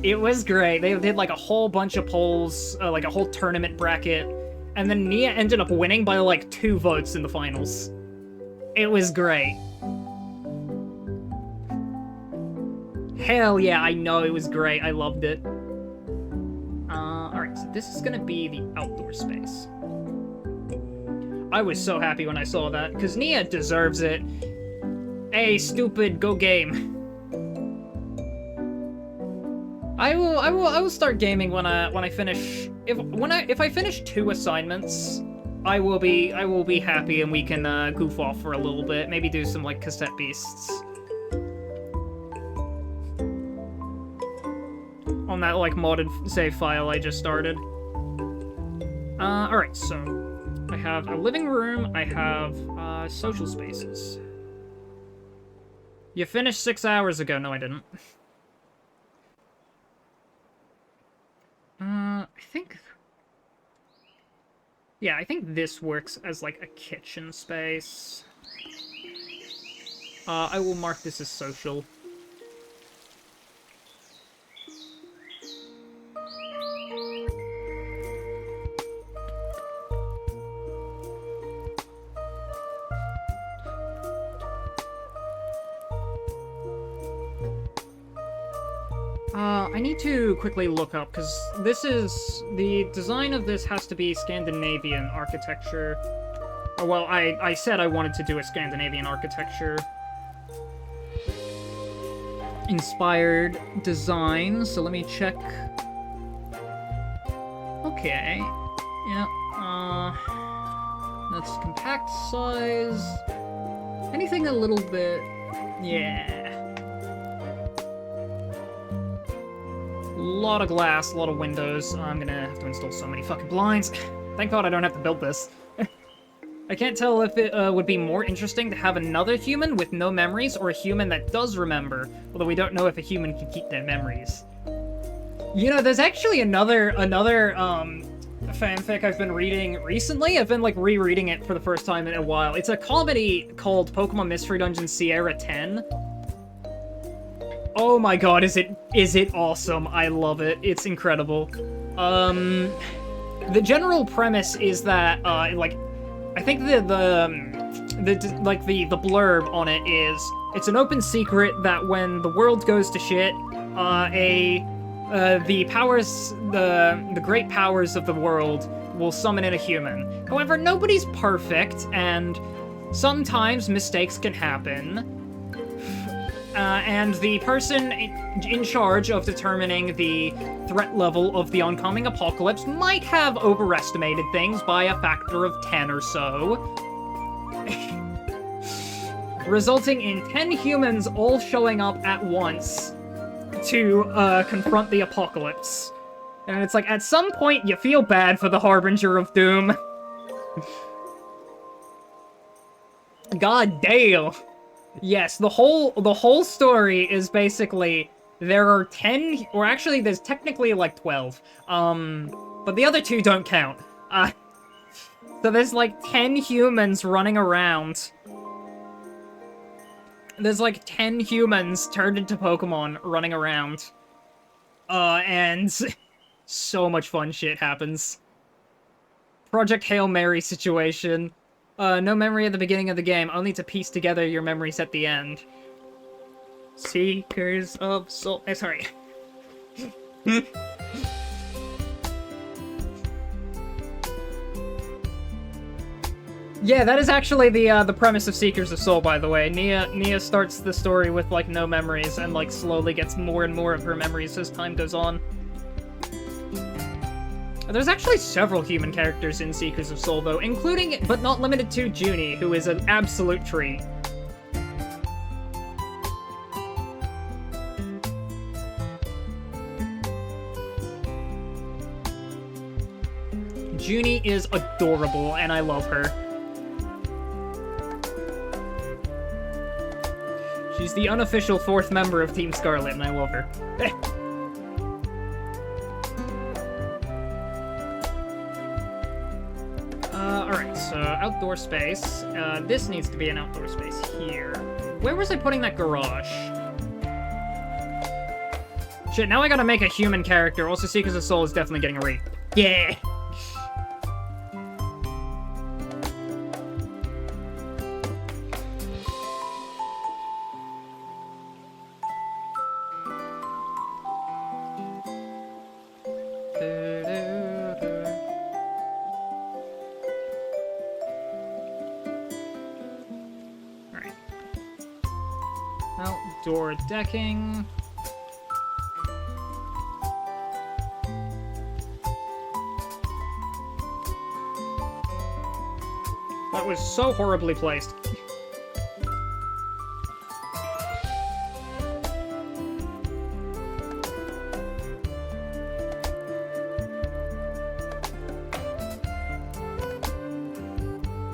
It was great. They did, like, a whole bunch of polls, like, a whole tournament bracket, and then Nia ended up winning by, like, 2 votes in the finals. It was great. Hell yeah, I know, it was great. I loved it. Alright, so this is gonna be the outdoor space. I was so happy when I saw that, because Nia deserves it. Hey, stupid, go game. I will start gaming when I finish. If I finish 2 assignments, I will be happy and we can goof off for a little bit. Maybe do some like cassette beasts on that like modded save file I just started. All right, so I have a living room. I have social spaces. You finished 6 hours ago. No, I didn't. I think... Yeah, I think this works as, like, a kitchen space. I will mark this as social. I need to quickly look up, because this is... The design of this has to be Scandinavian architecture. Oh, well, I said I wanted to do a Scandinavian architecture inspired design, so let me check. Okay. Yeah, that's compact size. Anything a little bit... Yeah. Lot of glass, a lot of windows. I'm gonna have to install so many fucking blinds. Thank God I don't have to build this. I can't tell if it would be more interesting to have another human with no memories or a human that does remember, although we don't know if a human can keep their memories. You know, there's actually another fanfic I've been reading recently. I've been, like, rereading it for the first time in a while. It's a comedy called Pokemon Mystery Dungeon Sierra 10. Oh my god, is it awesome. I love it. It's incredible. The general premise is that, like, I think the blurb on it is, it's an open secret that when the world goes to shit, the great powers of the world will summon in a human. However, nobody's perfect, and sometimes mistakes can happen. And the person in charge of determining the threat level of the oncoming apocalypse might have overestimated things by a factor of 10 or so, resulting in 10 humans all showing up at once to confront the apocalypse. And it's like, at some point, you feel bad for the Harbinger of Doom. God damn. Yes, the whole story is basically, there are 10, or actually there's technically like 12, but the other 2 don't count. So there's like 10 humans running around. There's like 10 humans turned into Pokemon running around. And so much fun shit happens. Project Hail Mary situation. No memory at the beginning of the game, only to piece together your memories at the end. Seekers of Soul... sorry. Yeah, that is actually the premise of Seekers of Soul, by the way. Nia starts the story with, like, no memories, and, like, slowly gets more and more of her memories as time goes on. There's actually several human characters in Seekers of Soul, though, including, but not limited to, Junie, who is an absolute treat. Junie is adorable, and I love her. She's the unofficial 4th member of Team Scarlet, and I love her. Alright, so outdoor space. This needs to be an outdoor space here. Where was I putting that garage? Shit, now I gotta make a human character. Also, Seekers of Soul is definitely getting a re. Yeah! Outdoor decking. That was so horribly placed.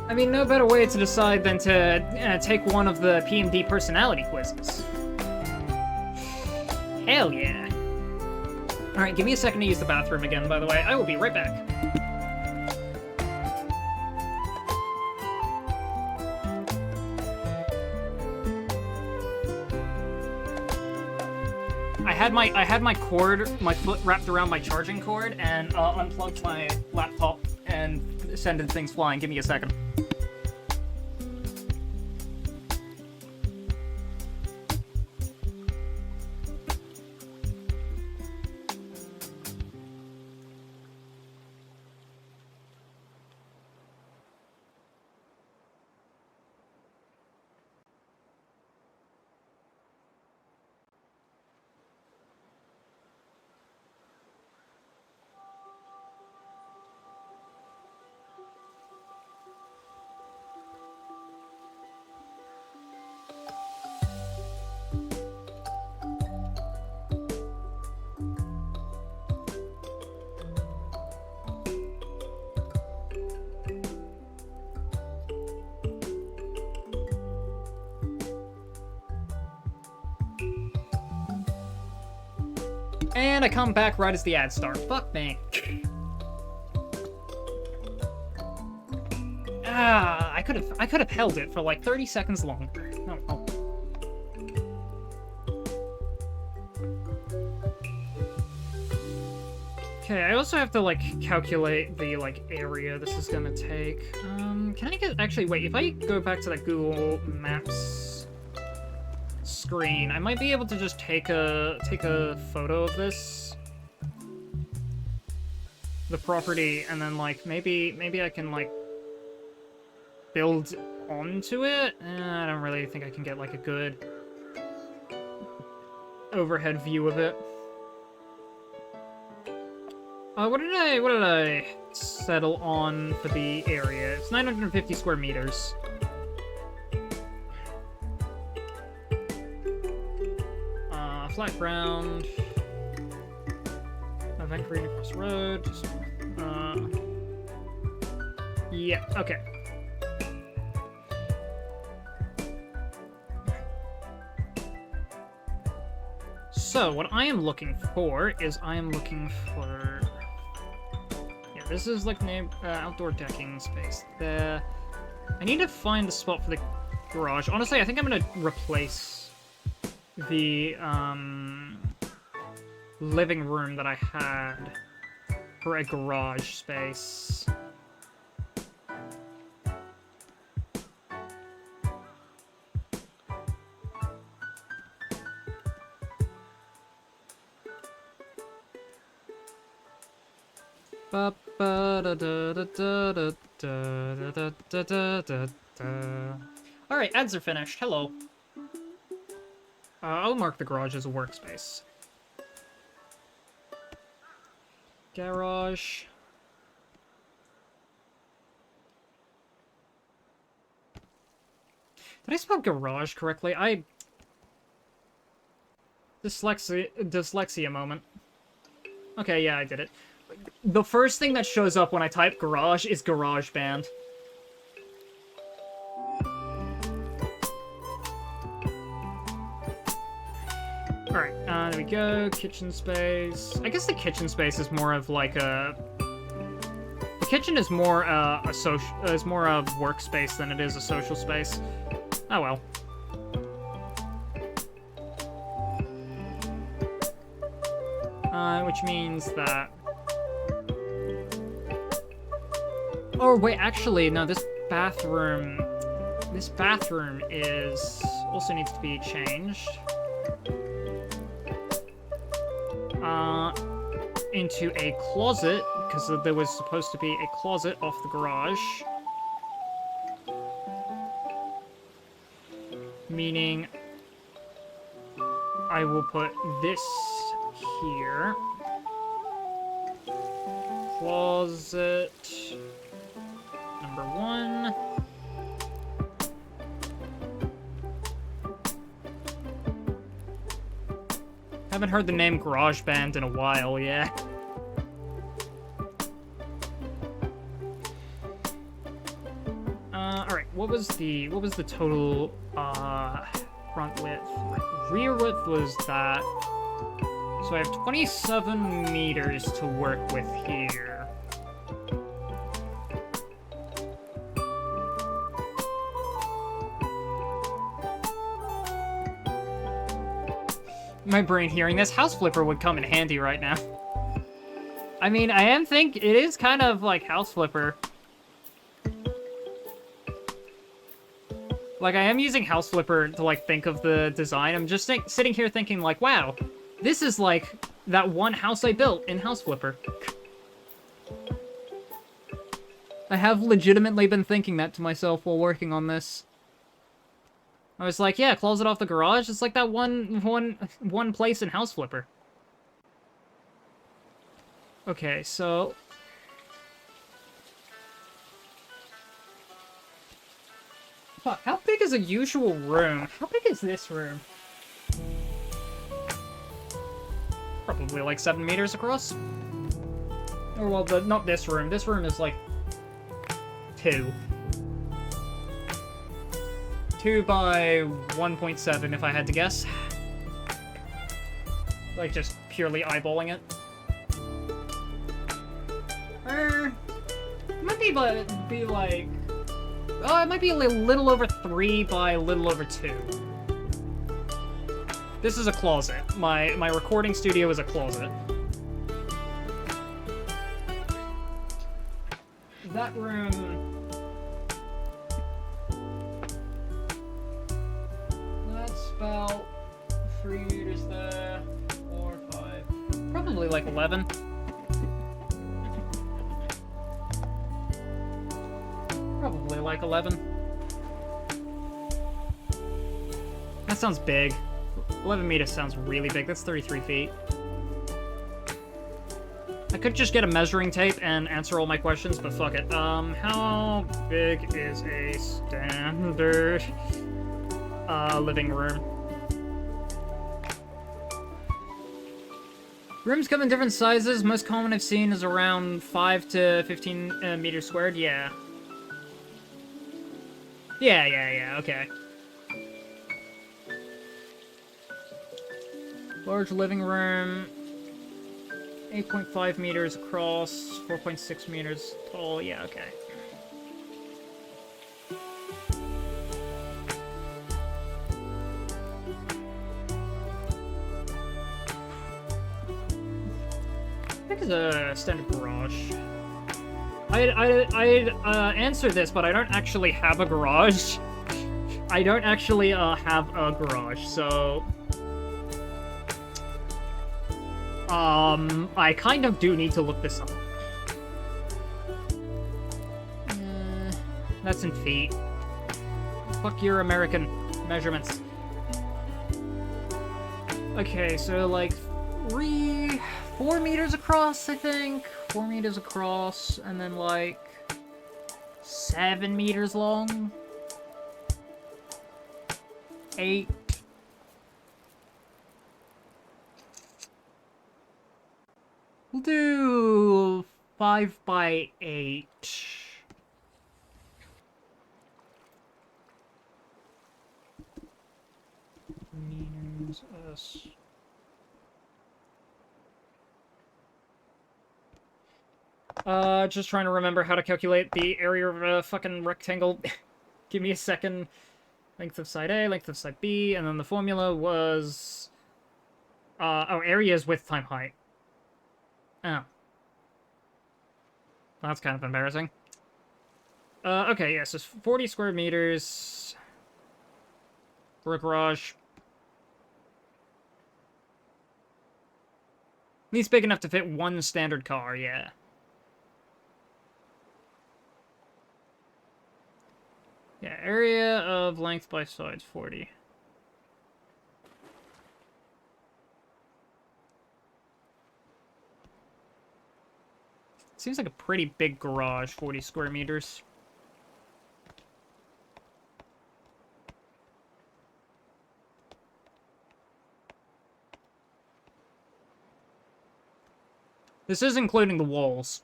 I mean, no better way to decide than to take one of the PMD personality quizzes. Hell yeah. Alright, give me a second to use the bathroom again, by the way. I will be right back. I had my cord, my foot wrapped around my charging cord, and unplugged my laptop and sending things flying. Give me a second. And I come back right as the ads start. Fuck me. I could have held it for like 30 seconds longer. Oh. Okay, I also have to like calculate the like area this is gonna take. Can I actually wait, if I go back to that Google Maps screen, I might be able to just take a photo of this, the property, and then like maybe I can like build onto it. I don't really think I can get like a good overhead view of it. What did I settle on for the area? It's 950 square meters. Flat ground. Event green across the road. Just, yeah, okay. So, what I am looking for is yeah, this is like outdoor decking space there. I need to find the spot for the garage. Honestly, I think I'm gonna replace the living room that I had for a garage space. Alright, ads are finished. Hello. I'll mark the garage as a workspace. Garage. Did I spell garage correctly? Dyslexia moment. Okay, yeah, I did it. The first thing that shows up when I type garage is GarageBand. Alright, there we go. Kitchen space. I guess the kitchen space is more of like a... The kitchen is more is more of workspace than it is a social space. Oh well. Which means that... Oh, wait, actually, no, this bathroom is... also needs to be changed. Into a closet, because there was supposed to be a closet off the garage. Meaning I will put this here. Closet number 1. Haven't heard the name GarageBand in a while, yeah. Alright, what was the total, front width? Rear width was that. So I have 27 meters to work with here. My brain hearing this house flipper would come in handy right now. I mean, it is kind of like house flipper. Like, I am using house flipper to, like, think of the design. I'm just sitting here thinking, like, wow, this is like that one house I built in house flipper. I have legitimately been thinking that to myself while working on this. I was like, yeah, closet off the garage. It's like that one place in house flipper. Okay, so fuck, how big is a usual room? How big is this room? Probably like 7 meters across. Or well, not this room. This room is like 2. 2 by 1.7 if I had to guess. Like just purely eyeballing it. It might be like it might be a little over 3 by a little over 2. This is a closet. My recording studio is a closet. That room... That's about 3 meters there. 4, 5... Probably like 11. Probably like 11. That sounds big. 11 meters sounds really big. That's 33 feet. I could just get a measuring tape and answer all my questions, but fuck it. How big is a standard living room? Rooms come in different sizes. Most common I've seen is around 5 to 15 meters squared. Yeah. Yeah, okay. Large living room, 8.5 meters across, 4.6 meters tall. Yeah, okay. I think it's a standard garage. I'd answer this, but I don't actually have a garage. I don't actually have a garage, so I kind of do need to look this up. That's in feet. Fuck your American measurements. Okay, so like 4 meters across, I think. 4 meters across, and then like 7 meters long. 8. We'll do 5 by 8. Meters S. Just trying to remember how to calculate the area of a fucking rectangle. Give me a second. Length of side A, length of side B, and then the formula was... area is width time height. Oh. That's kind of embarrassing. Okay, yes, it's 40 square meters for a garage. At least big enough to fit one standard car, yeah. Yeah, area of length by sides, 40. Seems like a pretty big garage, 40 square meters. This is including the walls.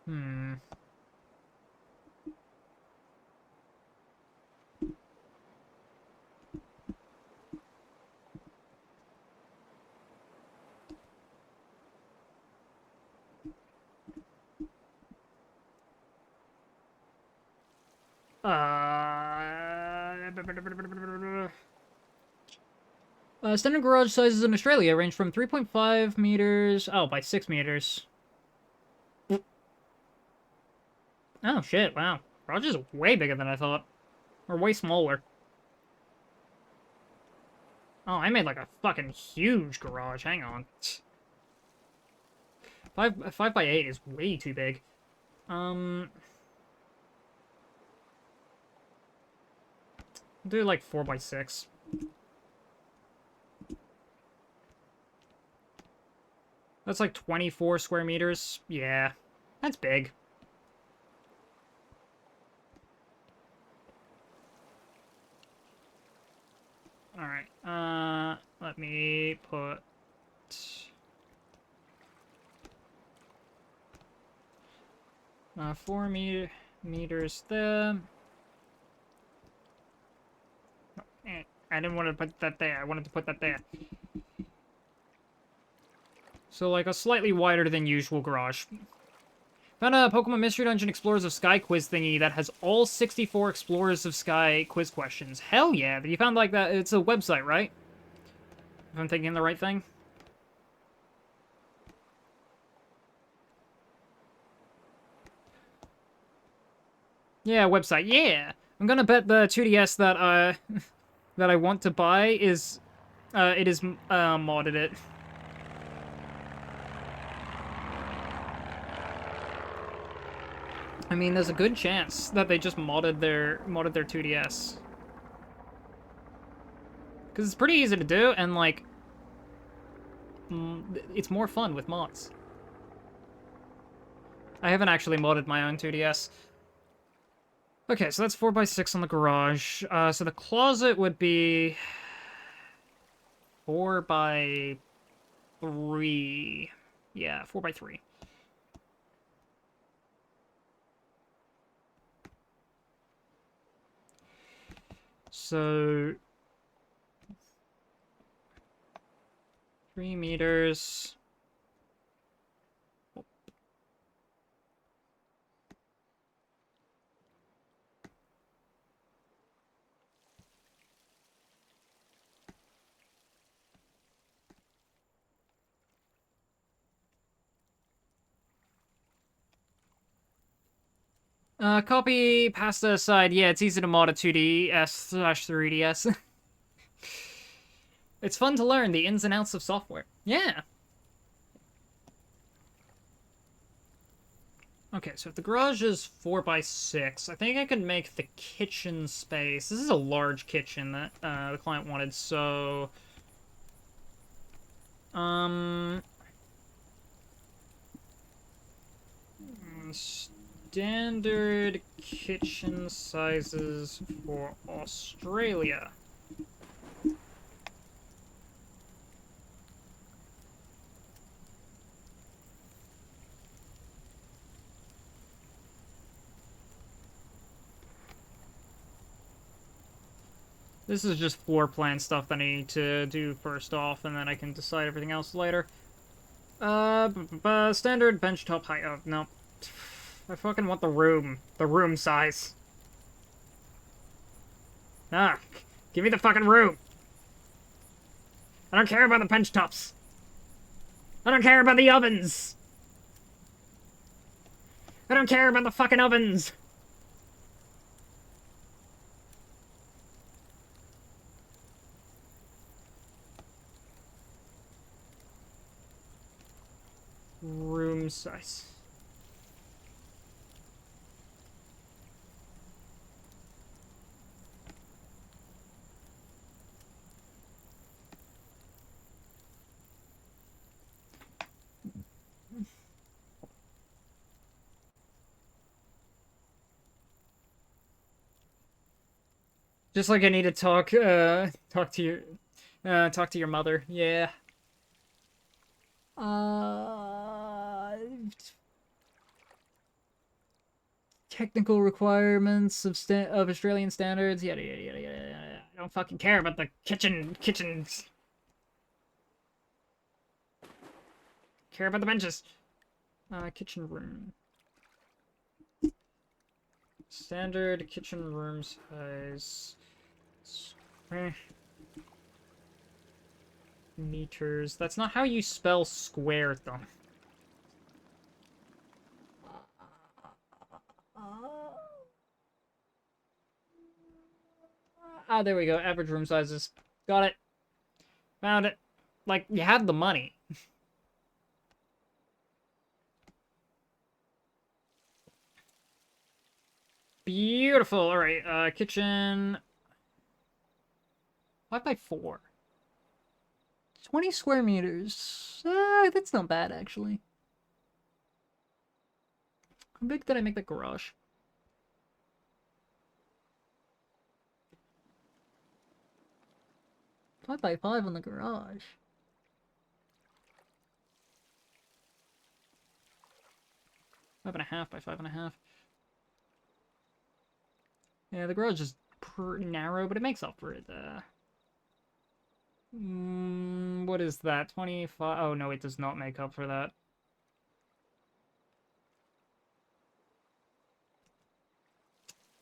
Hmm. Standard garage sizes in Australia range from 3.5 meters... Oh, by 6 meters. Oh, shit, wow. Garage is way bigger than I thought. Or way smaller. Oh, I made like a fucking huge garage. Hang on. 5 by 8 is way too big. Do like 4 by 6. That's like 24 square meters. Yeah, that's big. Alright, let me put... 4 meters there. I didn't want to put that there. I wanted to put that there. So, like, a slightly wider than usual garage. Found a Pokemon Mystery Dungeon Explorers of Sky quiz thingy that has all 64 Explorers of Sky quiz questions. Hell yeah! You found, like, that... It's a website, right? If I'm thinking the right thing. Yeah, website. Yeah! I'm gonna bet the 2DS that, that I want to buy is... it is, modded it. I mean, there's a good chance that they just modded their 2DS. Because it's pretty easy to do, and, like... it's more fun with mods. I haven't actually modded my own 2DS. Okay, so that's 4 by 6 on the garage. So the closet would be... 4 by 3. Yeah, 4 by 3. So... 3 meters... copy pasta aside, yeah, it's easy to mod a 2DS/3DS. It's fun to learn the ins and outs of software. Yeah. Okay, so if the garage is 4 by 6, I think I can make the kitchen space. This is a large kitchen that the client wanted, so... Standard kitchen sizes for Australia. This is just floor plan stuff that I need to do first off, and then I can decide everything else later. Standard benchtop height. Oh, no. I fucking want the room. The room size. Ah, give me the fucking room. I don't care about the bench tops. I don't care about the ovens. I don't care about the fucking ovens. size. Just like I need to talk to your mother. Yeah. Technical requirements of Australian standards. Yada yada yada yada. Yada. I don't fucking care about the kitchens. Care about the benches. Kitchen room. Standard kitchen room size. Meters. That's not how you spell square, though. There we go. Average room sizes. Got it. Found it. Like, you had the money. Beautiful. Alright, kitchen. 5x4. 20 square meters. That's not bad, actually. How big did I make that garage? 5x5 on the garage. Five and a half by 5.5. Yeah, the garage is pretty narrow, but it makes up for it. What is that? 25? Oh, no, it does not make up for that.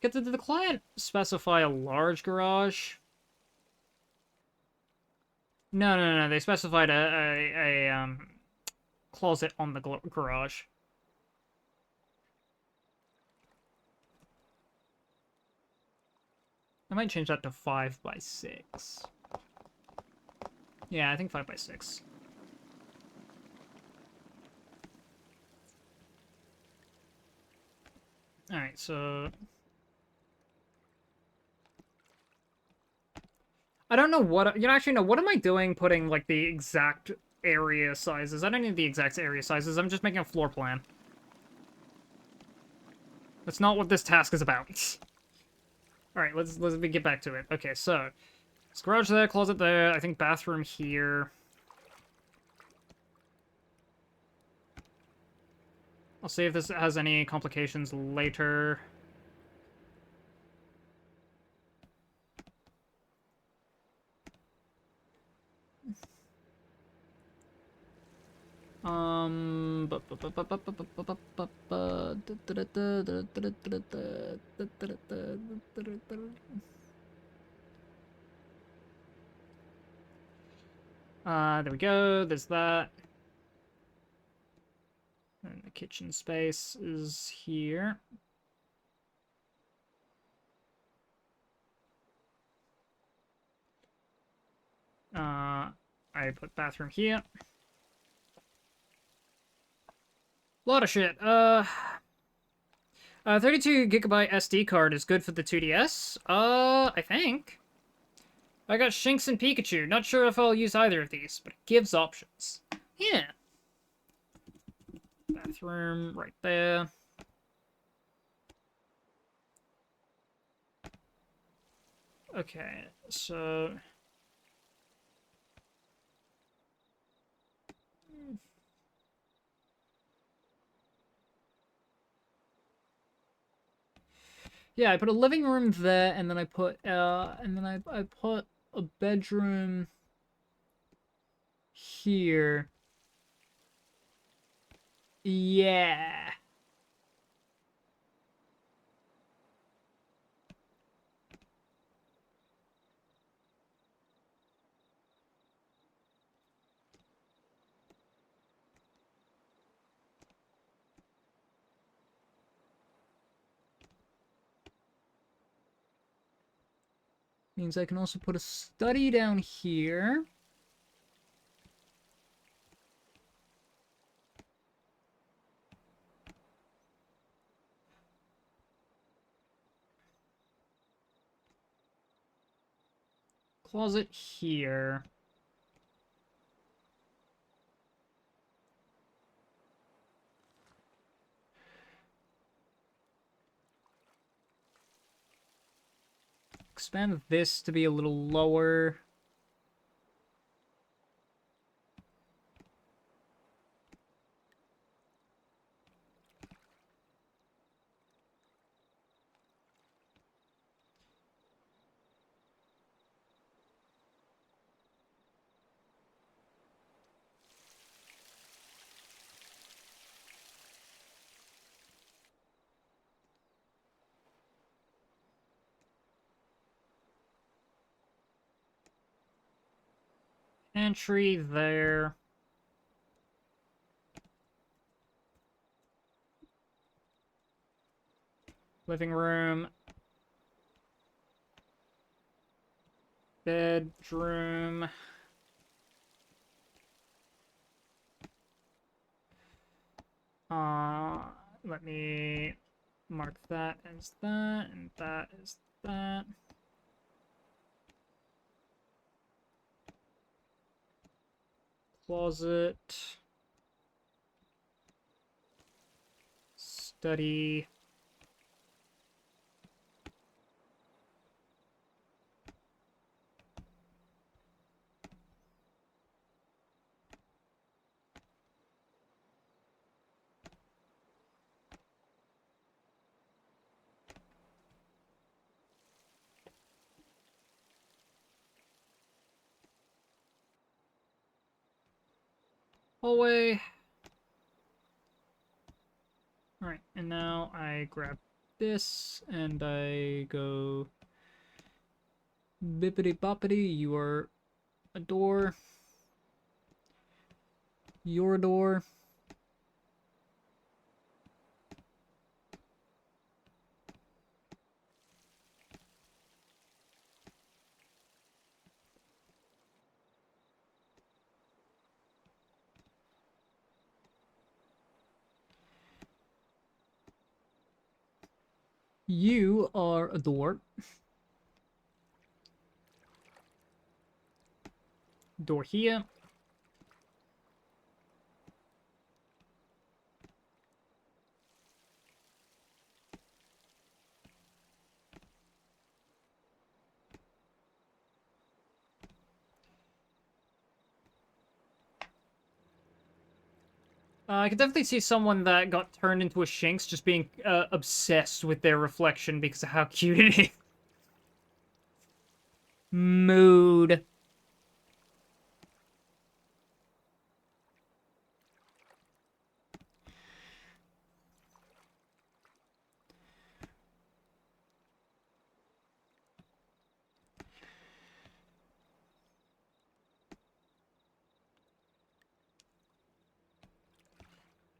Did the client specify a large garage? No. They specified a closet on the garage. I might change that to 5x6. Yeah, I think 5x6. Alright, so... I don't know what... You know, actually, no, what am I doing putting, like, the exact area sizes? I don't need the exact area sizes, I'm just making a floor plan. That's not what this task is about. Alright, let's get back to it. Okay, so... It's garage there, closet there, I think bathroom here. I'll see if this has any complications later. There we go, there's that. And the kitchen space is here. I put bathroom here. Lot of shit. 32 gigabyte SD card is good for the 2DS. I think. I got Shinx and Pikachu. Not sure if I'll use either of these, but it gives options. Yeah. Bathroom right there. Okay, so... Yeah, I put a living room there, and then I put, I put a bedroom here. Yeah. Means I can also put a study down here. closet here. Expand this to be a little lower. Entry there. Living room. Bedroom. Let me mark that as that, and that is that. Closet. Study. Hallway. Alright, and now I grab this and I go bippity boppity. You are a door. Your door. You are a door. Door here. I could definitely see someone that got turned into a Shinx just being obsessed with their reflection because of how cute it is. Mood.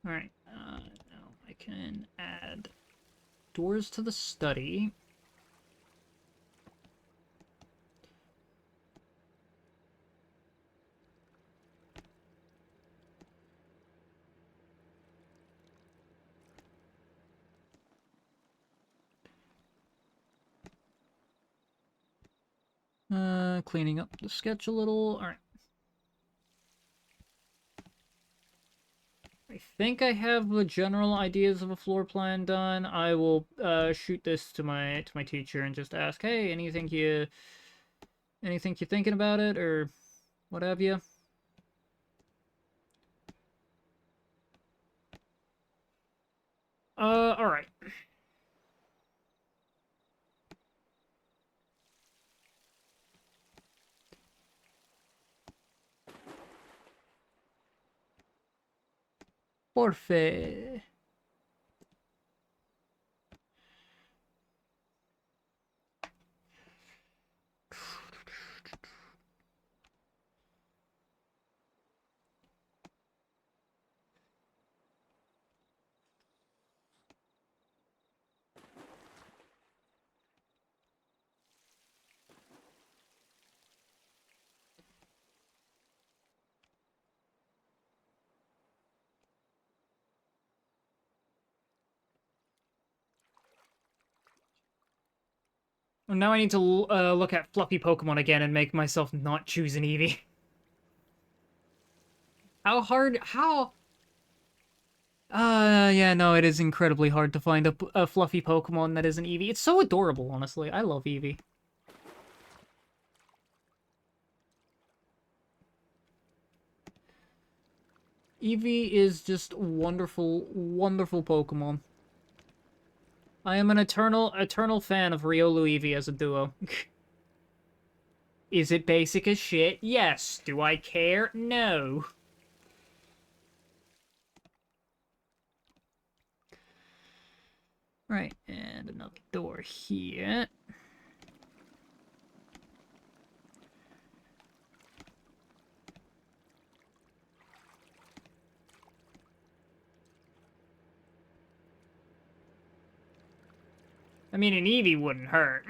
Alright, now I can add doors to the study. Cleaning up the sketch a little. Alright. I think I have the general ideas of a floor plan done. I will shoot this to my teacher and just ask, hey, anything you thinking about it or what have you? Alright. Orfe. Now I need to look at fluffy Pokemon again and make myself not choose an Eevee. How hard? How? Yeah, no, it is incredibly hard to find a fluffy Pokemon that is an Eevee. It's so adorable, honestly. I love Eevee. Eevee is just wonderful, wonderful Pokemon. I am an eternal fan of Riolu Eevee as a duo. Is it basic as shit? Yes. Do I care? No. Right, and another door here. I mean, an Eevee wouldn't hurt.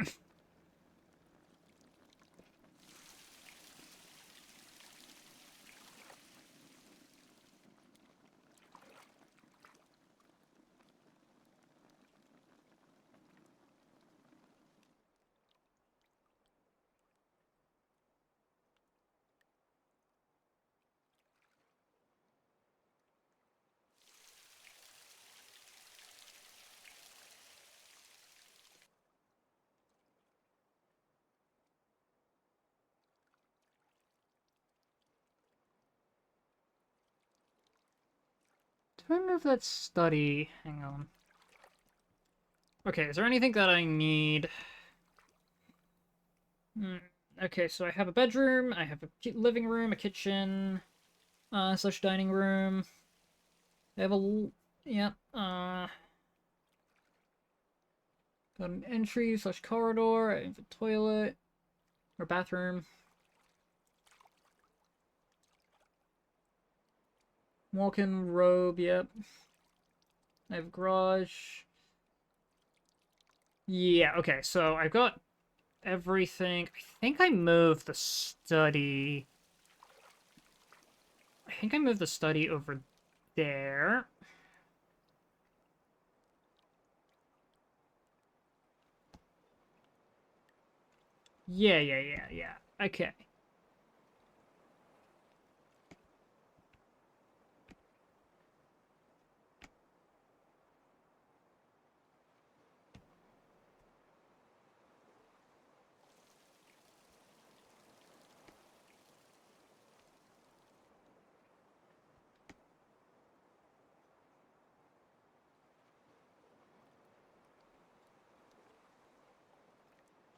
Do I remember that study? Hang on. Okay, is there anything that I need? Okay, so I have a bedroom, I have a living room, a kitchen, slash dining room. I have a... yeah, got an entry slash corridor, I have a toilet, or bathroom. Walk-in robe, yep. I have a garage. Yeah, okay, so I've got everything. I think I moved the study. I think I moved the study over there. Yeah. Okay.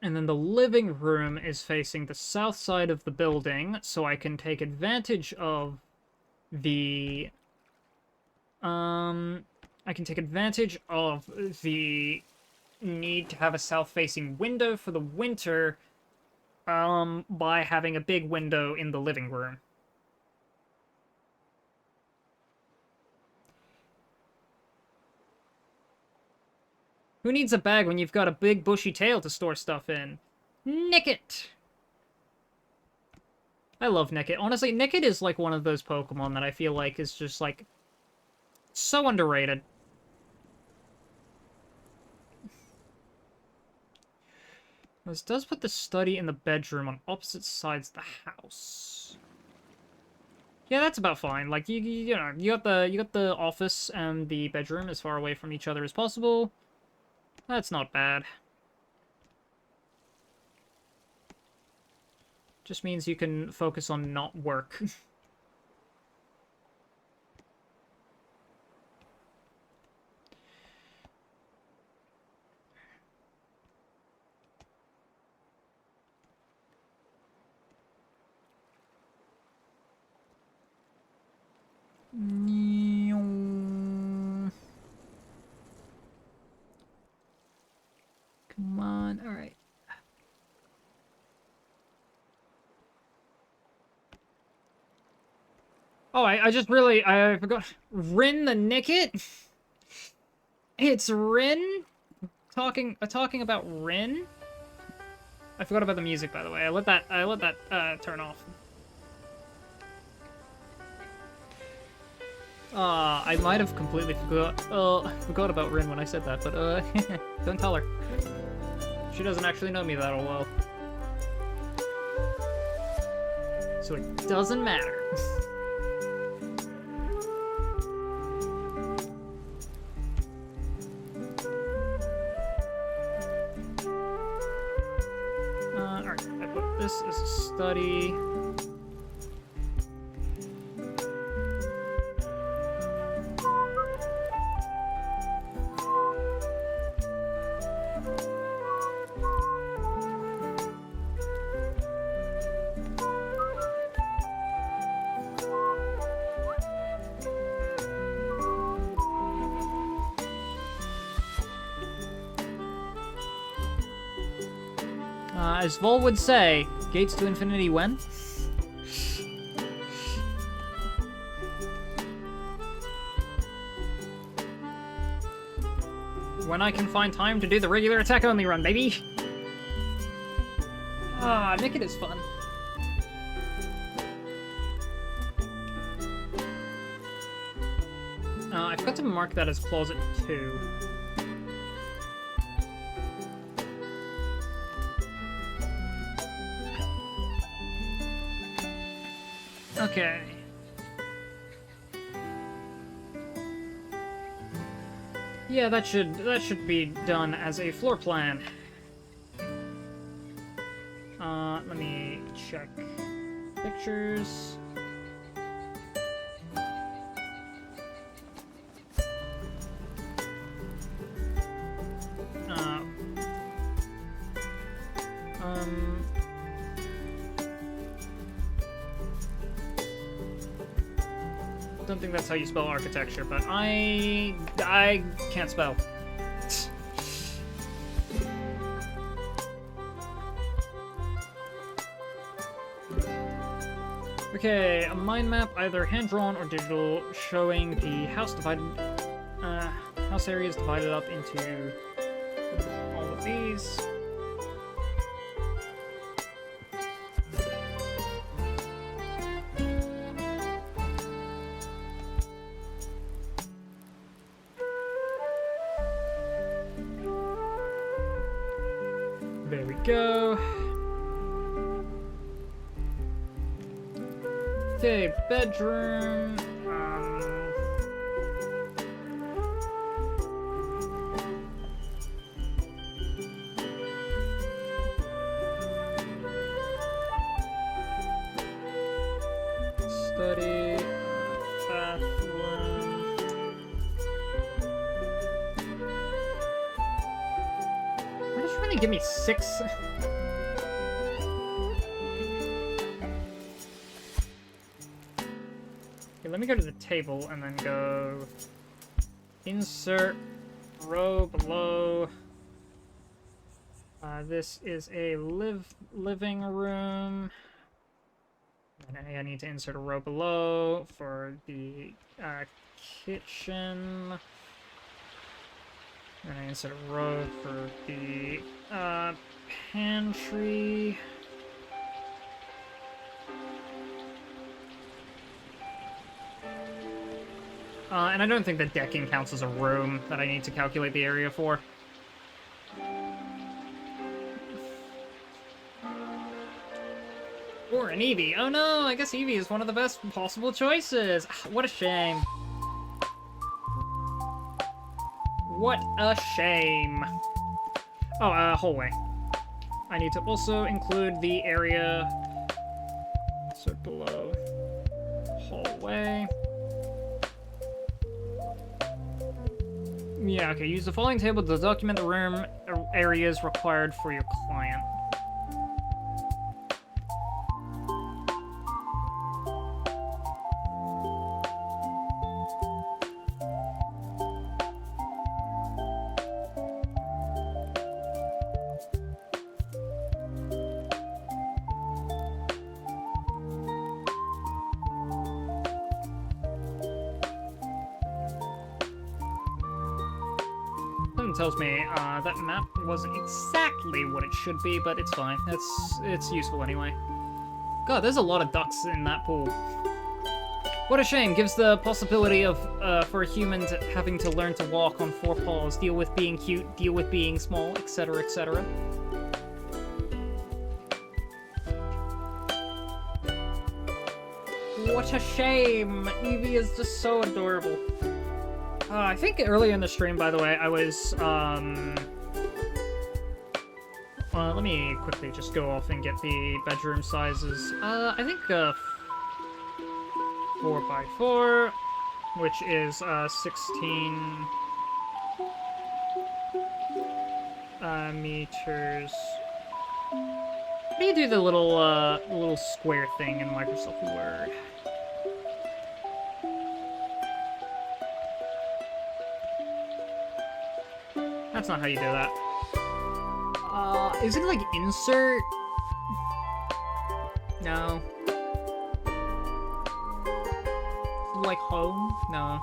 And then the living room is facing the south side of the building, so I can take advantage of the... I can take advantage of the need to have a south-facing window for the winter, by having a big window in the living room. Who needs a bag when you've got a big bushy tail to store stuff in? Nickit! I love Nickit. Honestly, Nickit is like one of those Pokemon that I feel like is just like so underrated. This does put the study and the bedroom on opposite sides of the house. Yeah, that's about fine. Like you know, you got the office and the bedroom as far away from each other as possible. That's not bad. Just means you can focus on not work. Come on, alright. Oh, I forgot. Rin the Nickit? It's Rin? Talking about Rin? I forgot about the music, by the way. I let that turn off. I might have completely forgot about Rin when I said that, but, don't tell her. She doesn't actually know me that well. So it doesn't matter. Alright, I put this as a study. As Vol would say, gates to infinity when? When I can find time to do the regular attack only run, baby! Ah, make it as fun. I forgot to mark that as closet 2. Okay. Yeah, that should be done as a floor plan. Let me check pictures. Don't think that's how you spell architecture, but I can't spell. Okay, a mind map, either hand-drawn or digital, showing the house house areas divided up into all of these. There we go. Okay, bedroom. Study. Bathroom. Why did you really give me 6? Let me go to the table and then go insert row below. This is a living room. And I need to insert a row below for the kitchen. And I insert a row for the pantry. And I don't think the decking counts as a room that I need to calculate the area for. Or an Eevee. Oh no, I guess Eevee is one of the best possible choices. What a shame. What a shame. Oh, hallway. I need to also include the area. So below. Hallway. Yeah, okay, use the following table to document the room areas required for your client. Tells me that map wasn't exactly what it should be, but it's fine. It's useful anyway. God, there's a lot of ducks in that pool. What a shame. Gives the possibility of for a human having to learn to walk on 4 paws, deal with being cute, deal with being small, etc., etc. What a shame. Eevee is just so adorable. I think earlier in the stream, by the way, I was let me quickly just go off and get the bedroom sizes. I think 4x4, which is 16 meters. How do you do the little square thing in Microsoft Word? That's not how you do that. Is it like insert? No. Like home? No.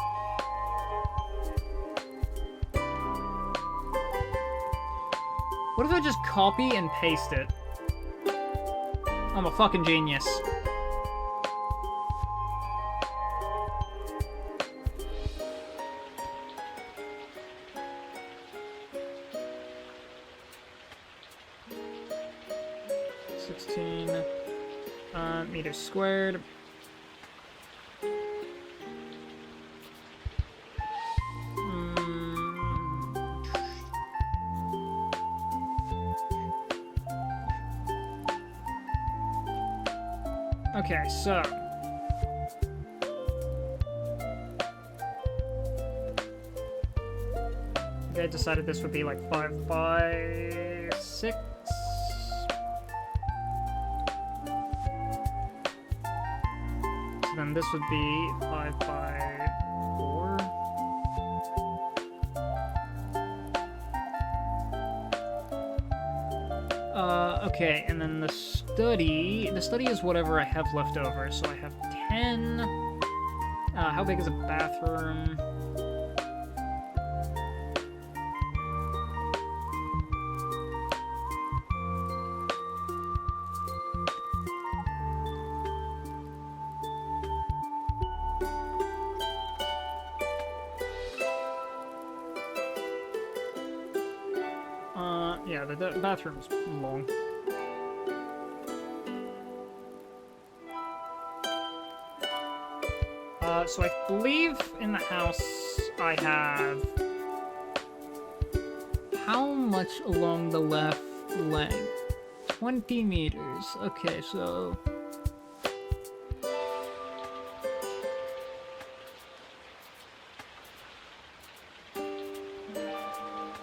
What if I just copy and paste it? I'm a fucking genius. Meters squared. Okay, so I decided this would be like 5x6. So then this would be 5x4. Okay, and then the study is whatever I have left over. So I have 10. How big is a bathroom? Yeah, the bathroom's long. So I believe in the house I have... How much along the left leg? 20 meters. Okay, so...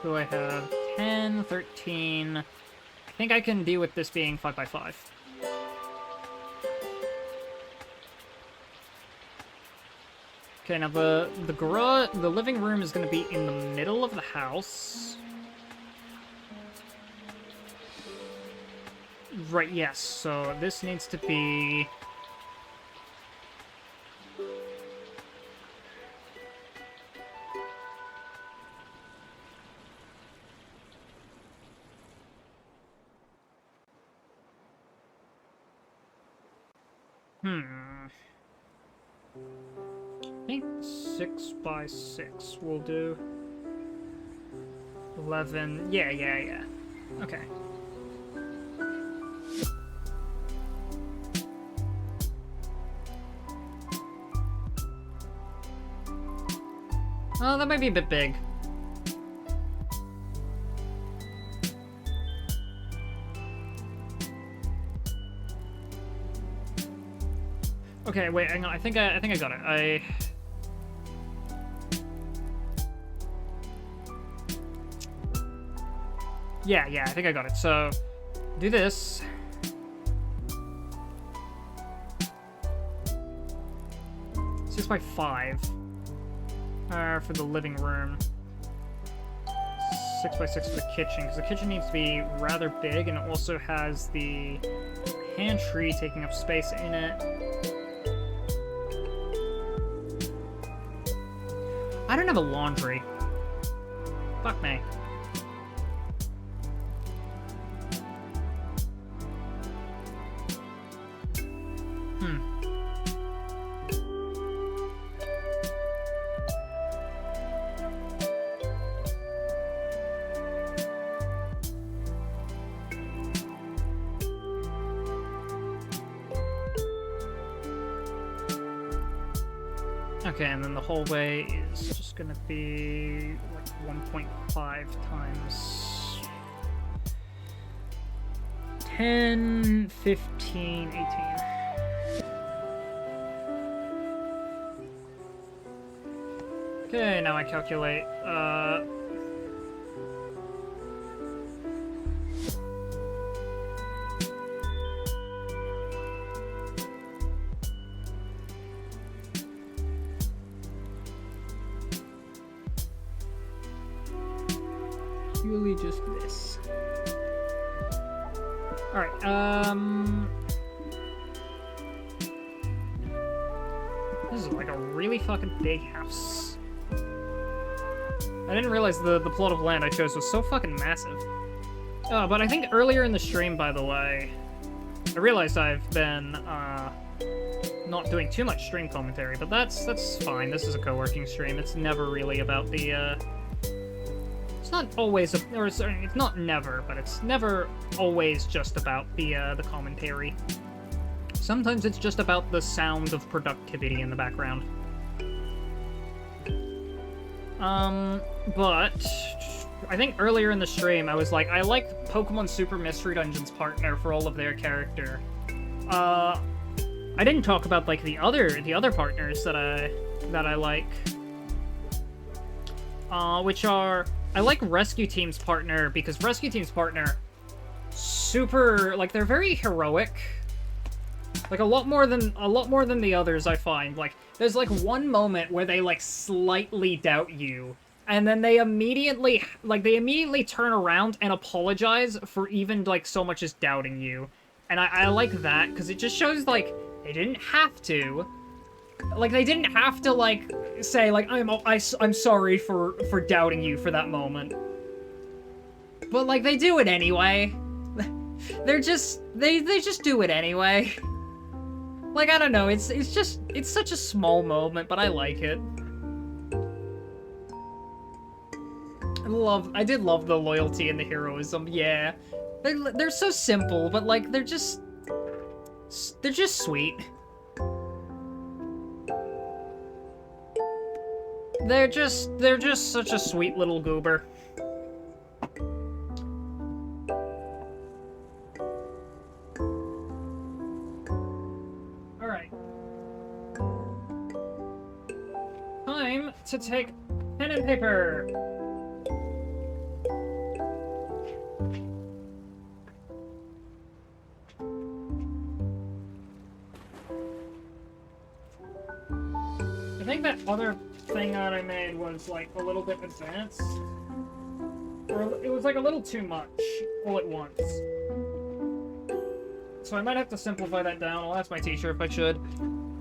So I have 10, 13... I think I can deal with this being 5x5. Okay, now the living room is going to be in the middle of the house. Right, yes, so this needs to be... I think 6x6 will do. 11. Yeah. Okay. Oh, that might be a bit big. Okay, wait, hang on. I think I got it. Yeah, I think I got it. So, do this. Six by 5. For the living room. 6x6 for the kitchen, because the kitchen needs to be rather big, and it also has the pantry taking up space in it. I don't have a laundry. Fuck me. Okay, and then the whole way is just gonna be like 1.5 times 10, 15, 18. Okay, now I calculate, purely just this. Alright, this is like a really fucking big house. I didn't realize the plot of land I chose was so fucking massive. Oh, but I think earlier in the stream, by the way, I realized I've been, not doing too much stream commentary, but that's fine. This is a co-working stream. It's never really about the, it's not always, or sorry, it's not never, but it's never always just about the commentary. Sometimes it's just about the sound of productivity in the background. But I think earlier in the stream I was like, I like Pokemon Super Mystery Dungeon's partner for all of their character. I didn't talk about like the other partners that I like. Which are, I like Rescue Team's partner because Rescue Team's partner super, like, they're very heroic. Like a lot more than the others, I find. Like there's like one moment where they like slightly doubt you, and then they immediately turn around and apologize for even like so much as doubting you. And I like that because it just shows like they didn't have to. Like they didn't have to like say like I'm sorry for doubting you for that moment. But like they do it anyway. They just do it anyway. Like, I don't know, it's such a small moment, but I like it. I did love the loyalty and the heroism, yeah. They're so simple, but like, they're just sweet. They're just such a sweet little goober. To take pen and paper. I think that other thing that I made was like a little bit advanced. Or it was like a little too much all at once. So I might have to simplify that down. I'll ask my teacher if I should.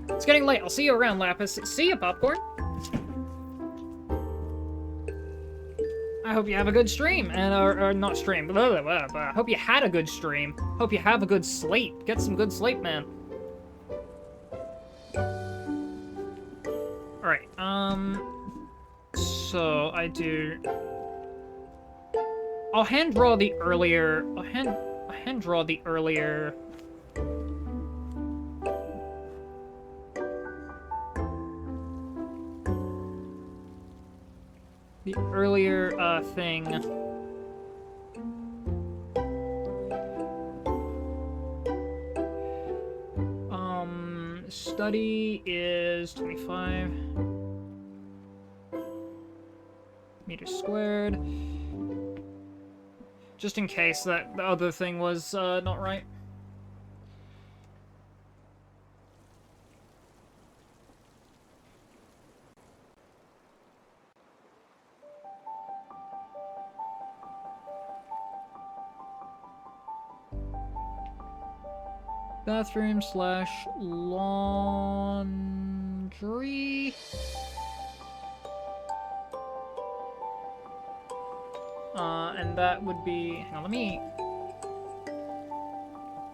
It's getting late. I'll see you around, Lapis. See you, Popcorn. I hope you have a good stream, and or not stream, blah, blah, blah. Hope you had a good stream. Hope you have a good sleep. Get some good sleep, man. Alright, so I do... I'll hand draw the earlier... I'll hand draw the earlier... The earlier, thing. Study is 25 meters squared. Just in case that the other thing was, not right. Bathroom / laundry. And that would be, hang on,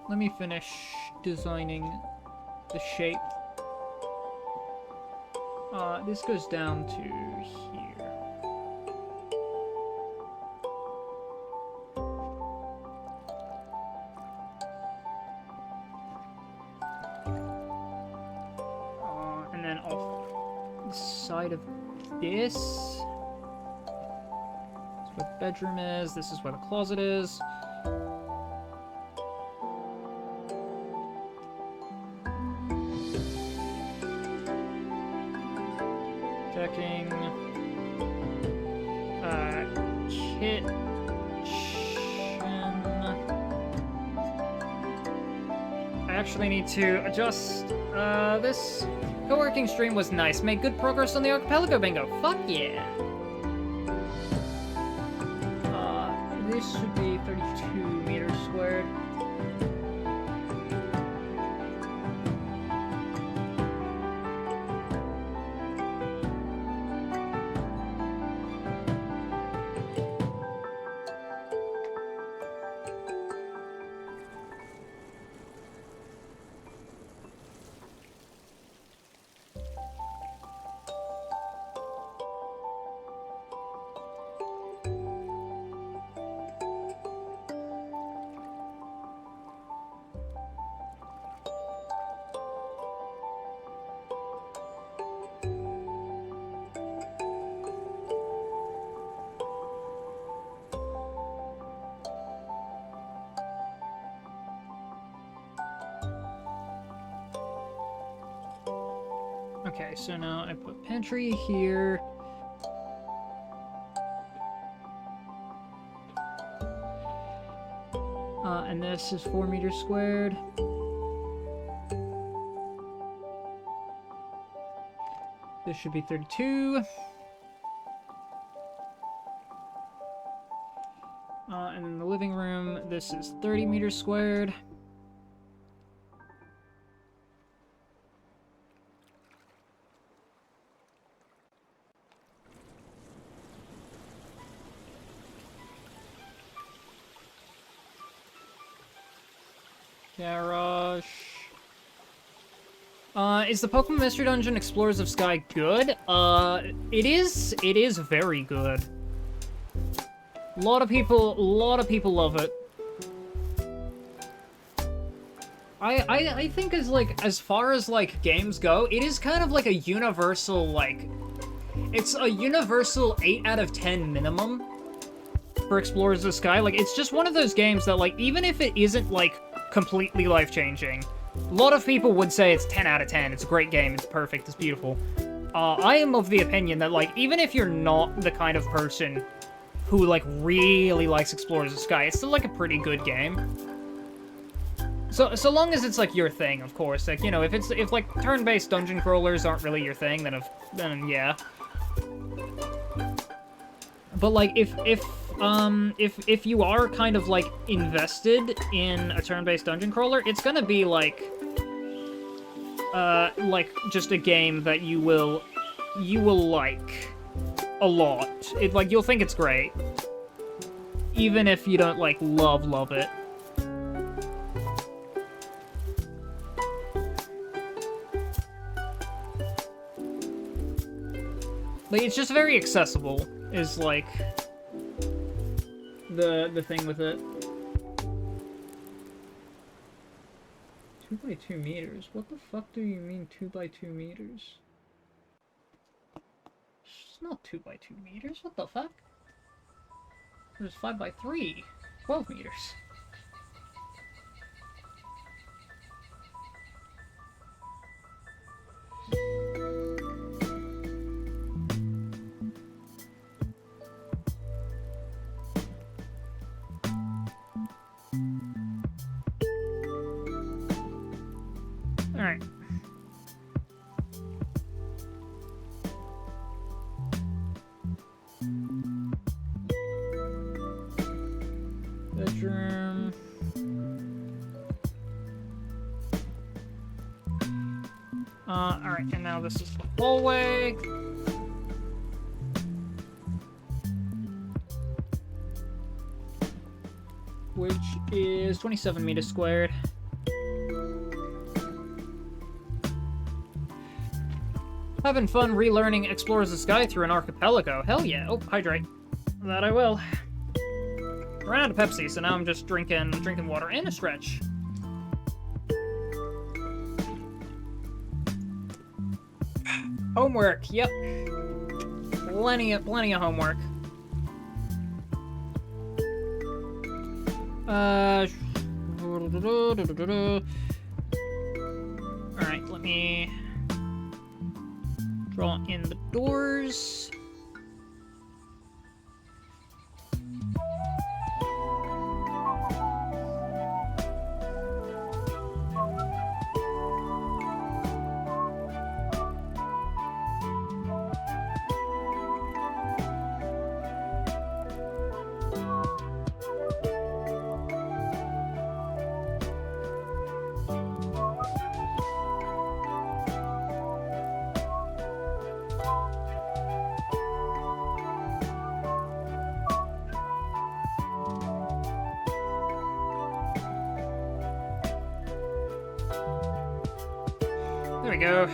let me finish designing the shape. This goes down to here. side of this. That's where the bedroom is. This is where the closet is. Decking. Kitchen. I actually need to adjust this. Co-working stream was nice. Made good progress on the archipelago bingo. Fuck yeah. This should be 32 meters squared. Okay, so now I put pantry here. And this is 4 meters squared. This should be 32. And in the living room, this is 30 meters squared. Garage. Is the Pokemon Mystery Dungeon Explorers of Sky good? It is very good. A lot of people love it. I think as far as, like, games go, it is kind of like a universal, like, it's a universal 8 out of 10 minimum for Explorers of the Sky. Like, it's just one of those games that, like, even if it isn't, like, completely life-changing, a lot of people would say it's 10 out of 10. It's a great game. It's perfect. It's beautiful. I am of the opinion that, like, even if you're not the kind of person who, like, really likes Explorers of the Sky, it's still, like, a pretty good game. So long as it's, like, your thing, of course. Like, you know, if like, turn-based dungeon crawlers aren't really your thing, then yeah. But, like, if you are kind of, like, invested in a turn-based dungeon crawler, it's gonna be, like, just a game that you will like a lot. Like, you'll think it's great. Even if you don't, like, love it. Like, it's just very accessible, is, like, the thing with it. 2 by 2 meters? What the fuck do you mean 2 by 2 meters? It's not 2 by 2 meters, what the fuck? There's 5 by 3. 12 meters. Alright. Bedroom. Alright, and now this is the hallway. Which is 27 meters squared. Having fun relearning Explorers of the Sky through an archipelago. Hell yeah. Oh, hydrate. That I will. Ran out of Pepsi, so now I'm just drinking water and a stretch. Homework, yep. Plenty of homework. Alright, let me draw in the doors. There we go.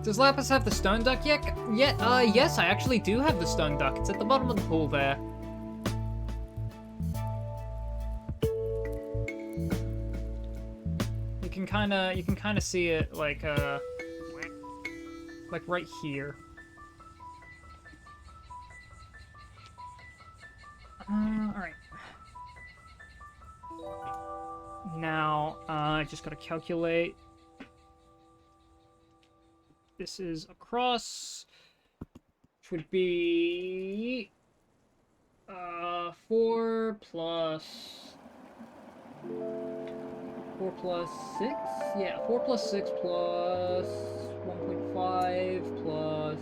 Does Lapis have the stone duck yet? Yes, I actually do have the stone duck. It's at the bottom of the pool there. You can kinda see it like right here. Alright. Now, I just gotta calculate. This is across, which would be 4 plus 6? Yeah, 4 plus 6 plus 1.5 plus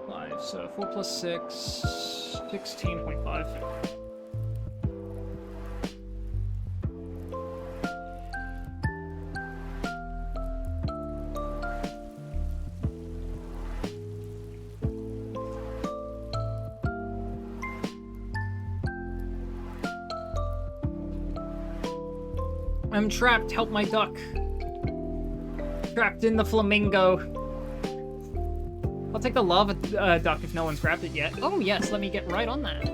5. So 4 plus 6, 16.5. I'm trapped, help my duck. Trapped in the flamingo. I'll take the lava duck if no one's grabbed it yet. Oh yes, let me get right on that.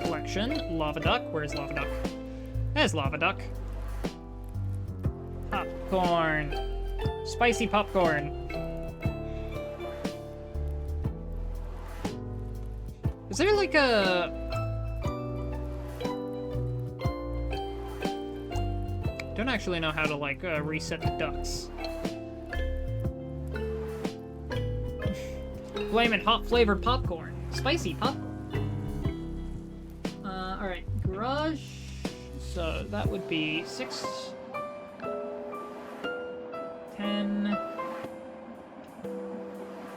Collection, lava duck, where's lava duck? There's lava duck. Popcorn. Spicy popcorn. Is there like a... don't actually know how to, like, reset the ducks. Flamin' hot flavored popcorn. Spicy popcorn. Alright, garage. So that would be 6, 10,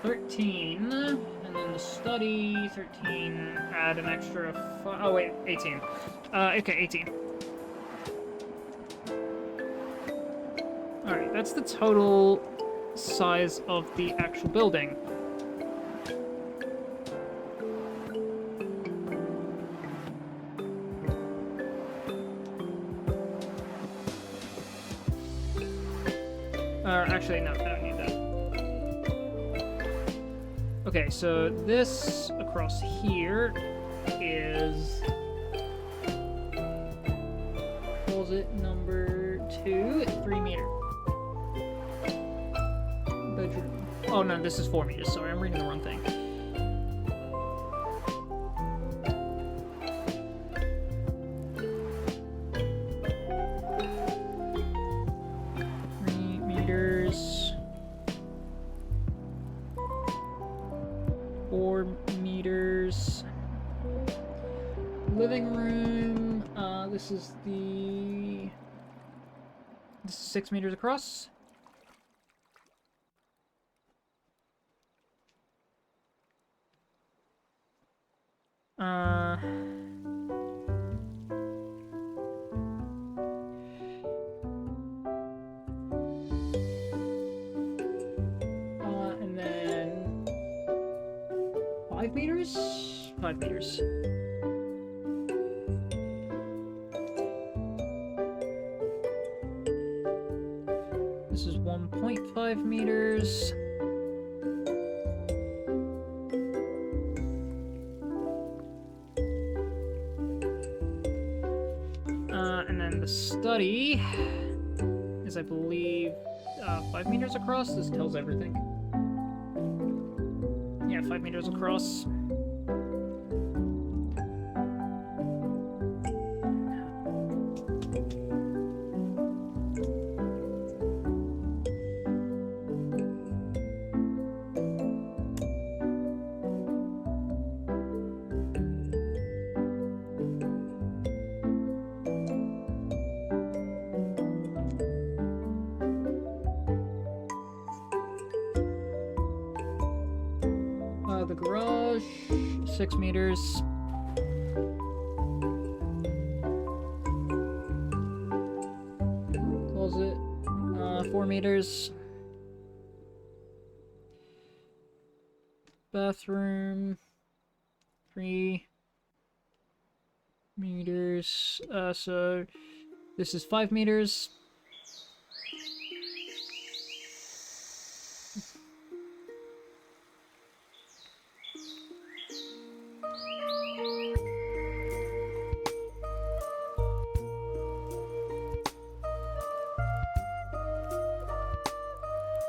13, and then the study, 13, add an extra, oh wait, 18. Okay, 18. Alright, that's the total size of the actual building. Actually, no, I don't need that. Okay, so this across here is... closet number 2 at 3 meters. Bedroom. Oh no, this is 4 meters. Sorry, I'm reading the wrong thing. Living room, this is 6 meters across. And then 5 meters? 5 meters. This is 1.5 meters. And then the study is, I believe, 5 meters across? This tells everything. Yeah, 5 meters across. The garage, 6 meters. Closet, 4 meters. Bathroom, 3 meters. So this is 5 meters.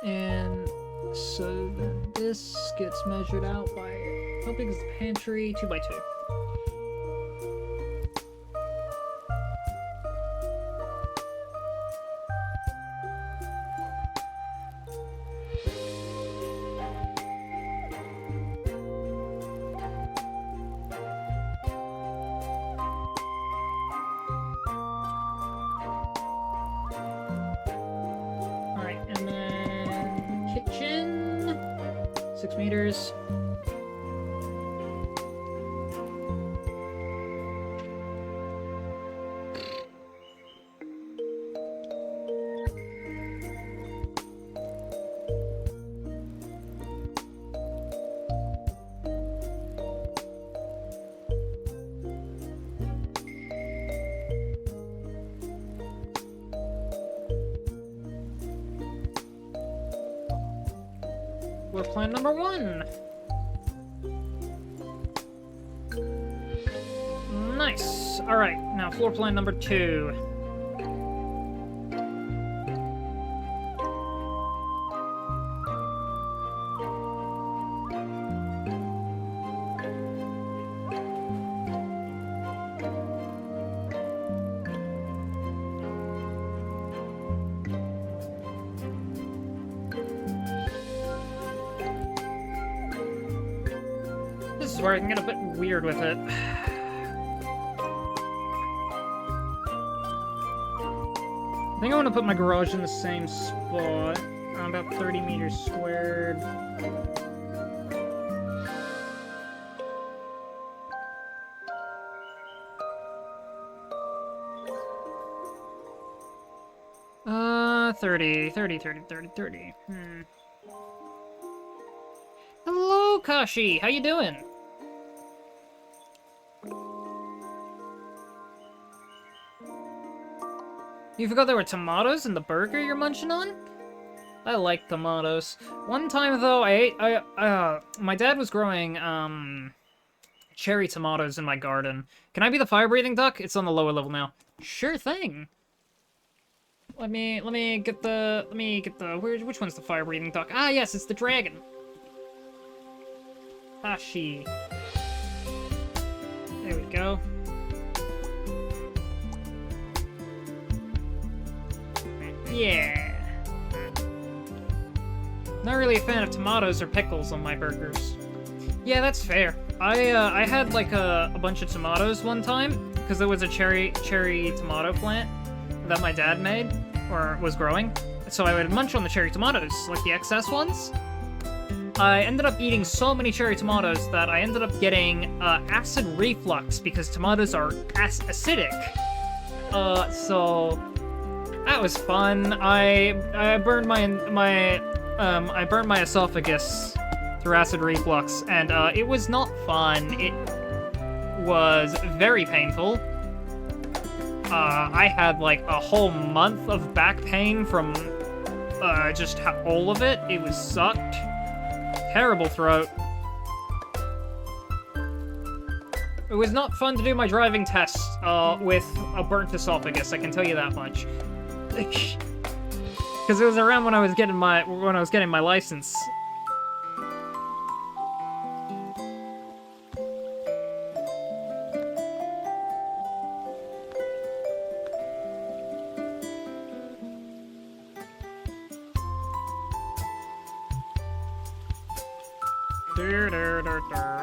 And so then this gets measured out by, how big is the pantry? 2 by 2. Alright, and then kitchen, 6 meters. Floor plan number 1. Nice. All right, now floor plan number 2. This is where I can get a bit weird with it. I think I want to put my garage in the same spot. About 30 meters squared. Uh, 30. Hello, Kashi. How you doing? You forgot there were tomatoes in the burger you're munching on? I like tomatoes. One time, though, my dad was growing, cherry tomatoes in my garden. Can I be the fire-breathing duck? It's on the lower level now. Sure thing. Let me get the, which one's the fire-breathing duck? Ah, yes, it's the dragon. Hashi. There we go. Yeah. Not really a fan of tomatoes or pickles on my burgers. Yeah, that's fair. I had like a bunch of tomatoes one time because there was a cherry tomato plant that my dad made or was growing. So I would munch on the cherry tomatoes, like the excess ones. I ended up eating so many cherry tomatoes that I ended up getting acid reflux because tomatoes are acidic. So that was fun. I burned I burned my esophagus through acid reflux, and it was not fun. It was very painful. I had like a whole month of back pain from just all of it. It was sucked. Terrible throat. It was not fun to do my driving test with a burnt esophagus, I can tell you that much. Because it was around when I was getting my license.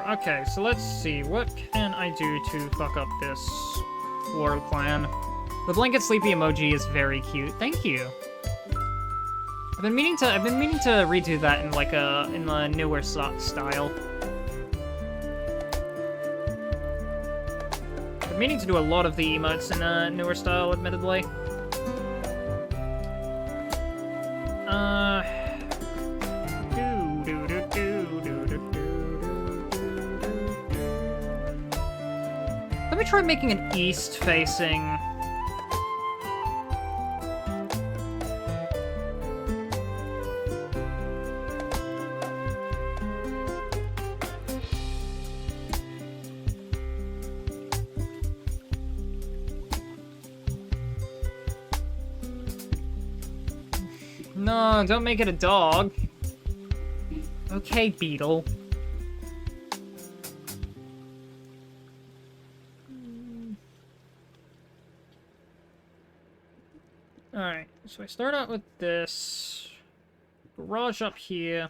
Okay, so let's see. What can I do to fuck up this floor plan? The blanket sleepy emoji is very cute. Thank you. I've been meaning to redo that in like in the newer style. I've been meaning to do a lot of the emotes in a newer style, admittedly. Let me try making an east-facing. No, don't make it a dog. Okay, Beetle. Alright, so I start out with this. Garage up here.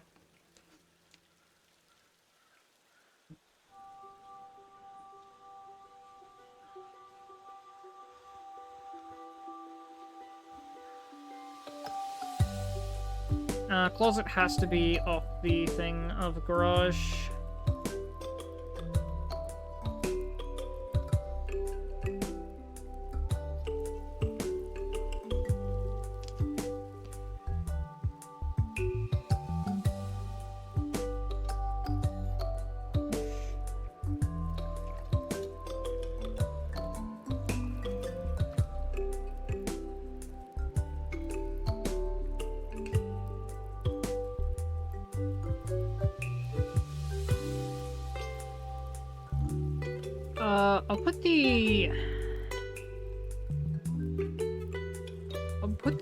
Closet has to be off the thing of garage. I'll put the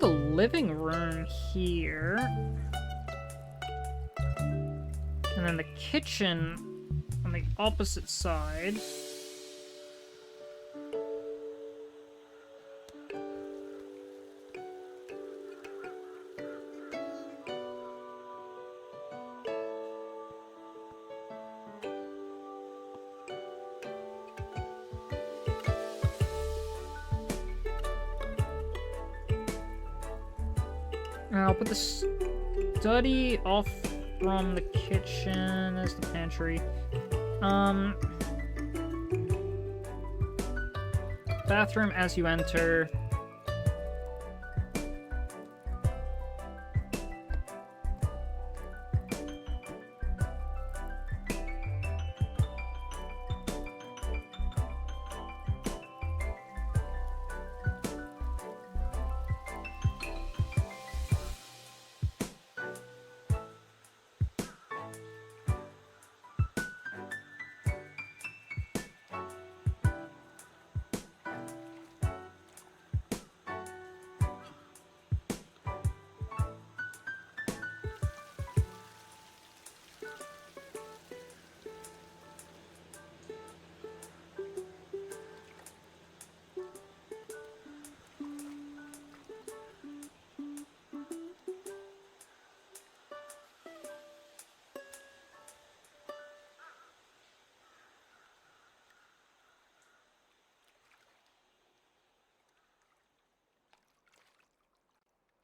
living room here. And then the kitchen on the opposite side. And I'll put the study off from the kitchen as the pantry. Bathroom as you enter.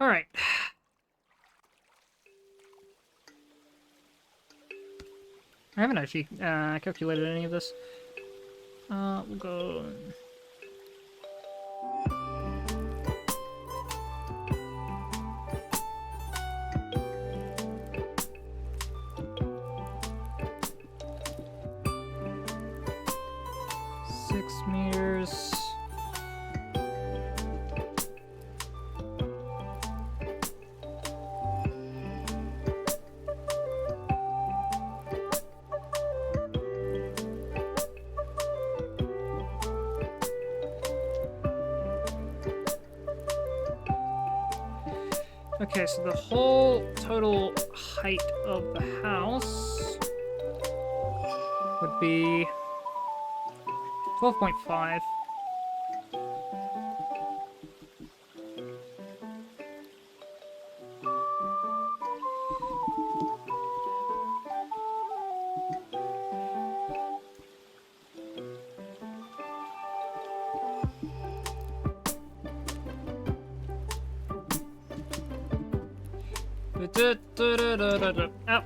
All right. I haven't actually calculated any of this. We'll go. $6 meters. Okay, so the whole total height of the house would be 12.5.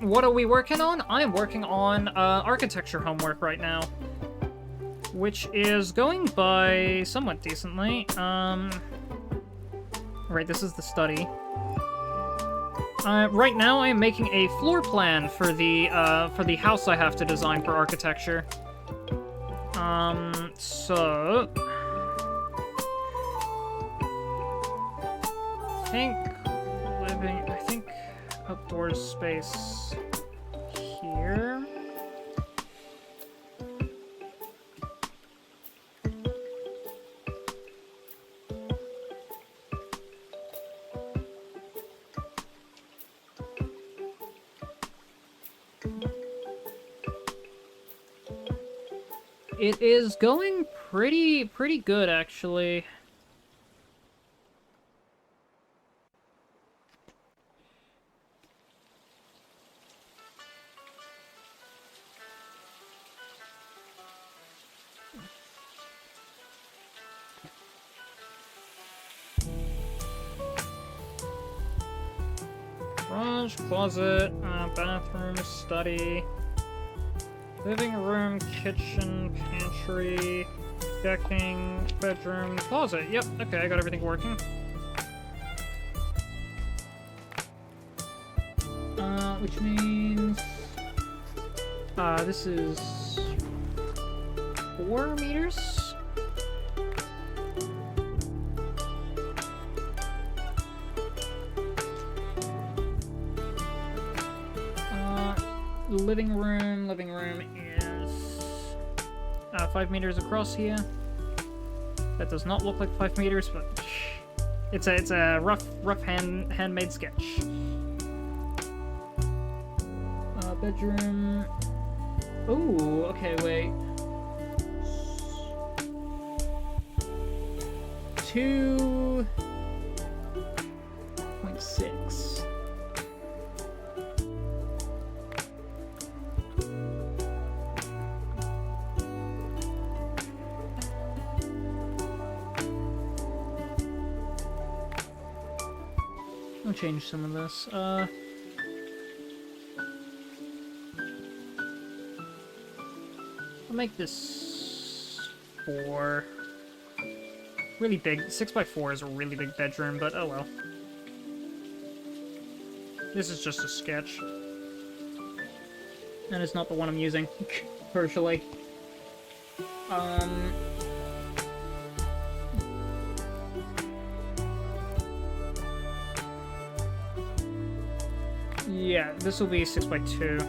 What are we working on? I'm working on architecture homework right now, which is going by somewhat decently. Right, this is the study. Right now I am making a floor plan for the house I have to design for architecture. So I think outdoors space here. It is going pretty good, actually. Garage, closet, bathroom, study, living room, kitchen, pantry, decking, bedroom, closet. Yep, okay, I got everything working. Which means... this is... 4 meters? Living room is 5 meters across here. That does not look like 5 meters, but it's a rough handmade sketch. Bedroom. Oh, okay, wait. 2.6. I'll change some of this. I'll make this 4. Really big. 6x4 is a really big bedroom, but oh well. This is just a sketch. And it's not the one I'm using, partially. Yeah, this will be 6x2.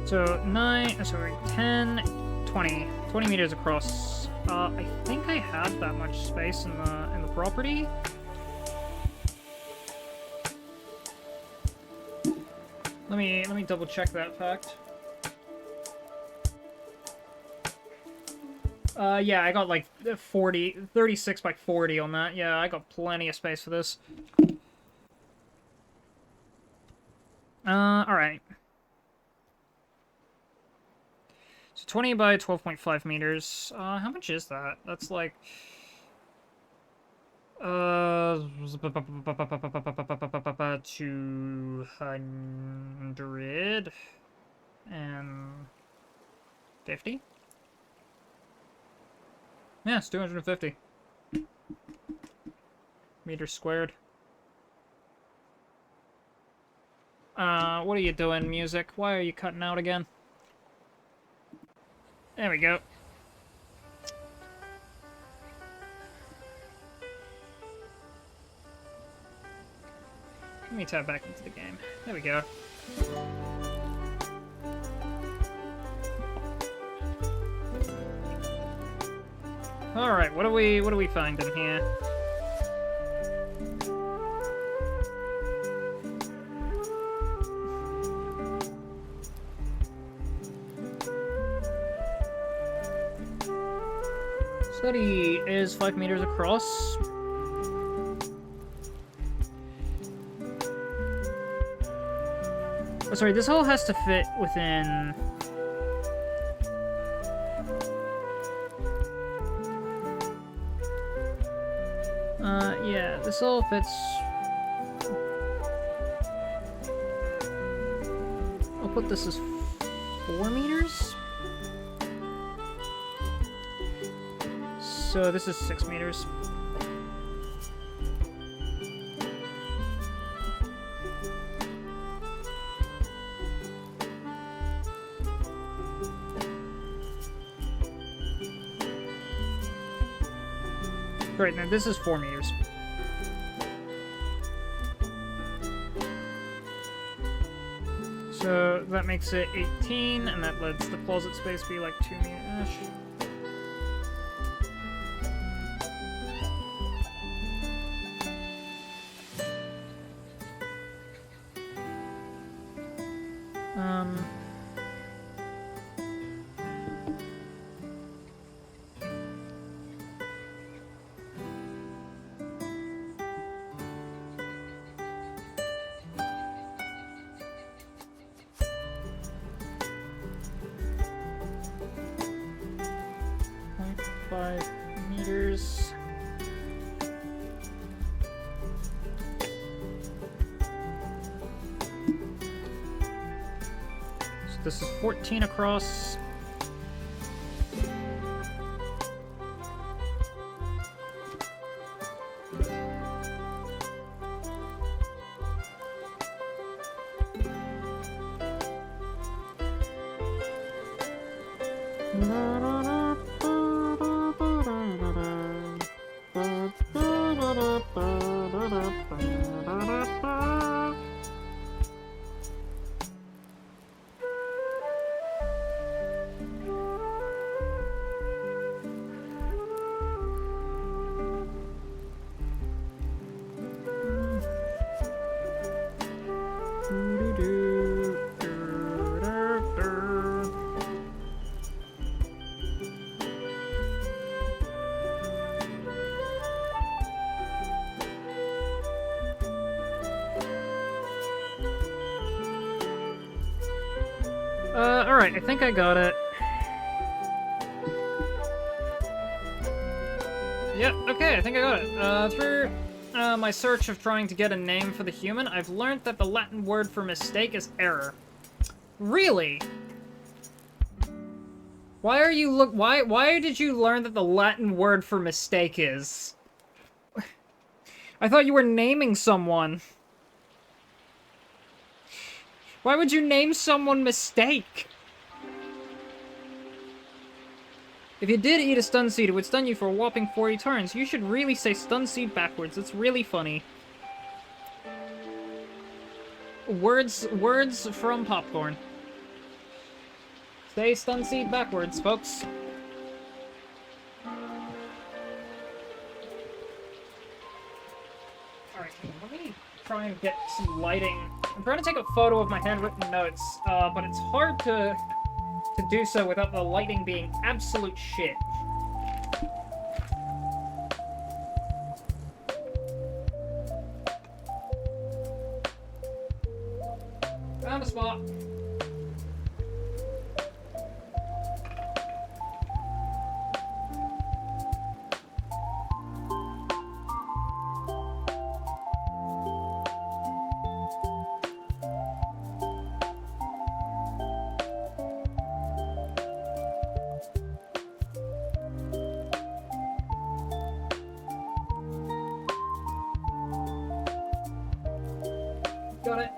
So 10, 20 meters across. I think I have that much space in the property. Let me double check that fact. Yeah, I got like 36 by 40 on that. Yeah, I got plenty of space for this. Alright. So 20 by 12.5 meters. How much is that? That's like... 250? Yeah, it's 250 meters squared. What are you doing, music? Why are you cutting out again? There we go. Let me tab back into the game. There we go. Alright, what do we find in here? Study is 5 meters across. Oh, sorry, this hole has to fit within... yeah, this hole fits... I'll put this as 4 meters? So this is 6 meters. Right, now this is 4 meters. So that makes it 18, and that lets the closet space be like 2 meters-ish. Meters. So this is 14 across. Alright, I think I got it. Yep, okay, I think I got it. Through my search of trying to get a name for the human, I've learned that the Latin word for mistake is error. Really? Why did you learn that the Latin word for mistake is? I thought you were naming someone. Why would you name someone Mistake? If you did eat a stun seed, it would stun you for a whopping 40 turns. You should really say stun seed backwards. It's really funny. Words from Popcorn. Say stun seed backwards, folks. Alright, let me try and get some lighting. I'm trying to take a photo of my handwritten notes, but it's hard to do so without the lighting being absolute shit. Found a spot. Got it.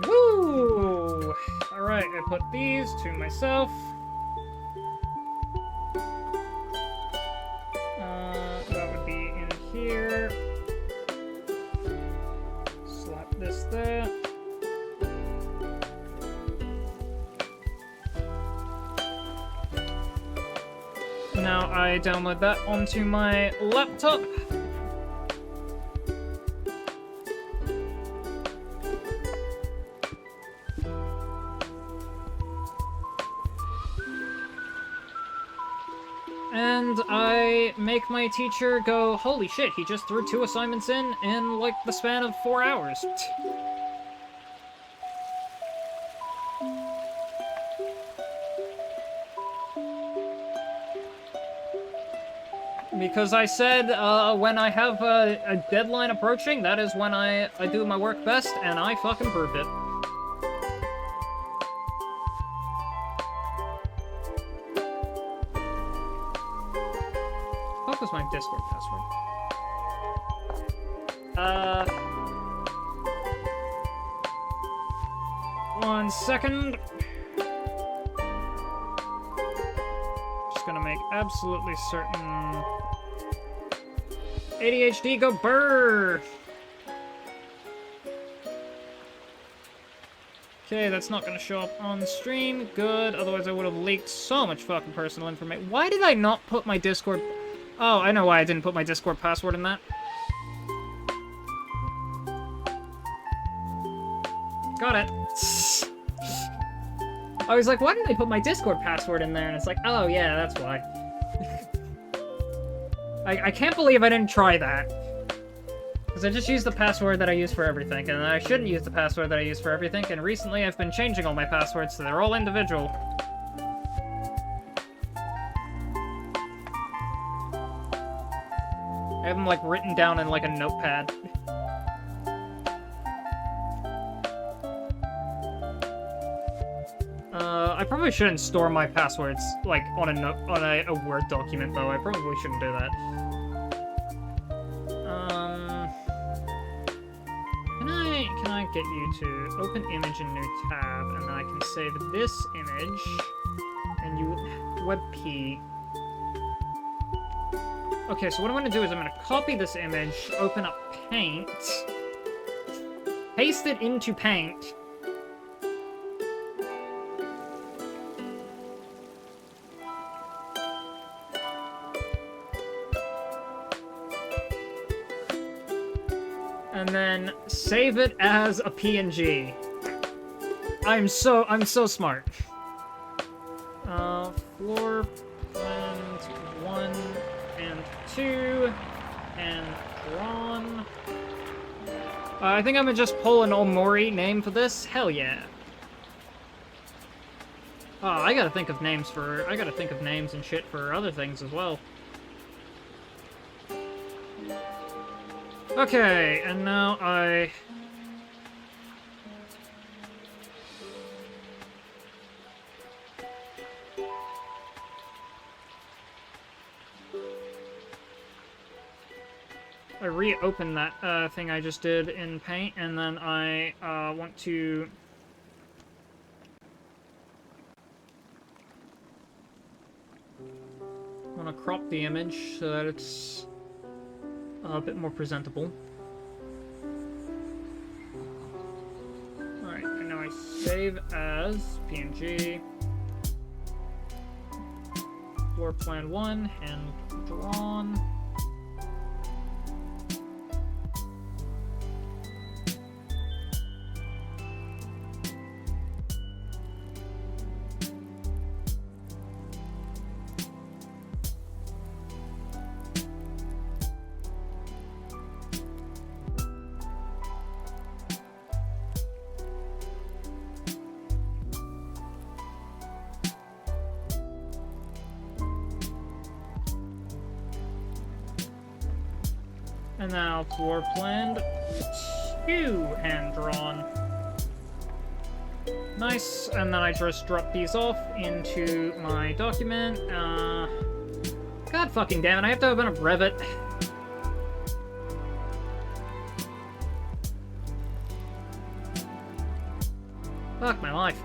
Woo! Alright, I put these to myself. Now I download that onto my laptop. And I make my teacher go, holy shit, he just threw 2 assignments in like the span of 4 hours. Because I said, when I have a deadline approaching, that is when I do my work best, and I fucking proved it. What was my Discord password? 1 second. Just gonna make absolutely certain. ADHD, go burr! Okay, that's not gonna show up on the stream. Good, otherwise I would have leaked so much fucking personal information. Why did I not put my Discord... Oh, I know why I didn't put my Discord password in that. Got it. I was like, why didn't I put my Discord password in there? And it's like, oh yeah, that's why. I can't believe I didn't try that. Because I just used the password that I use for everything, and I shouldn't use the password that I use for everything, and recently I've been changing all my passwords so they're all individual. I have them, like, written down in, like, a notepad. I probably shouldn't store my passwords, like, on a Word document, though. I probably shouldn't do that. Can I get you to open image in new tab, and then I can save this image, and you... WebP. Okay, so what I'm gonna do is I'm gonna copy this image, open up Paint, paste it into Paint, and then save it as a PNG. I'm so smart. Floor plans 1 and 2, and drawn. I think I'm gonna just pull an Omori name for this. Hell yeah. I gotta think of names and shit for other things as well. Okay, and now I reopen that thing I just did in Paint, and then I want to crop the image so that it's a bit more presentable. Alright, and now I save as PNG, floor plan 1, hand drawn. And now floor planned 2 hand drawn. Nice, and then I just drop these off into my document. God fucking damn it, I have to open up Revit. Fuck my life.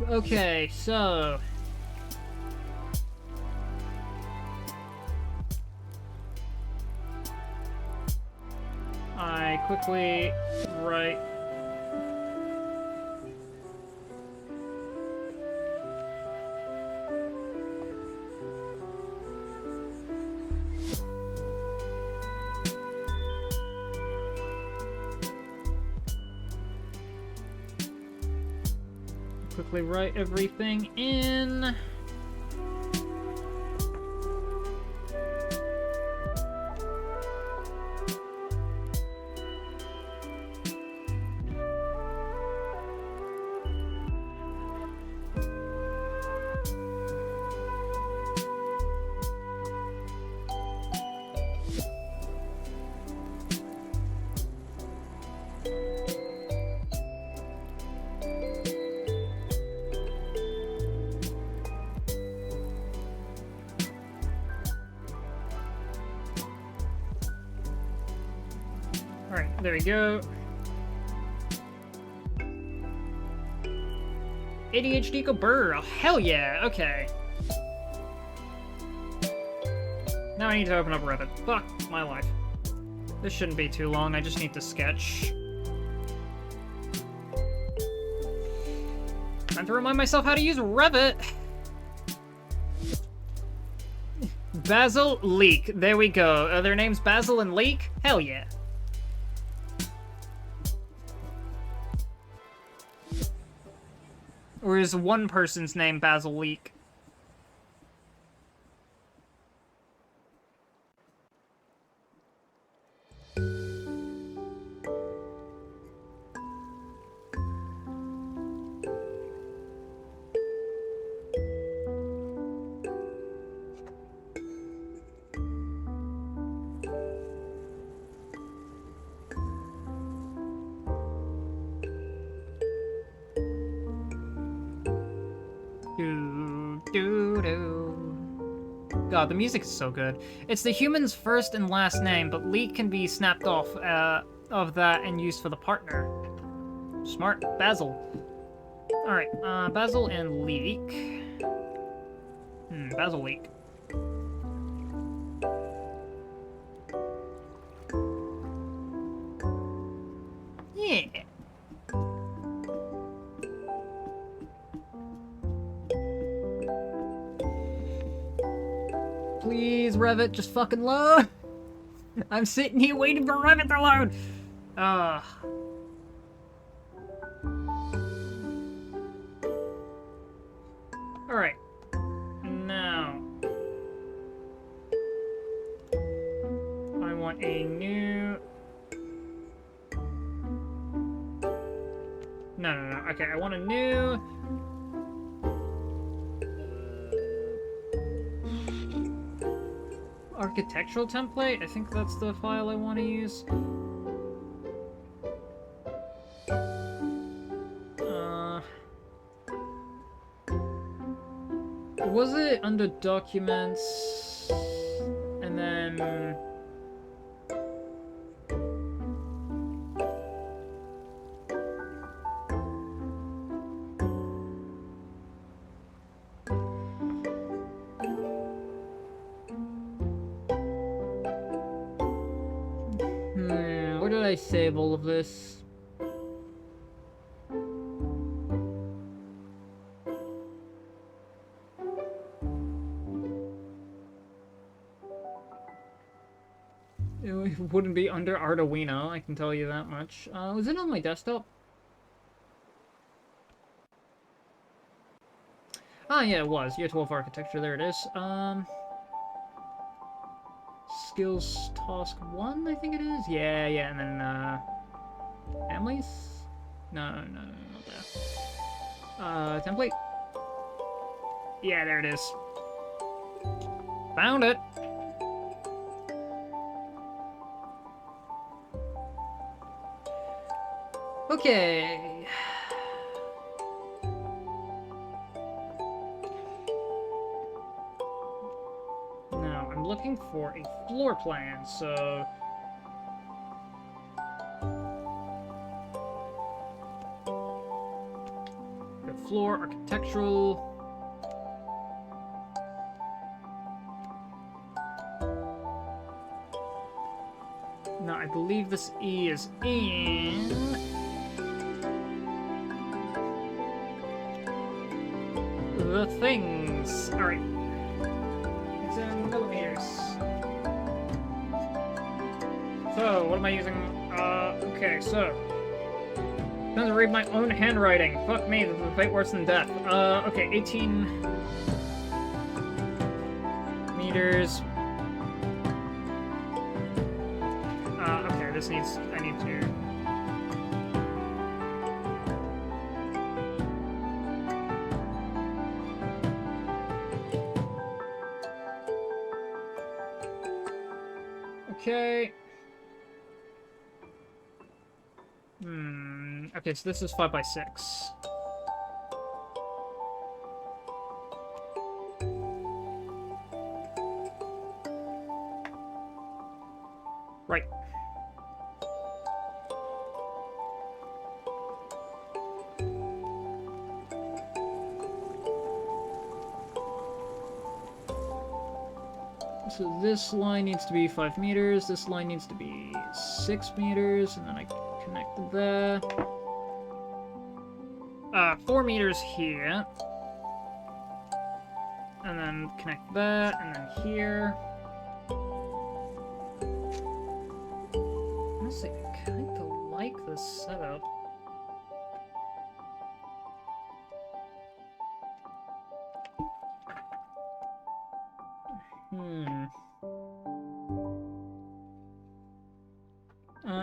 Okay, so... I quickly write... Quickly write everything in. Alright, there we go. ADHD go brr. Oh, hell yeah, okay. Now I need to open up Revit. Fuck my life. This shouldn't be too long, I just need to sketch. Time to remind myself how to use Revit! Basil, Leek. There we go. Are their names Basil and Leek? Hell yeah. Or is one person's name Basil Leek? God, the music is so good. It's the human's first and last name, but Leek can be snapped off of that and used for the partner. Smart. Basil. Alright, Basil and Leek. Basil Leek. Yeah. Please, Revit, just fucking load! I'm sitting here waiting for Revit to load! Alright. Now... I want a new... No. Okay, I want a new... architectural template? I think that's the file I want to use. Was it under documents? And then... where did I save all of this? It wouldn't be under Arduino, I can tell you that much. Was it on my desktop? Ah, yeah, it was. Year 12 architecture, there it is. Skills task 1, I think it is? Yeah, and then, families? No, not that. Template? Yeah, there it is. Found it! Okay. Now, I'm looking for a floor plan, so... The floor, architectural. No, I believe this E is in... the things. Alright. It's in millimeters. So, what am I using? Okay, so... I'm trying to read my own handwriting. Fuck me, this is a fate worse than death. Okay, 18... meters. Okay, this needs... I need to... Okay. Okay, so this is 5 by 6. Right. So this line needs to be 5 meters, this line needs to be 6 meters, and then I connect there. 4 meters here. And then connect that, and then here. Honestly, I kinda like this setup.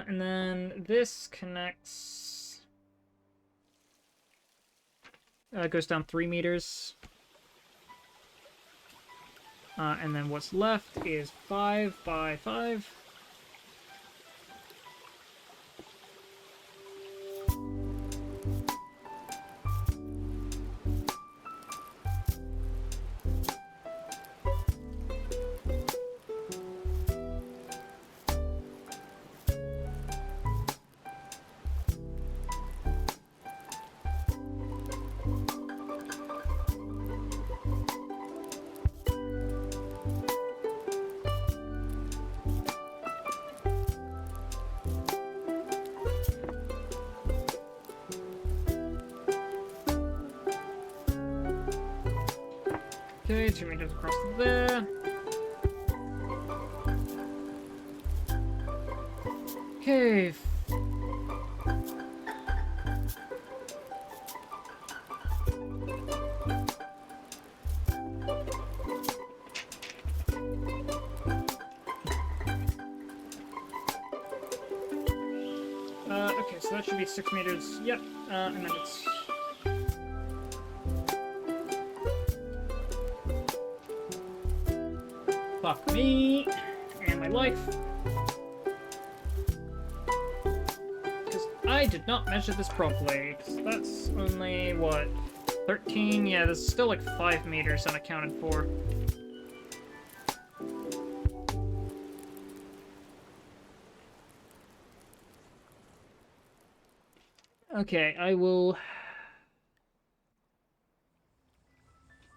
And then this connects... goes down 3 meters. And then what's left is 5 by 5. Okay, 2 meters across there. Okay. Okay, so that should be 6 meters. Yep, and then it's... Fuck me and my life. Because I did not measure this properly. 'Cause that's only, what, 13? Yeah, this is still like 5 meters unaccounted for. Okay, I will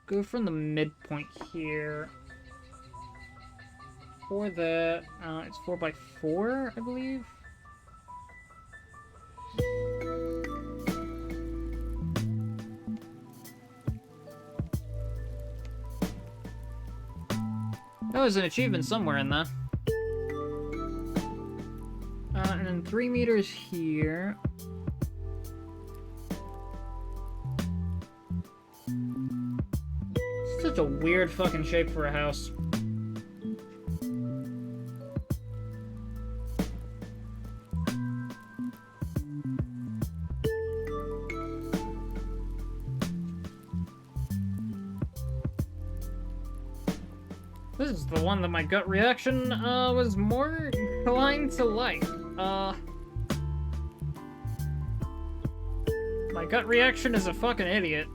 go from the midpoint here. For the, it's 4 by 4, I believe. That was an achievement somewhere in there. And then 3 meters here. Such a weird fucking shape for a house. This is the one that my gut reaction, was more inclined to like. My gut reaction is a fucking idiot.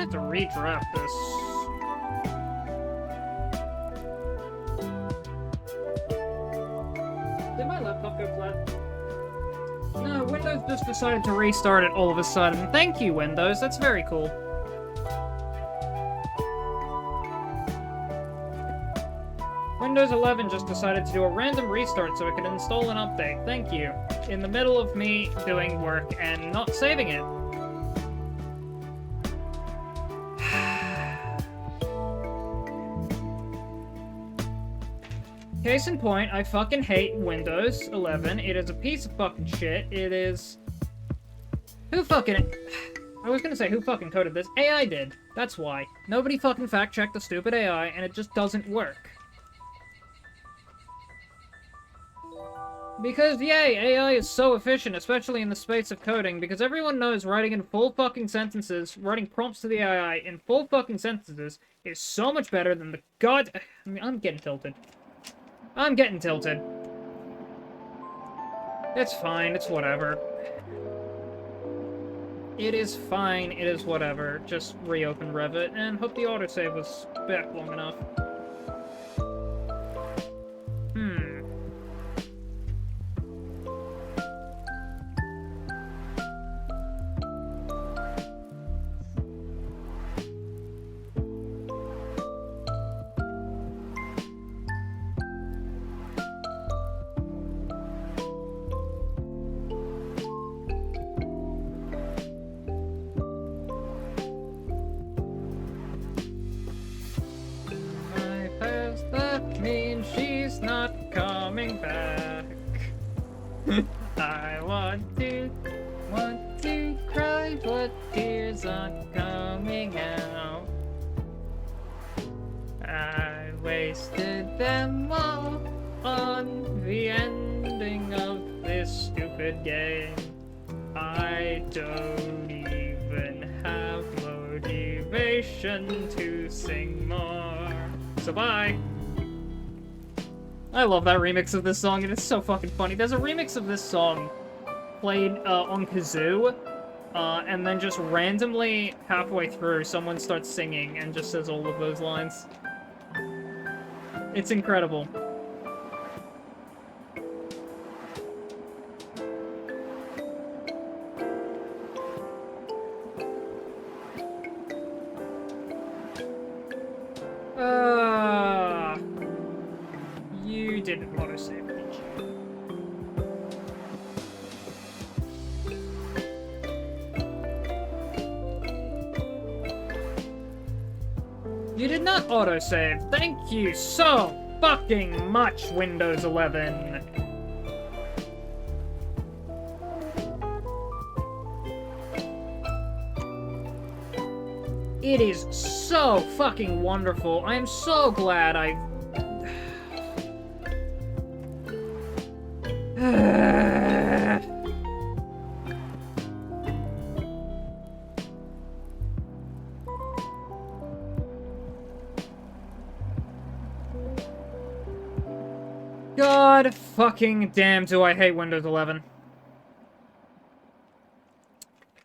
have to redraft this. Did my laptop go flat? No, Windows just decided to restart it all of a sudden. Thank you, Windows. That's very cool. Windows 11 just decided to do a random restart so it could install an update. Thank you. In the middle of me doing work and not saving it. Case in point, I fucking hate Windows 11. It is a piece of fucking shit. It is... Who fucking... I was gonna say, who fucking coded this? AI did. That's why. Nobody fucking fact-checked the stupid AI, and it just doesn't work. Because, yay, AI is so efficient, especially in the space of coding, because everyone knows writing in full fucking sentences, writing prompts to the AI in full fucking sentences, is so much better than the god... I mean, I'm getting tilted. I'm getting tilted. It's fine, it's whatever. It is fine, it is whatever. Just reopen Revit and hope the autosave was back long enough. She's not coming back. I want to cry, but tears aren't coming out. I wasted them all on the ending of this stupid game. I don't even have motivation to sing more. So bye. I love that remix of this song, and it's so fucking funny. There's a remix of this song played on kazoo, and then just randomly halfway through, someone starts singing and just says all of those lines. It's incredible. You didn't autosave, did you? You did not autosave. Thank you so fucking much, Windows 11. It is so fucking wonderful. I am so glad I... God fucking damn, do I hate Windows 11.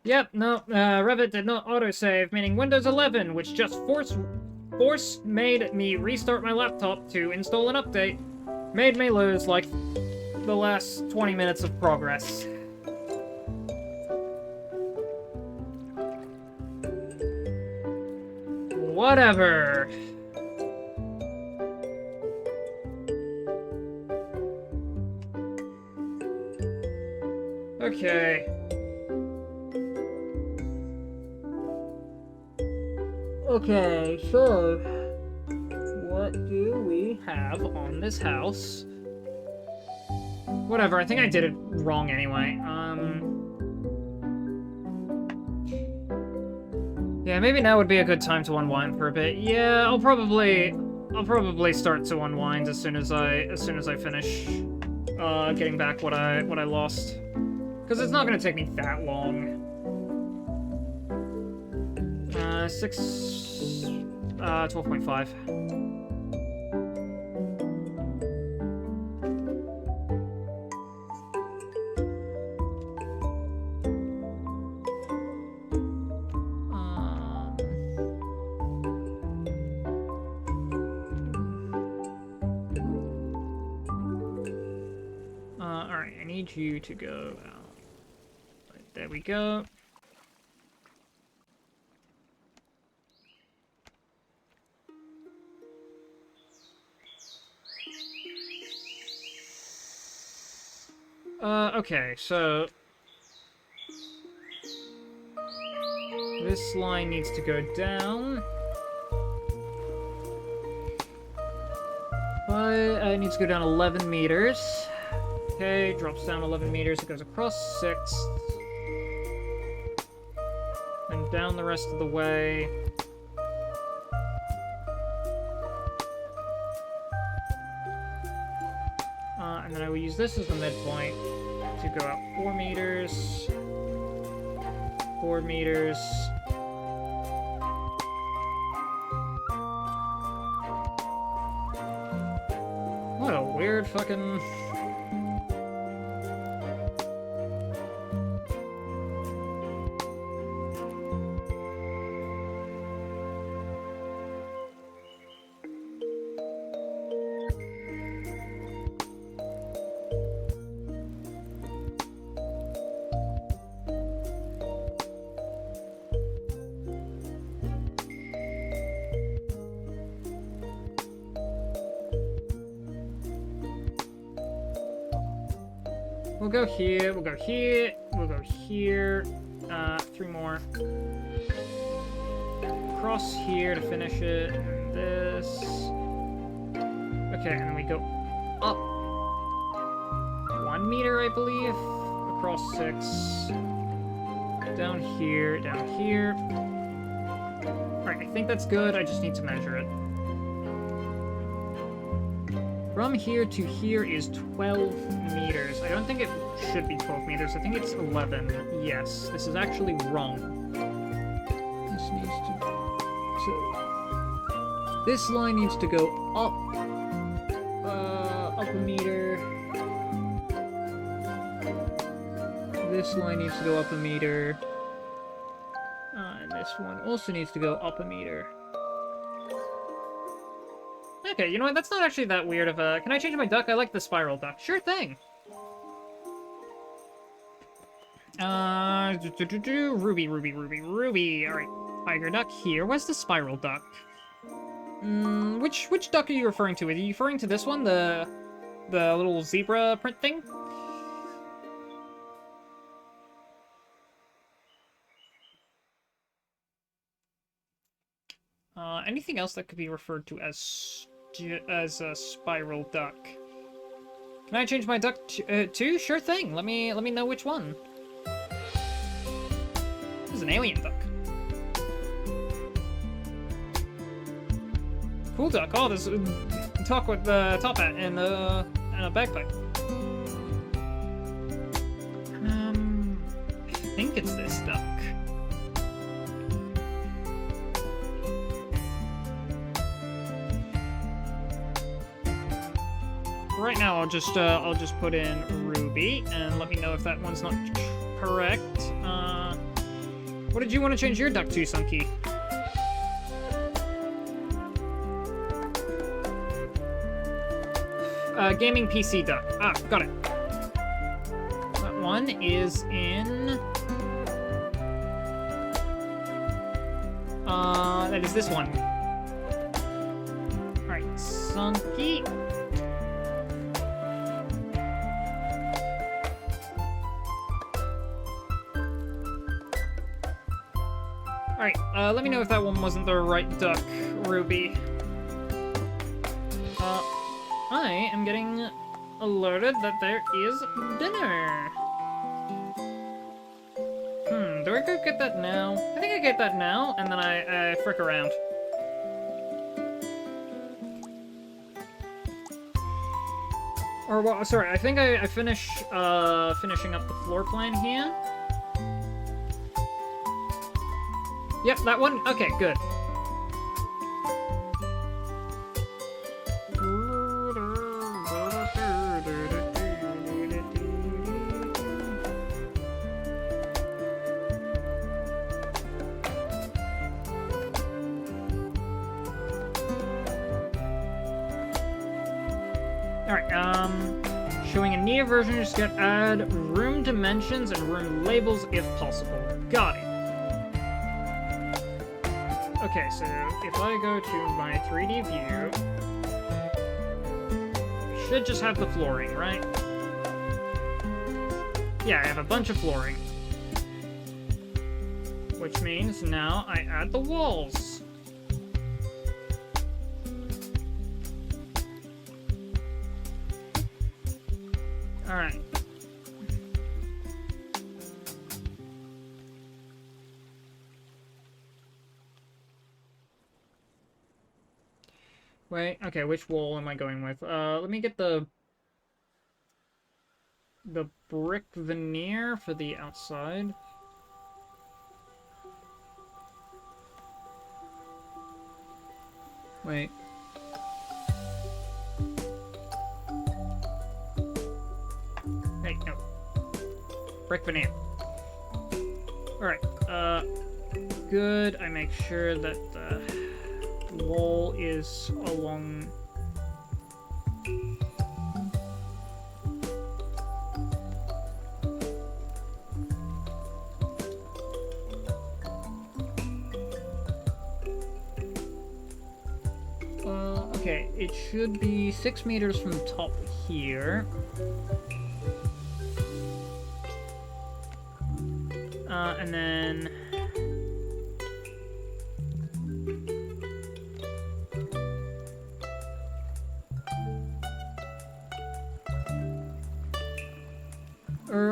Yep, no, Revit did not autosave, meaning Windows 11, which just made me restart my laptop to install an update, made me lose, like, the last 20 minutes of progress. Whatever. Okay. Okay, so what do we have on this house? Whatever, I think I did it wrong anyway. Yeah, maybe now would be a good time to unwind for a bit. Yeah, I'll probably start to unwind as soon as I finish getting back what I lost. Because it's not gonna take me that long. 12.5. need you to go out. Right, there we go. Okay, so this line needs to go down. But it needs to go down 11 meters. Okay, drops down 11 meters. It goes across 6. And down the rest of the way. And then I will use this as the midpoint to go out 4 meters. 4 meters. What a weird fucking... We'll go here, we'll go here, we'll go here. 3 more. Cross here to finish it, and this. Okay, and then we go up 1 meter, I believe. Across 6. Down here, down here. Alright, I think that's good, I just need to measure it. From here to here is 12 meters. I don't think it should be 12 meters. I think it's 11. Yes, this is actually wrong. This needs to... So... This line needs to go up... up a meter. This line needs to go up a meter. And this one also needs to go up a meter. Okay, you know what? That's not actually that weird of a... Can I change my duck? I like the spiral duck. Sure thing. Ruby, ruby, ruby, ruby. Alright, tiger duck here. Where's the spiral duck? Which duck are you referring to? Are you referring to this one? The little zebra print thing? Anything else that could be referred to as a spiral duck? Can I change my duck too? Sure thing. Let me know which one. This is an alien duck. Cool duck. Oh, there's talk with the top hat and a bagpipe. I think it's this duck. Right now, I'll just put in Ruby and let me know if that one's not correct. What did you want to change your duck to, Sunky? Gaming PC duck. Ah, got it. That one is in... that is this one. Alright, Sunky. Alright, let me know if that one wasn't the right duck, Ruby. I am getting alerted that there is dinner. Do I go get that now? I think I get that now, and then I frick around. Or, well, sorry, I think I finish, finishing up the floor plan here. Yep, that one? Okay, good. Alright, showing a veneer version, just get add room dimensions and room labels if possible. Got it. Okay, so if I go to my 3D view, should just have the flooring, right? Yeah, I have a bunch of flooring. Which means now I add the walls. Alright. Wait, okay, which wall am I going with? Let me get the brick veneer for the outside. Wait. Hey, no. Brick veneer. Alright, good. I make sure that the wall is along... okay, it should be 6 meters from the top here. And then...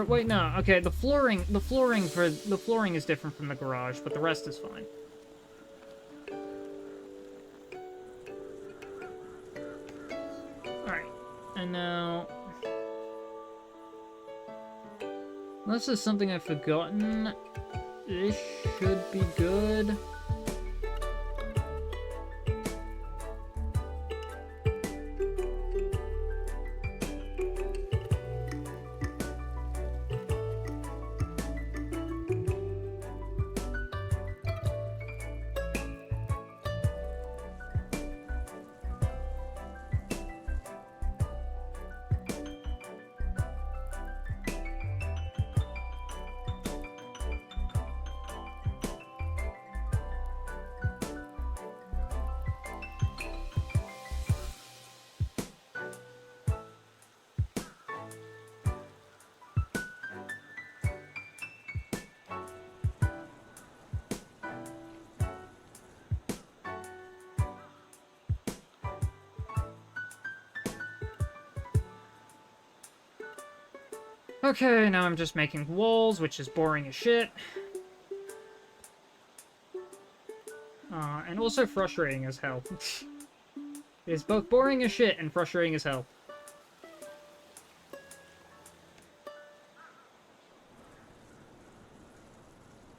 wait, no. Okay, the flooring is different from the garage, but the rest is fine. Alright, and now... unless there's something I've forgotten, this should be good. Okay, now I'm just making walls, which is boring as shit. And also frustrating as hell. It's both boring as shit and frustrating as hell.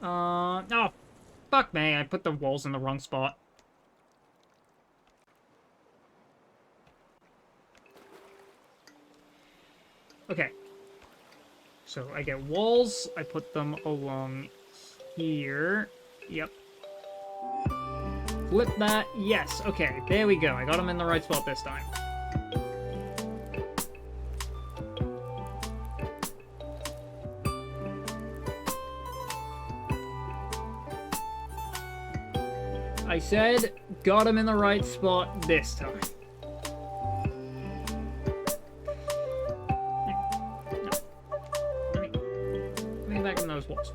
Oh, fuck me, I put the walls in the wrong spot. Okay. So I get walls, I put them along here. Yep. Flip that. Yes, okay, there we go. I got them in the right spot this time. I said, got them in the right spot this time. Walls.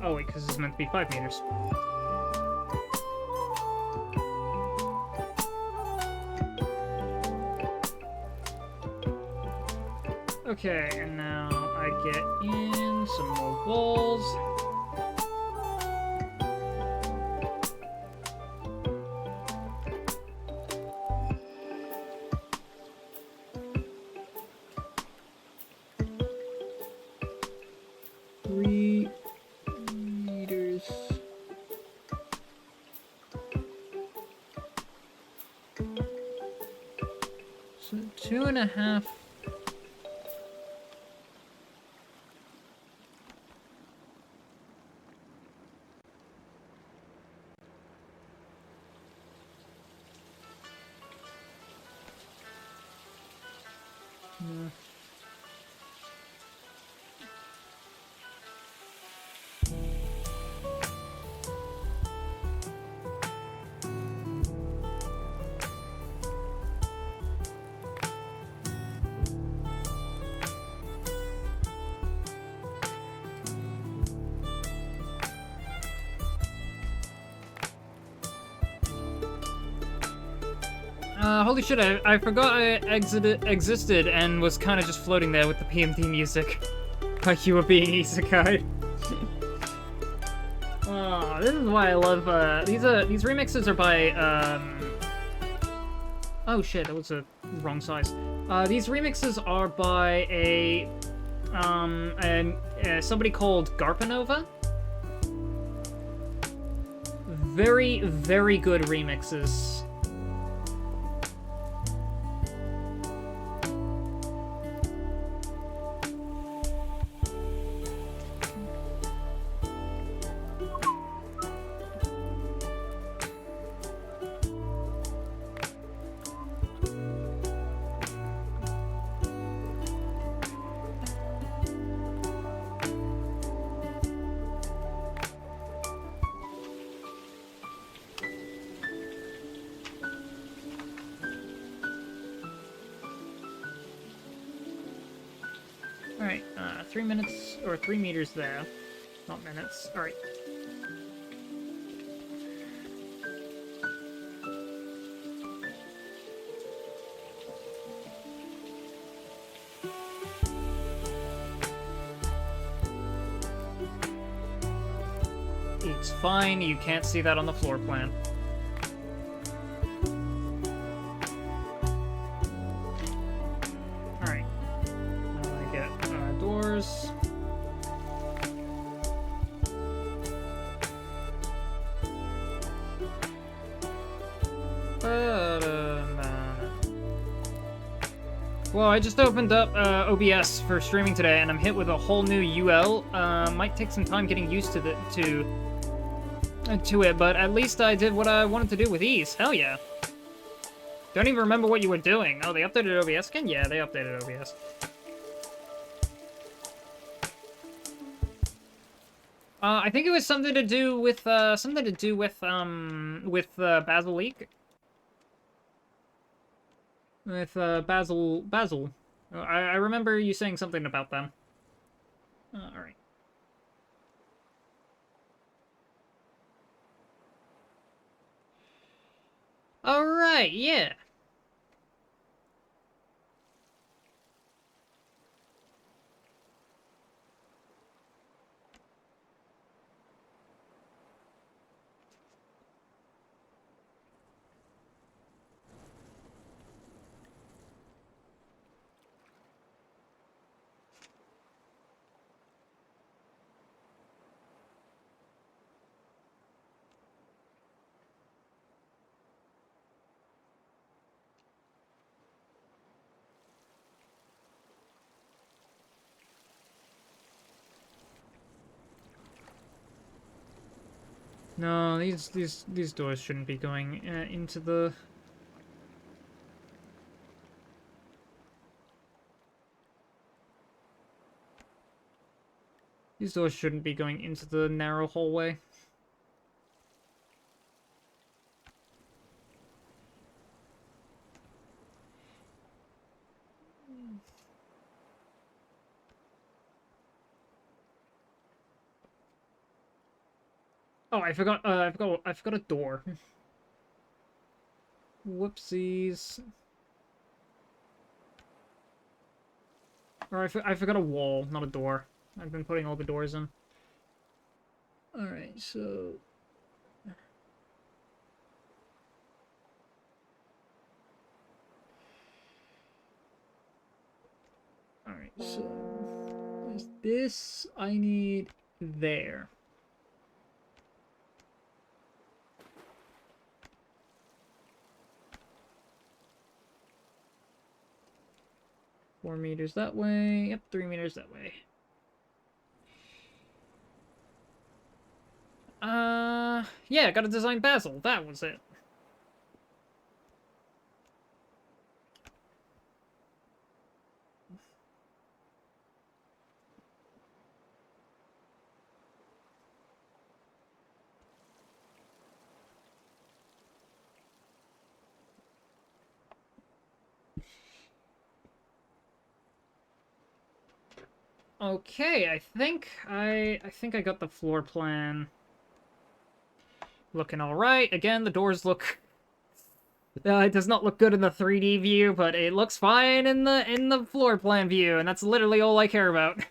Oh wait, because it's meant to be 5 meters. Okay, and now I get in some more walls. Three meters. So 2.5. Yeah. Holy shit, I forgot I existed and was kind of just floating there with the PMD music. Like you were being isekai. Oh, this is why I love, these remixes are by, oh shit, that was a wrong size. These remixes are by somebody called Garpanova. Very, very good remixes. Alright, 3 minutes, or 3 meters there. Not minutes. Alright. It's fine, you can't see that on the floor plan. Alright. Now I get doors. Well, I just opened up OBS for streaming today, and I'm hit with a whole new UL. Might take some time getting used to it, but at least I did what I wanted to do with ease. Hell yeah. Don't even remember what you were doing. Oh, they updated OBS again? Yeah, they updated OBS. I think it was something to do with Basil Leak. With Basil. I remember you saying something about them. Alright. Alright, yeah. No, these doors shouldn't be going into the... These doors shouldn't be going into the narrow hallway. Oh, I forgot a door. Whoopsies. Or I forgot a wall, not a door. I've been putting all the doors in. Alright, so... Alright, so... There's this I need there. Four meters that way. Yep, 3 meters that way. Yeah, gotta design Basil. That was it. Okay, I think I got the floor plan looking all right. Again, the doors look it does not look good in the 3D view, but it looks fine in the floor plan view, and that's literally all I care about.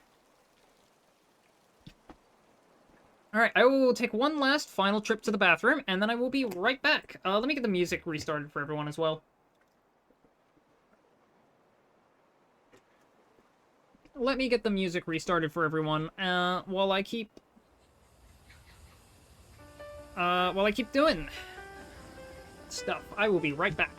Alright, I will take one last final trip to the bathroom, and then I will be right back. Let me get the music restarted for everyone as well. Let me get the music restarted for everyone, while I keep doing stuff. I will be right back.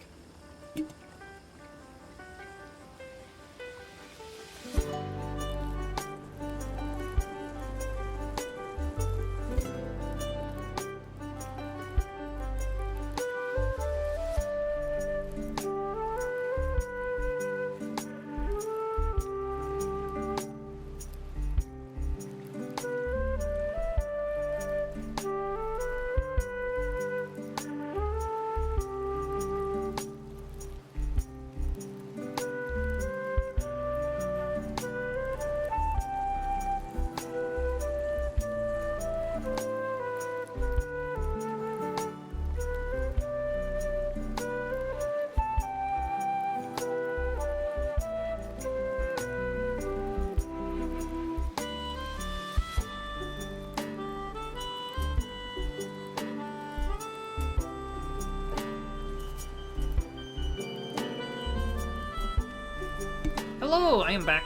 Hello, I am back.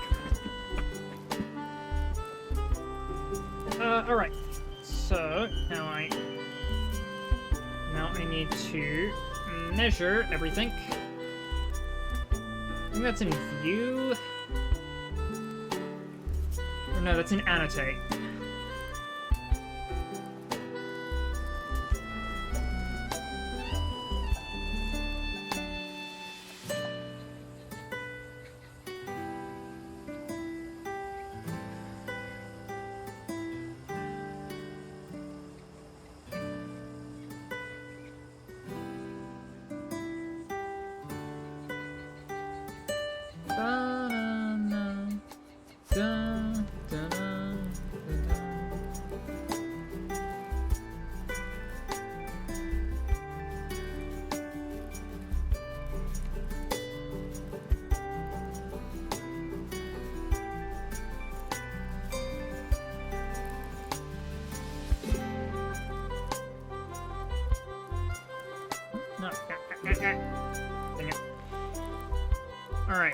Alright. So, now I need to measure everything. I think that's in view. Or no, that's in annotate. No. Dang it. Alright,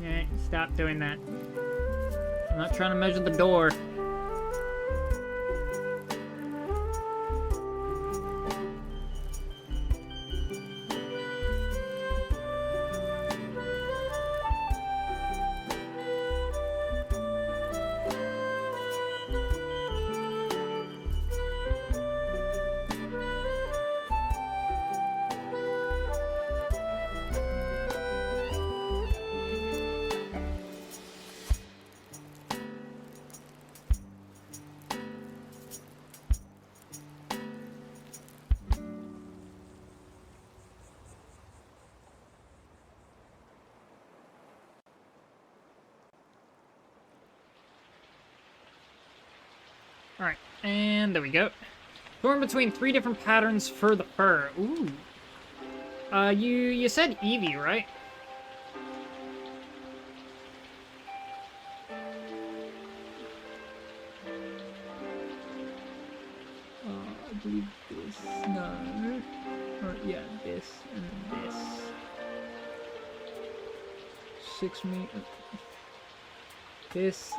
yeah, stop doing that. I'm not trying to measure the door. Alright, and there we go. Torn between 3 different patterns for the fur. Ooh. You said Eevee, right? I believe this. No. Or, yeah, this and this. 6 meters. This.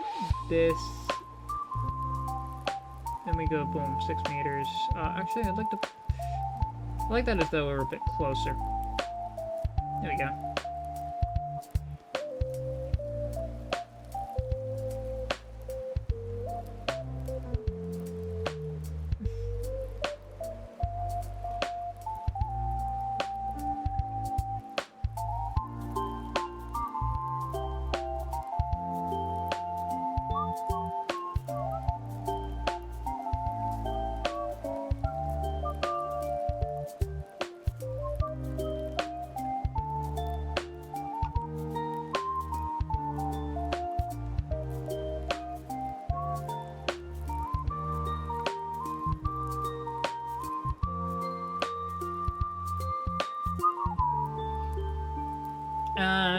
Then we go, boom, 6 meters. Actually, I'd like to... I like that as though we're a bit closer. There we go.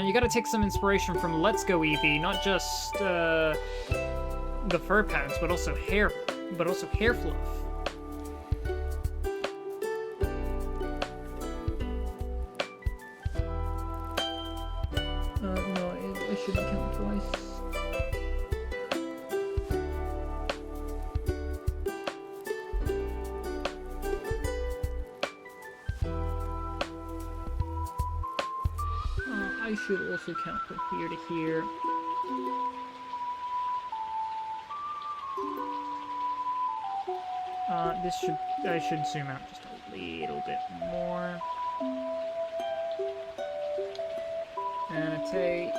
You gotta take some inspiration from Let's Go Eevee, not just the fur patterns, but also hair fluff. No, I shouldn't count twice. I should also count from here to here. I should zoom out just a little bit more. Annotate.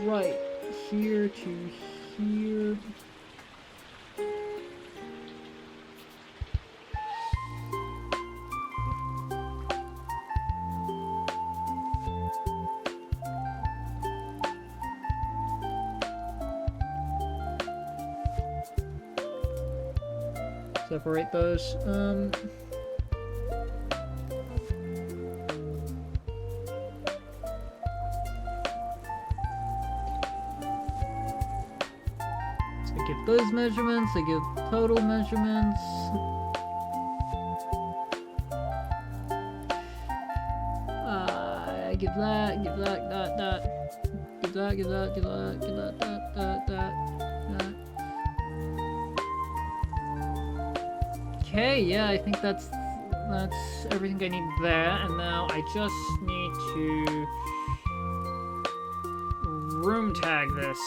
Right here to here. Separate those. Give those measurements, I give total measurements. I give that, that, give that. Okay, yeah, I think that's everything I need there, and now I just need to room tag this.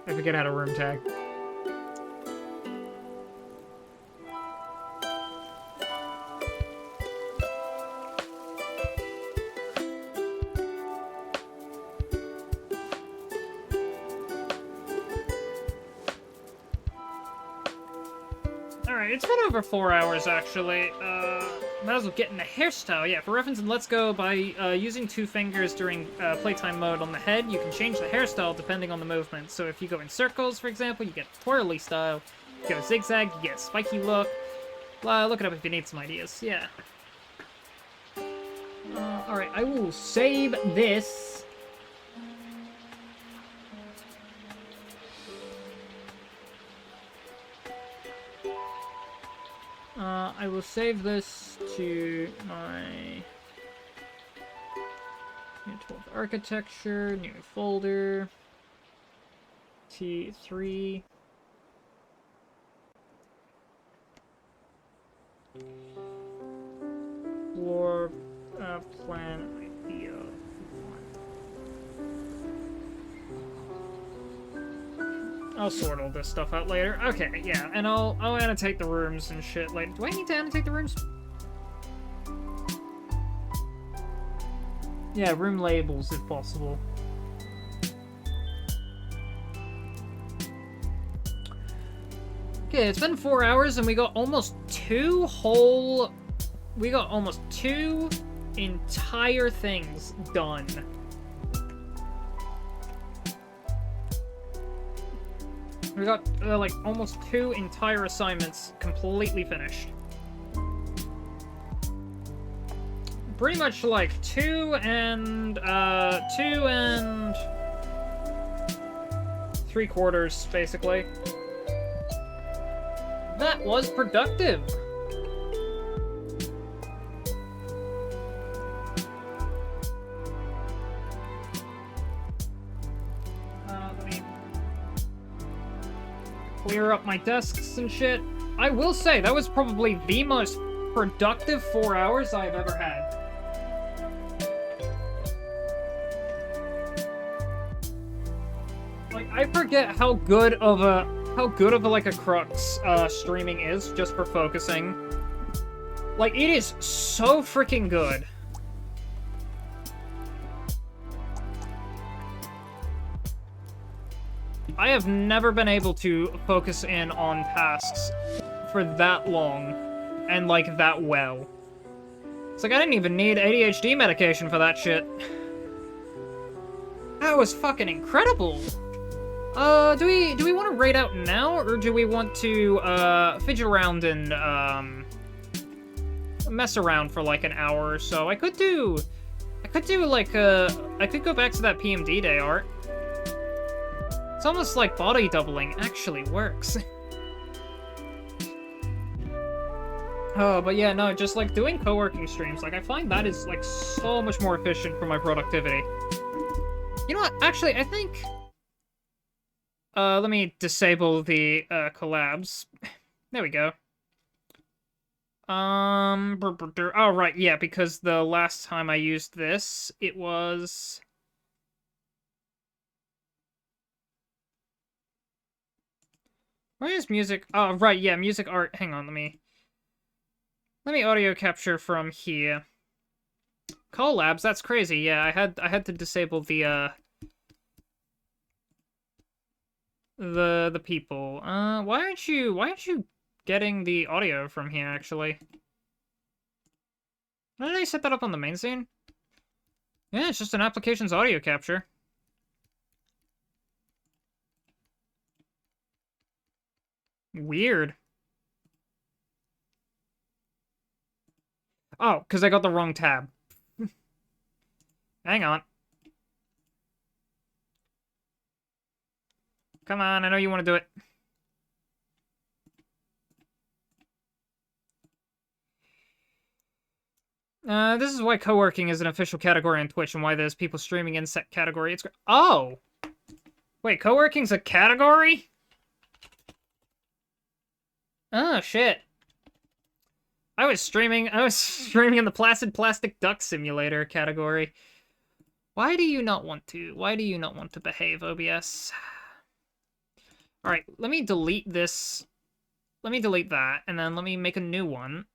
I forget how to room tag. Alright, it's been over 4 hours actually. Might as well get in the hairstyle. Yeah, for reference in Let's Go, by using 2 fingers during playtime mode on the head, you can change the hairstyle depending on the movement. So if you go in circles, for example, you get twirly style. If you go zigzag, you get a spiky look. Look it up if you need some ideas. Yeah. Alright, I will save this. I will save this to my Unit 12 architecture, new folder. T3. Floor plan idea. I'll sort all this stuff out later. Okay, yeah, and I'll annotate the rooms and shit. Like, do I need to annotate the rooms? Yeah, room labels if possible. Okay, it's been 4 hours and we got almost two entire things done. We got, like, almost 2 entire assignments completely finished. Pretty much, like, 2 and 3/4, basically. That was productive! Let me clear up my desks and shit. I will say, that was probably the most productive 4 hours I've ever had. Like, I forget how good of a like a crux streaming is just for focusing. Like, it is so freaking good. I have never been able to focus in on tasks for that long and, like, that well. It's like I didn't even need ADHD medication for that shit. That was fucking incredible. Do we want to raid out now, or do we want to, fidget around and, mess around for, like, an hour or so? I could do, like, I could go back to that PMD day art. It's almost like body doubling actually works. Oh, but yeah, no, just, like, doing co-working streams, like, I find that is, like, so much more efficient for my productivity. You know what? Actually, I think... let me disable the, collabs. There we go. Oh, right, yeah, because the last time I used this, it was... Where is music? Oh, right, yeah, music art. Hang on, let me audio capture from here. Collabs, that's crazy, yeah, I had to disable the people. Why aren't you getting the audio from here, actually? Why did I set that up on the main scene? Yeah, it's just an application's audio capture. Weird. Oh, because I got the wrong tab. Hang on. Come on, I know you want to do it. This is why co-working is an official category on Twitch and why there's people streaming in set category. It's... Oh! Wait, co-working's a category? Oh, shit. I was streaming in the Placid Plastic Duck Simulator category. Why do you not want to? Why do you not want to behave, OBS? Alright, let me delete this. Let me delete that, and then let me make a new one.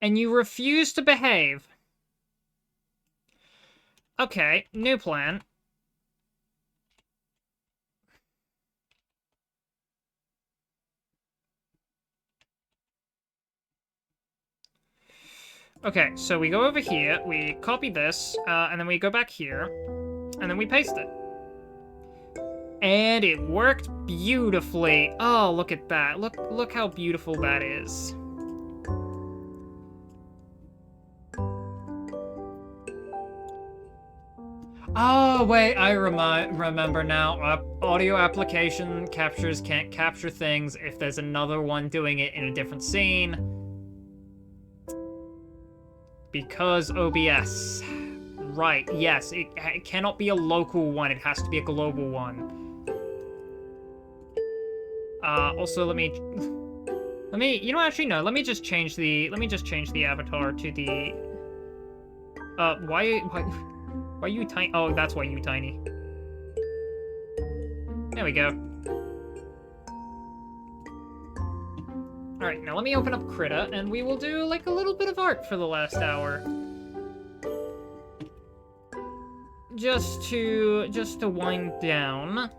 And you refuse to behave. Okay, new plan. Okay, so we go over here, we copy this, and then we go back here, and then we paste it. And it worked beautifully. Oh, look at that. Look how beautiful that is. Oh, wait, I remember now. Audio application captures can't capture things if there's another one doing it in a different scene. Because OBS. Right, yes, it cannot be a local one, it has to be a global one. Also, let me, you know, actually, no, let me just change the avatar to the, why are you tiny? Oh, that's why you tiny. There we go. Alright, now let me open up Krita, and we will do, like, a little bit of art for the last hour. Just to wind down.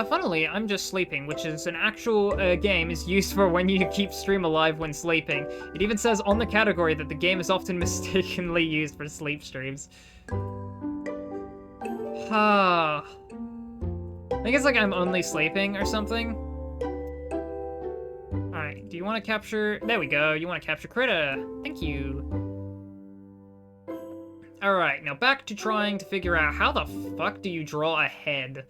Funnily, I'm just sleeping, which is an actual game is used for when you keep stream alive when sleeping. It even says on the category that the game is often mistakenly used for sleep streams. I think it's like I'm only sleeping or something. Alright, do you want to capture... There we go, you want to capture Krita. Thank you. Alright, now back to trying to figure out how the fuck do you draw a head?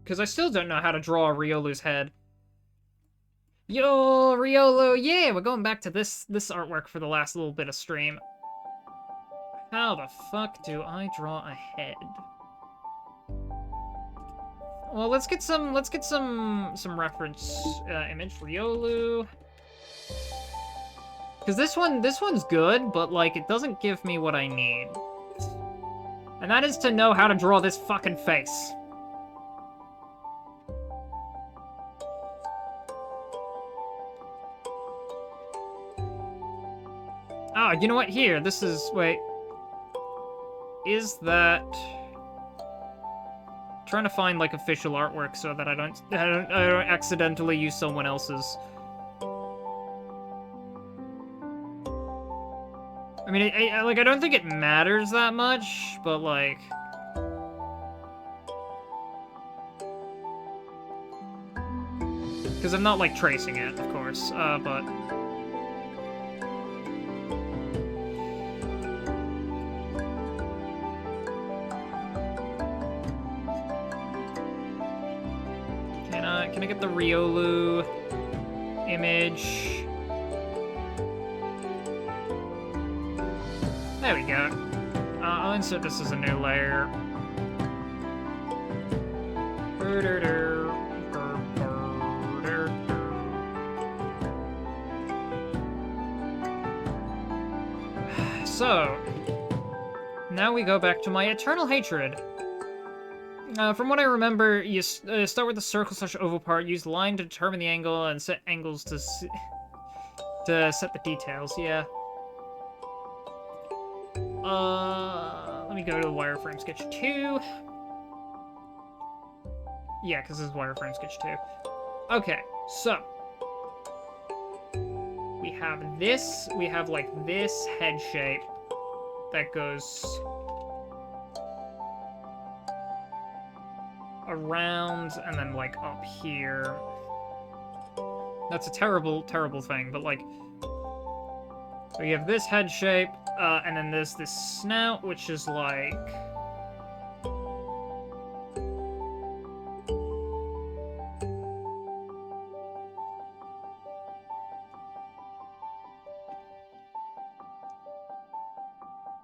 Because I still don't know how to draw Riolu's head. Yo, Riolu, yeah, we're going back to this artwork for the last little bit of stream. How the fuck do I draw a head? Well, let's get some reference image. Riolu. Because this one's good, but like it doesn't give me what I need. And that is to know how to draw this fucking face. Oh, you know what? Here, this is... Wait. Is that... I'm trying to find, like, official artwork so that I don't accidentally use someone else's. I mean, like, I don't think it matters that much, but, like... Because I'm not, like, tracing it, of course, but... Can I get the Riolu image? There we go. I'll insert this as a new layer. So, now we go back to my eternal hatred. From what I remember, you start with the circle/oval part, use line to determine the angle, and set angles to set the details, yeah. Let me go to Wireframe Sketch 2. Yeah, because this is Wireframe Sketch 2. Okay, so. We have this, like this head shape that goes around and then like up here. That's a terrible, terrible thing, but like we have this head shape, and then there's this snout, which is like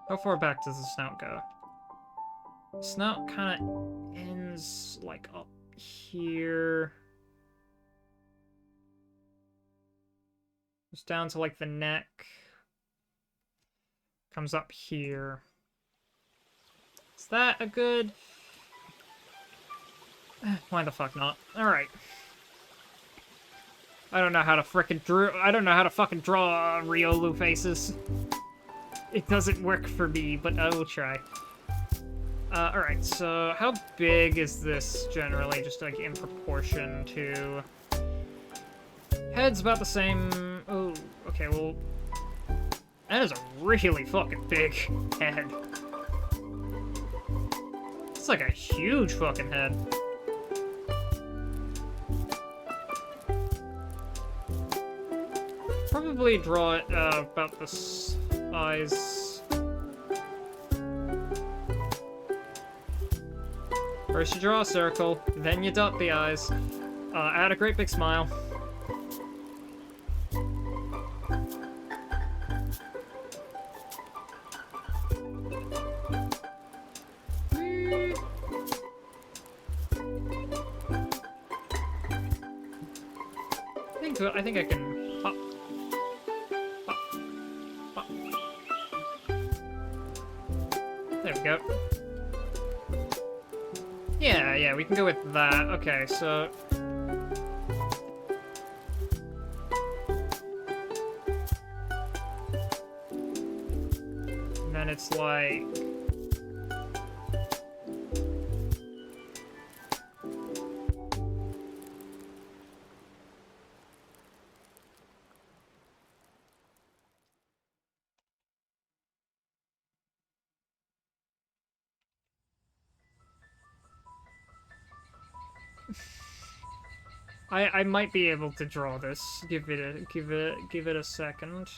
how far back does the snout go? Snout kind of ends like up here. It's down to like the neck. Comes up here. Is that a good... Why the fuck not? Alright. I don't know how to fucking draw Riolu faces. It doesn't work for me, but I will try. Alright, so how big is this generally, just like in proportion to... Head's about the same... Oh, okay, well... That is a really fucking big head. It's like a huge fucking head. probably draw it about the size. First you draw a circle, then you dot the eyes. Add a great big smile. I think I can hop. Hop. Hop. There we go. Yeah, we can go with that. Okay, so... And then it's like... I might be able to draw this. Give it a second.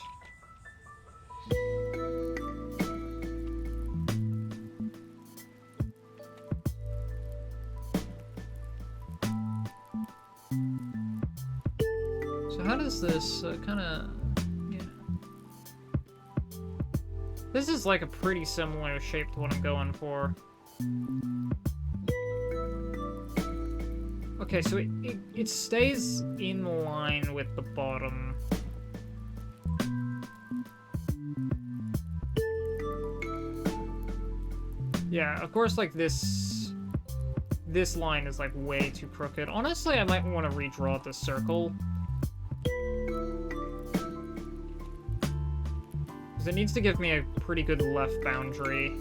So how does this kind of... Yeah. This is like a pretty similar shape to what I'm going for. Okay, so it stays in line with the bottom. Yeah, of course, like this line is like way too crooked. Honestly, I might want to redraw the circle. Because it needs to give me a pretty good left boundary.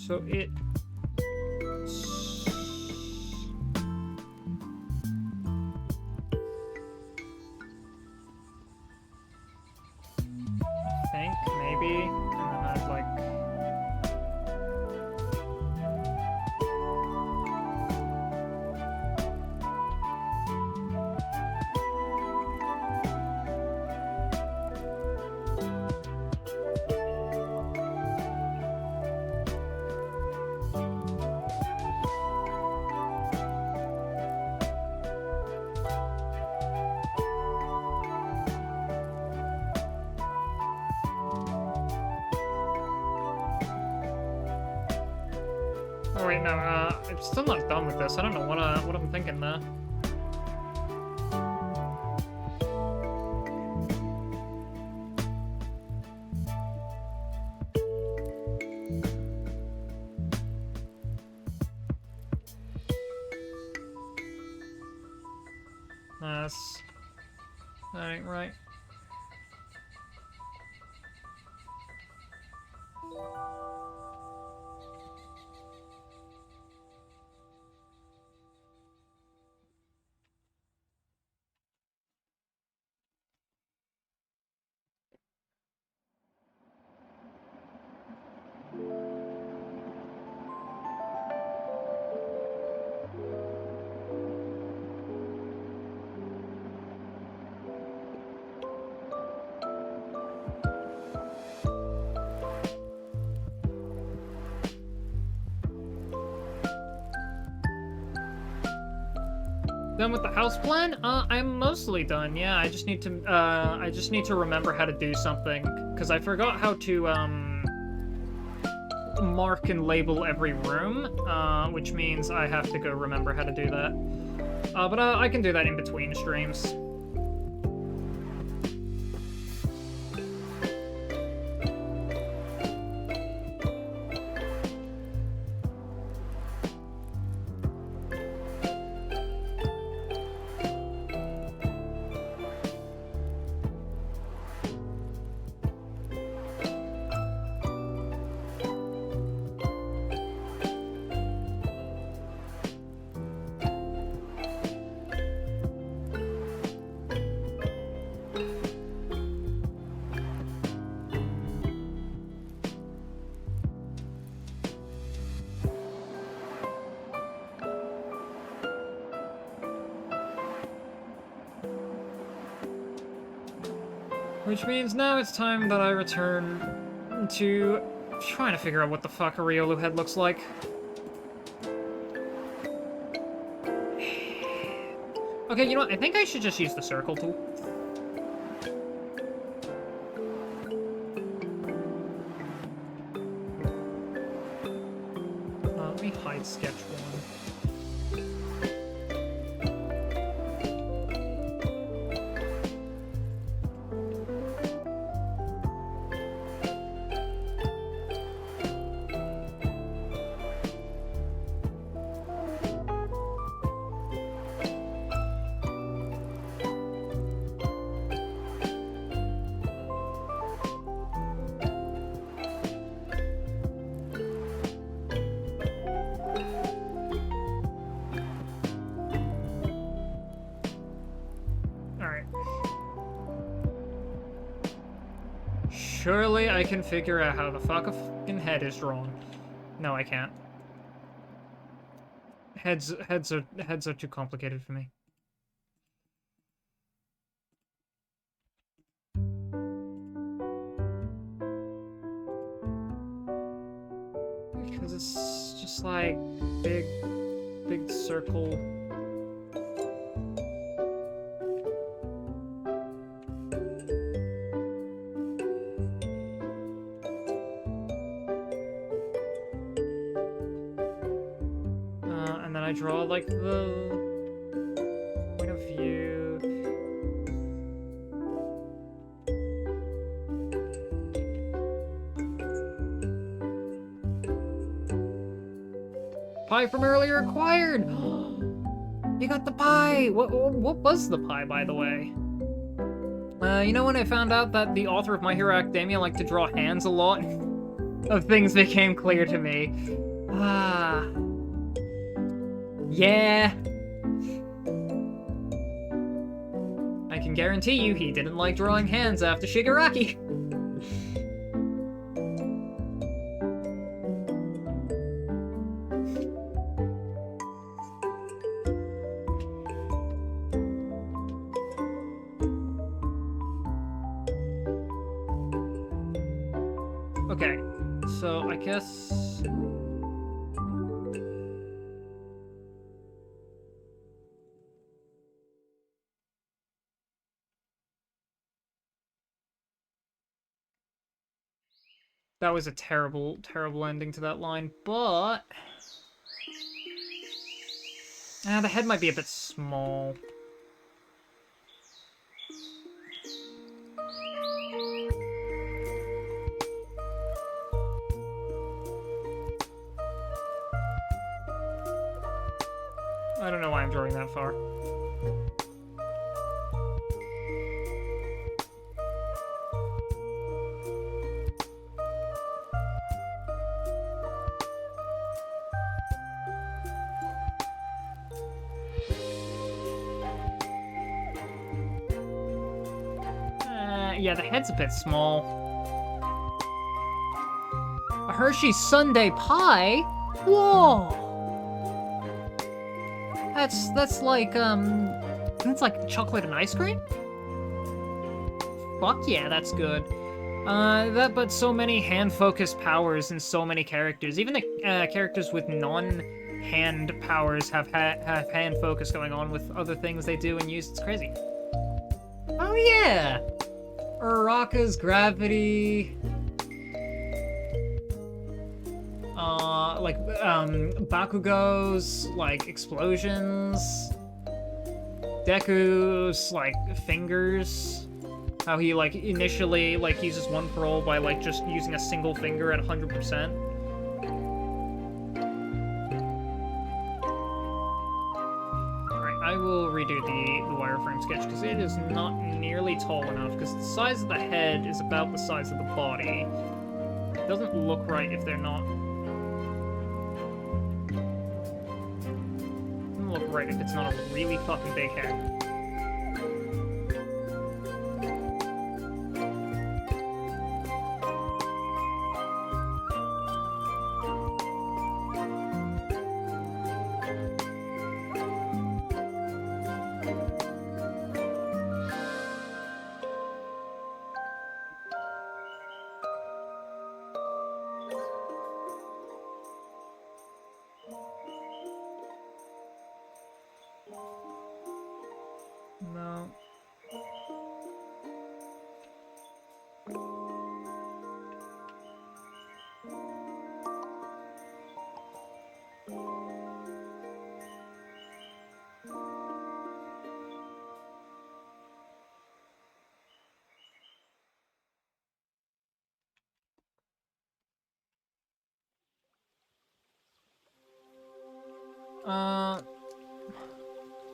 So it... I think, maybe, and then I'd like... Oh wait, no, I'm still not done with this. I don't know what I'm thinking there. That ain't right. Done with the house plan? I'm mostly done. Yeah, I just need to remember how to do something because I forgot how to mark and label every room, which means I have to go remember how to do that. But I can do that in between streams. Which means now it's time that I return to trying to figure out what the fuck a Riolu head looks like. Okay, you know what? I think I should just use the circle tool. Let me hide sketch one. Surely I can figure out how the fuck a fucking head is drawn. No, I can't. Heads are too complicated for me. Because it's just like big circle. And then I draw like the point of view. Pie from earlier acquired! You got the pie! What was the pie, by the way? You know when I found out that the author of My Hero Academia liked to draw hands a lot? Of things became clear to me. Ah. Yeah. I can guarantee you he didn't like drawing hands after Shigaraki. Okay, so I guess... That was a terrible, terrible ending to that line, but... the head might be a bit small. I don't know why I'm drawing that far. Yeah, the head's a bit small. A Hershey's Sundae pie? Whoa! That's like chocolate and ice cream? Fuck yeah, that's good. But so many hand-focused powers and so many characters. Even the characters with non-hand powers have hand focus going on with other things they do and use. It's crazy. Oh yeah! Uraraka's gravity. Bakugo's, like, explosions. Deku's, like, fingers. How he, like, initially, like, uses one for all by, like, just using a single finger at 100%. Alright, I will redo the wireframe sketch, because it is not nearly tall enough, because the size of the head is about the size of the body. It doesn't look right if they're not... Look right if it's not a really fucking big head.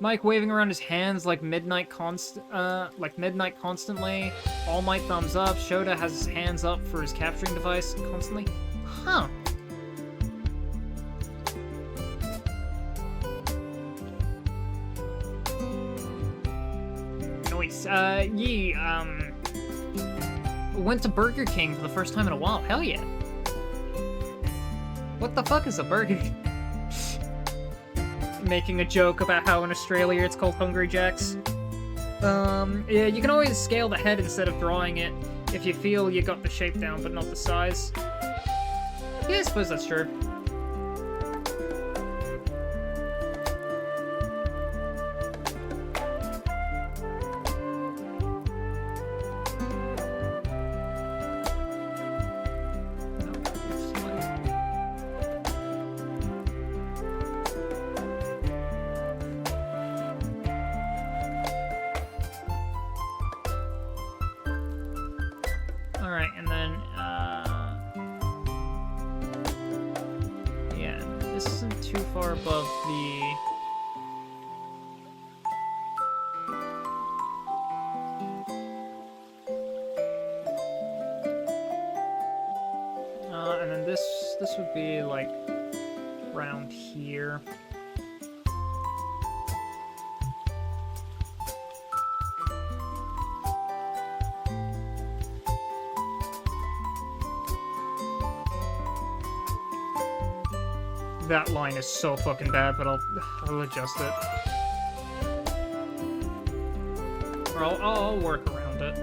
Mike waving around his hands like midnight constantly. All Might thumbs up. Shota has his hands up for his capturing device constantly. Huh. Nice. Went to Burger King for the first time in a while. Hell yeah. What the fuck is a Burger King? Making a joke about how in Australia it's called Hungry Jacks. Yeah, you can always scale the head instead of drawing it if you feel you got the shape down but not the size. Yeah, I suppose that's true. Alright, and then, yeah, this isn't too far above the... and then this would be, like, around here. That line is so fucking bad, but I'll adjust it. Or I'll work around it.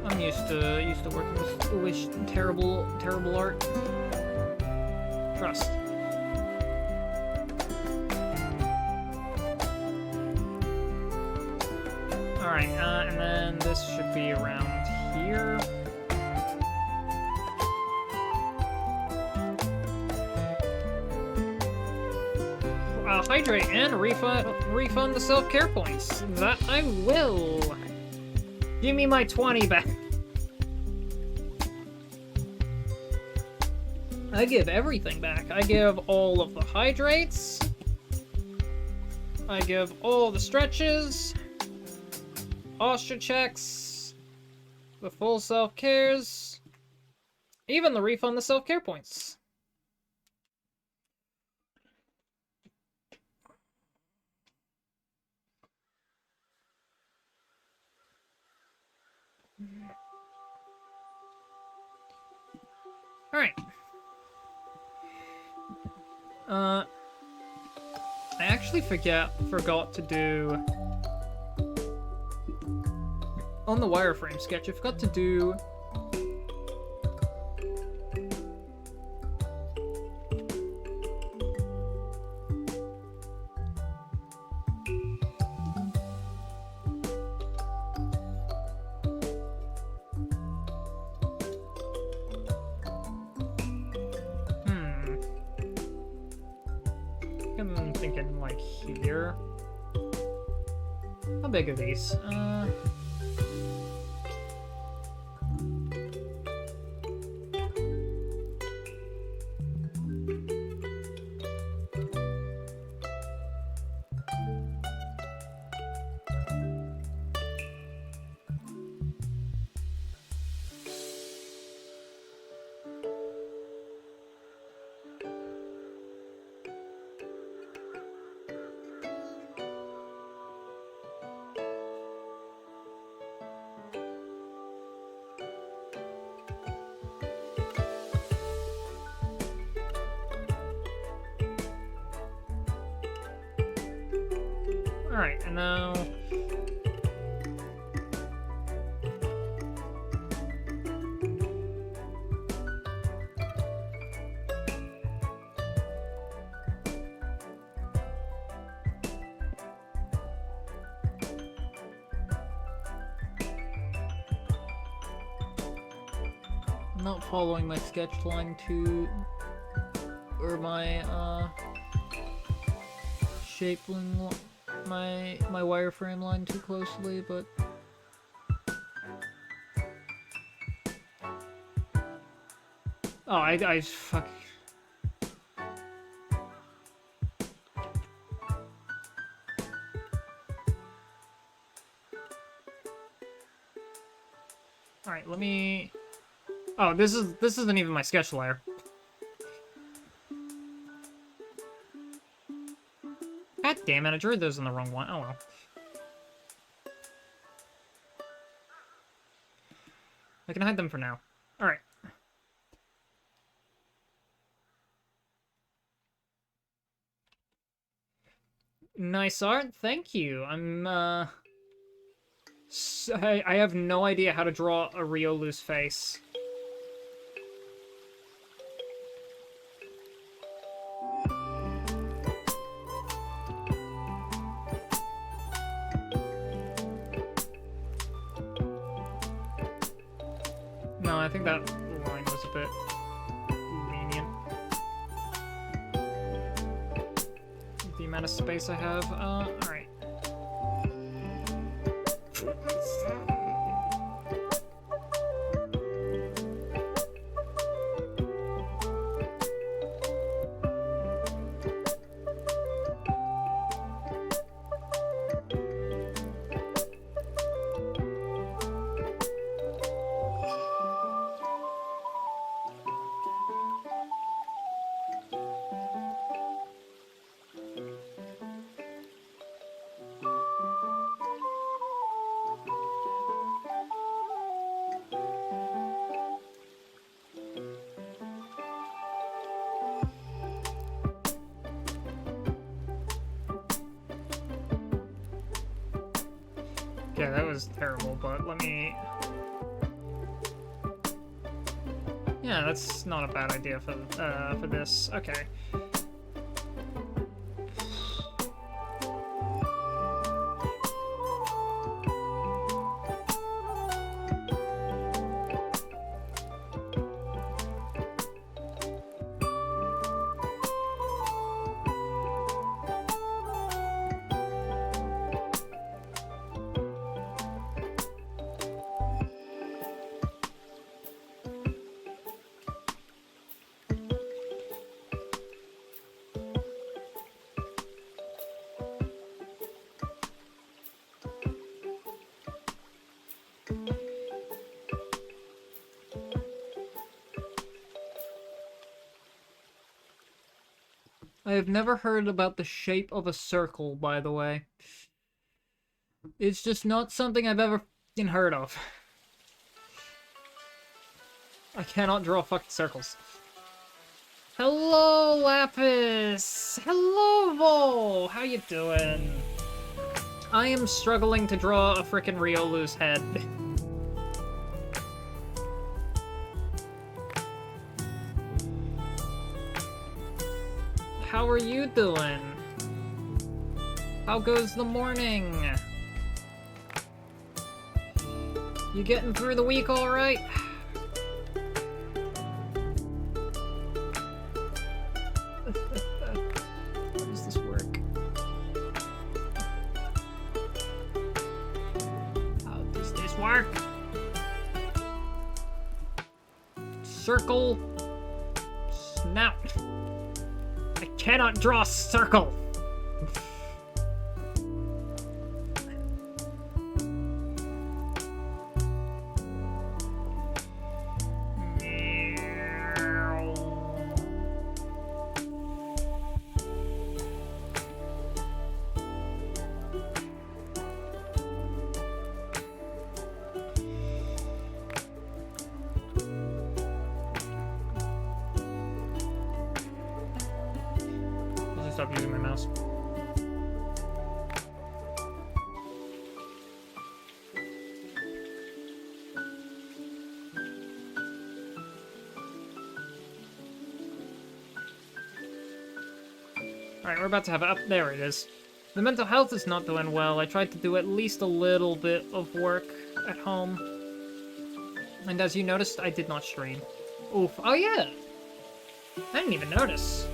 I'm used to working with terrible art. Trust. Alright, and then this should be around here. Hydrate and refund the self-care points. That I will. Give me my 20 back. I give everything back. I give all of the hydrates. I give all the stretches. Ostra checks. The full self-cares. Even the refund the self-care points. Alright. I actually forgot to do... On the wireframe sketch, I forgot to do... I'm thinking, like, here. How big are these? Alright, and now... Not following my sketch line too... or my, shaping my wireframe line too closely, but... Oh, I fuck... Alright, let me... Oh, this isn't even my sketch layer. God damn it, I drew those in the wrong one. Oh well. I can hide them for now. Alright. Nice art, thank you. I have no idea how to draw a Riolu's face. No, I think that line was a bit lenient. The amount of space I have, alright. Yeah, that was terrible, but let me... Yeah, that's not a bad idea for this. Okay. I have never heard about the shape of a circle, by the way. It's just not something I've ever f***ing heard of. I cannot draw fucking circles. Hello, Lapis! Hello, Vol! How you doing? I am struggling to draw a frickin' Riolu's head. How are you doing? How goes the morning? You getting through the week all right? How does this work? How does this work? Circle. Snout. I cannot draw a circle. Stop using my mouse. Alright, we're about to have it up. There it is. The mental health is not doing well. I tried to do at least a little bit of work at home. And as you noticed, I did not stream. Oof. Oh yeah! I didn't even notice.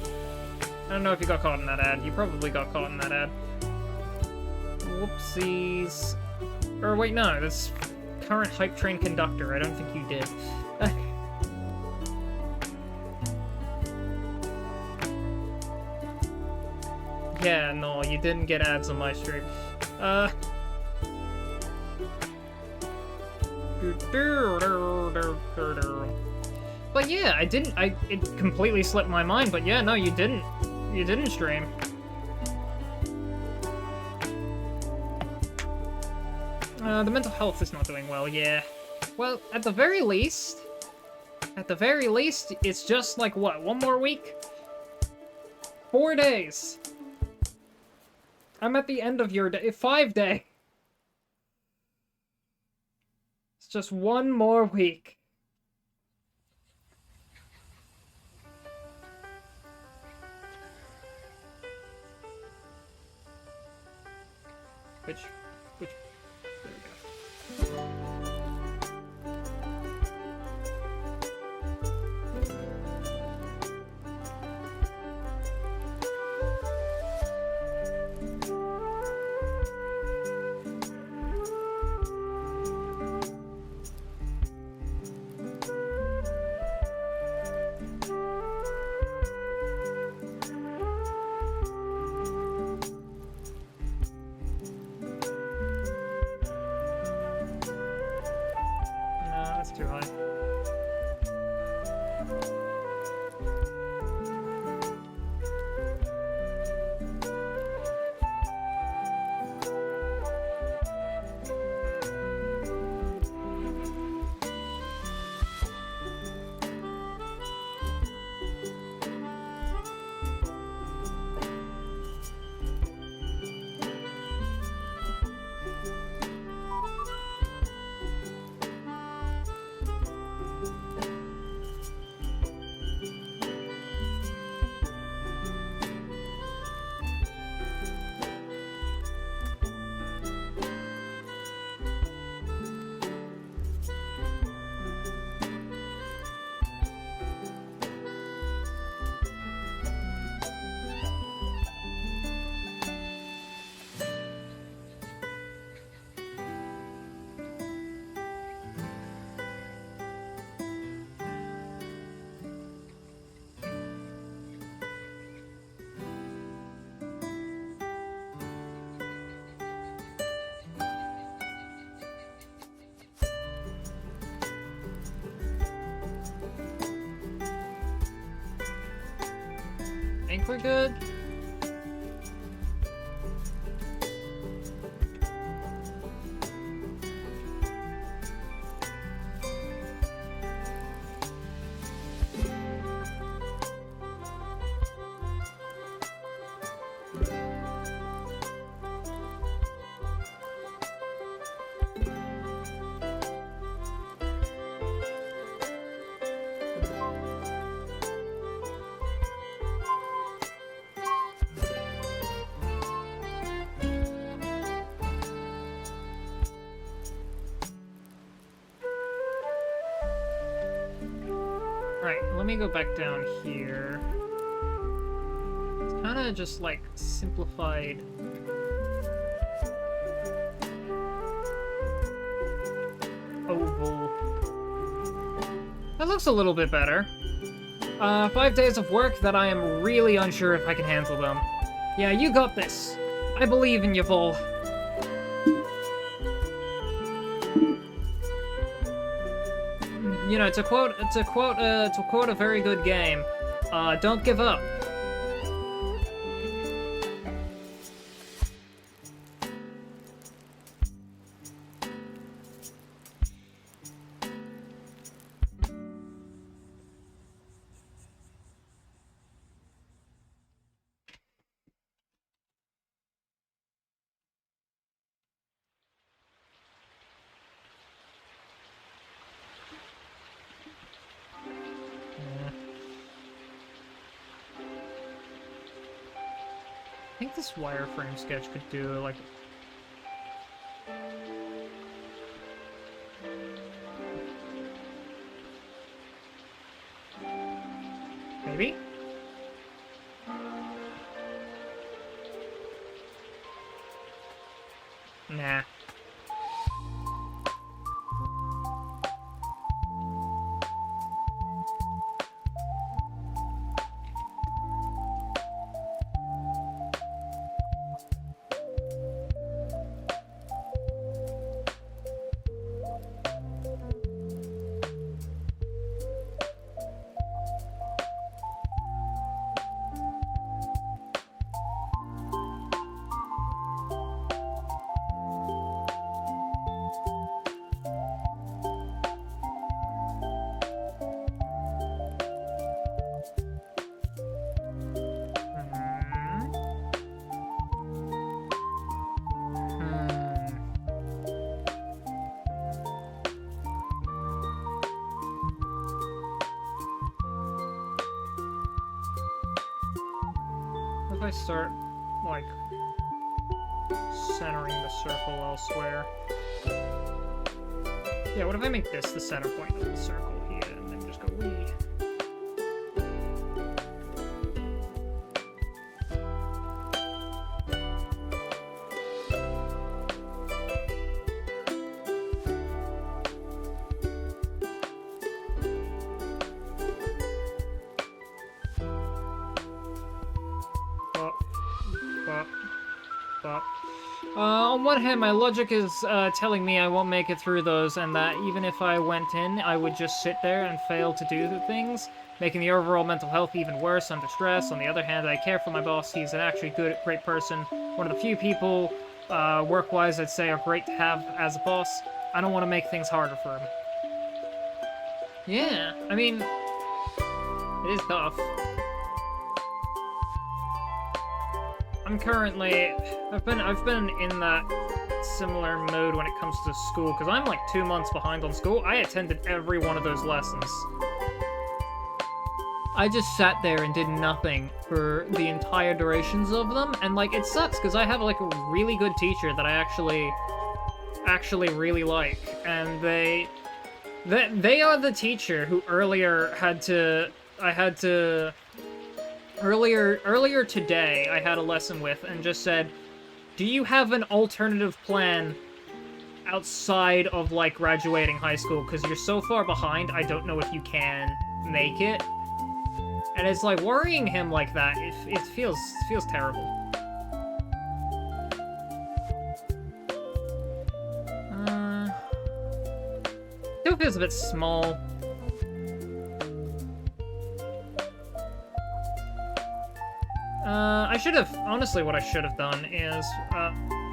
I don't know if you got caught in that ad. You probably got caught in that ad. Whoopsies. Or wait, no, that's current hype train conductor. I don't think you did. Yeah, no, you didn't get ads on my stream. But yeah, it completely slipped my mind, but yeah, no, you didn't stream. The mental health is not doing well, yeah. Well, at the very least, it's just like, what, one more week? 4 days. I'm at the end of your day. 5 day. It's just one more week. Which, there we go. No, that's too high. Think we're good? Right, let me go back down here. It's kind of just like simplified. Oval. That looks a little bit better. 5 days of work that I am really unsure if I can handle them. Yeah, you got this. I believe in you, Vol. You know, to quote a very good game, don't give up. I think this wireframe sketch could do, like... Maybe? Nah. I start, like, centering the circle elsewhere? Yeah, what if I make this the center point of the circle here, and then just go wee? On one hand, my logic is telling me I won't make it through those, and that even if I went in, I would just sit there and fail to do the things, making the overall mental health even worse under stress. On the other hand, I care for my boss. He's an actually great person. One of the few people, work-wise, I'd say are great to have as a boss. I don't want to make things harder for him. Yeah, I mean, it is tough. I've been in that similar mode when it comes to school, because I'm like 2 months behind on school. I attended every one of those lessons. I just sat there and did nothing for the entire durations of them, and like, it sucks, because I have like a really good teacher that I actually really like, and they are the teacher who earlier today, I had a lesson with and just said, do you have an alternative plan outside of, like, graduating high school? Because you're so far behind, I don't know if you can make it. And it's like, worrying him like that, it feels terrible. Still feels a bit small. I should have, honestly, what I should have done is,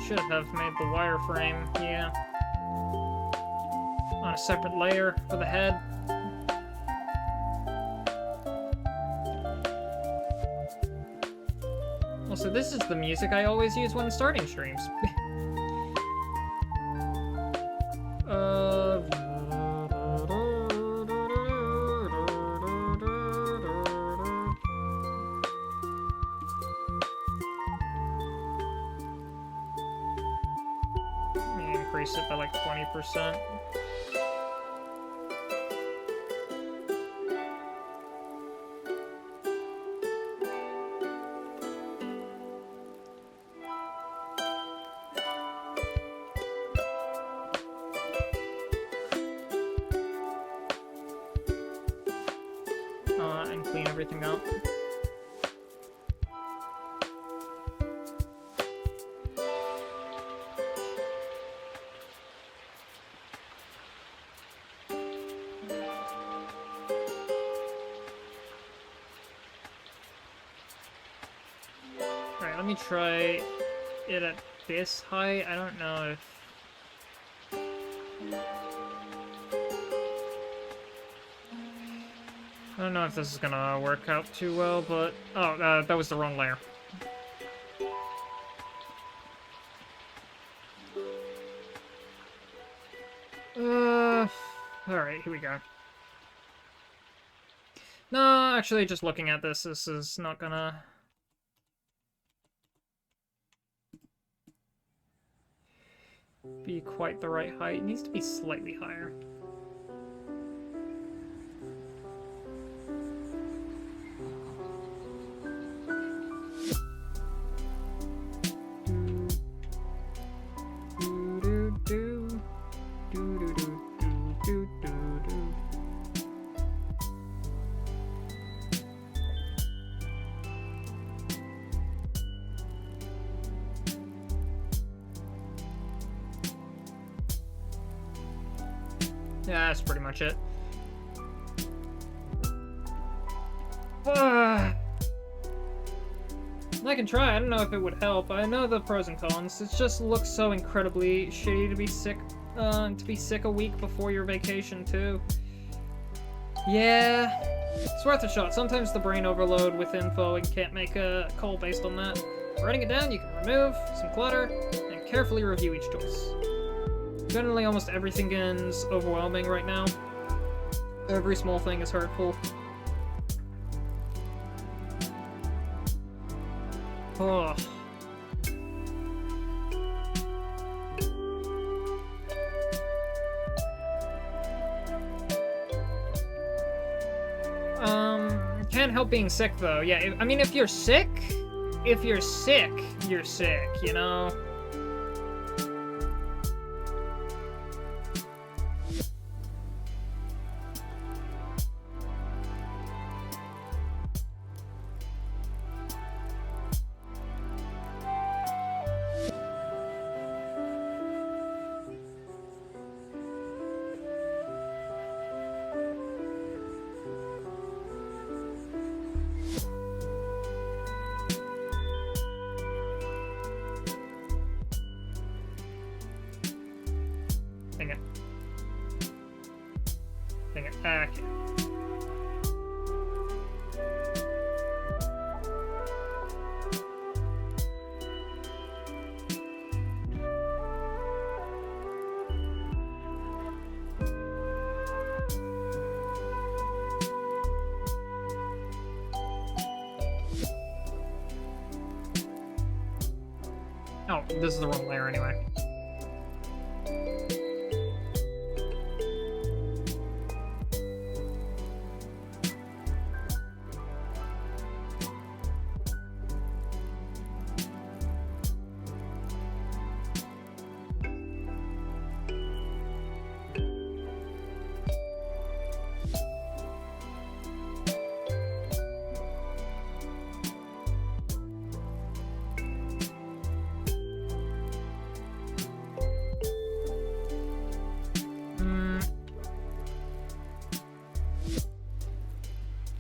should have made the wireframe, yeah, on a separate layer for the head. Also, this is the music I always use when starting streams. Increase it by like 20%. And clean everything up. Alright, let me try it at this height. I don't know if... I don't know if this is gonna work out too well, but... Oh, that was the wrong layer. Alright, here we go. No, actually, just looking at this is not gonna... be quite the right height. It needs to be slightly higher. Yeah, that's pretty much it. I can try. I don't know if it would help. I know the pros and cons. It just looks so incredibly shitty to be sick a week before your vacation too. Yeah, it's worth a shot. Sometimes the brain overload with info and can't make a call based on that. Writing it down, you can remove some clutter and carefully review each choice. Generally, almost everything is overwhelming right now. Every small thing is hurtful. Oh. Can't help being sick though. Yeah, I mean, if you're sick, you're sick, you know? Dang it. Dang it. Okay. Oh, this is the wrong layer anyway.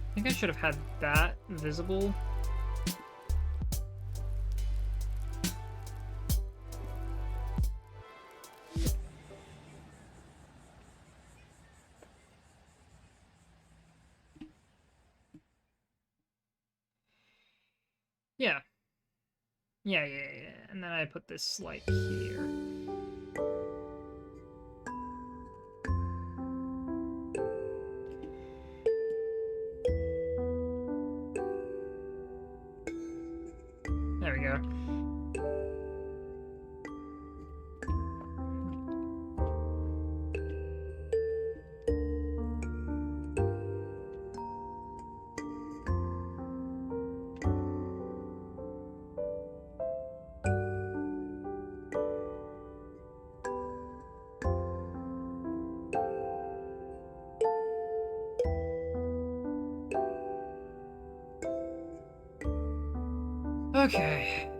I think I should have had that visible. Yeah. Yeah. And then I put this, like, here. There we go. Okay.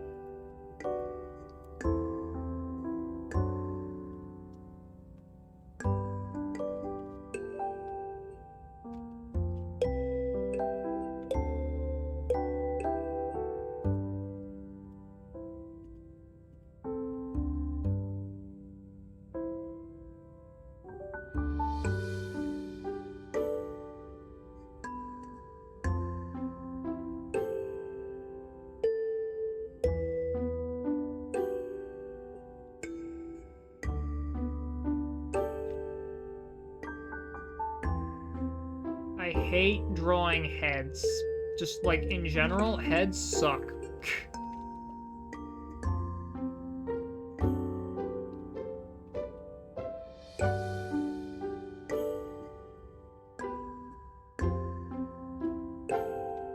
I hate drawing heads. Just, like, in general, heads suck.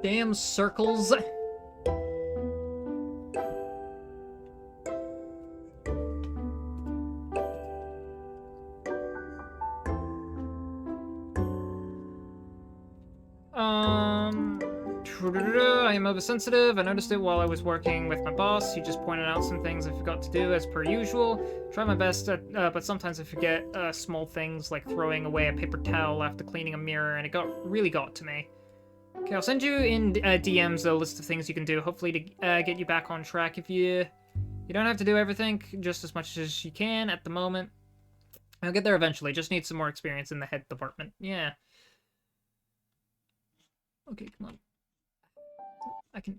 Damn circles. I am oversensitive. I noticed it while I was working with my boss. He just pointed out some things I forgot to do as per usual. Try my best, but sometimes I forget small things like throwing away a paper towel after cleaning a mirror, and it really got to me. Okay, I'll send you in DMs a list of things you can do, hopefully to get you back on track. If you don't have to do everything, just as much as you can at the moment. I'll get there eventually. Just need some more experience in the head department. Yeah. Okay, come on. I can...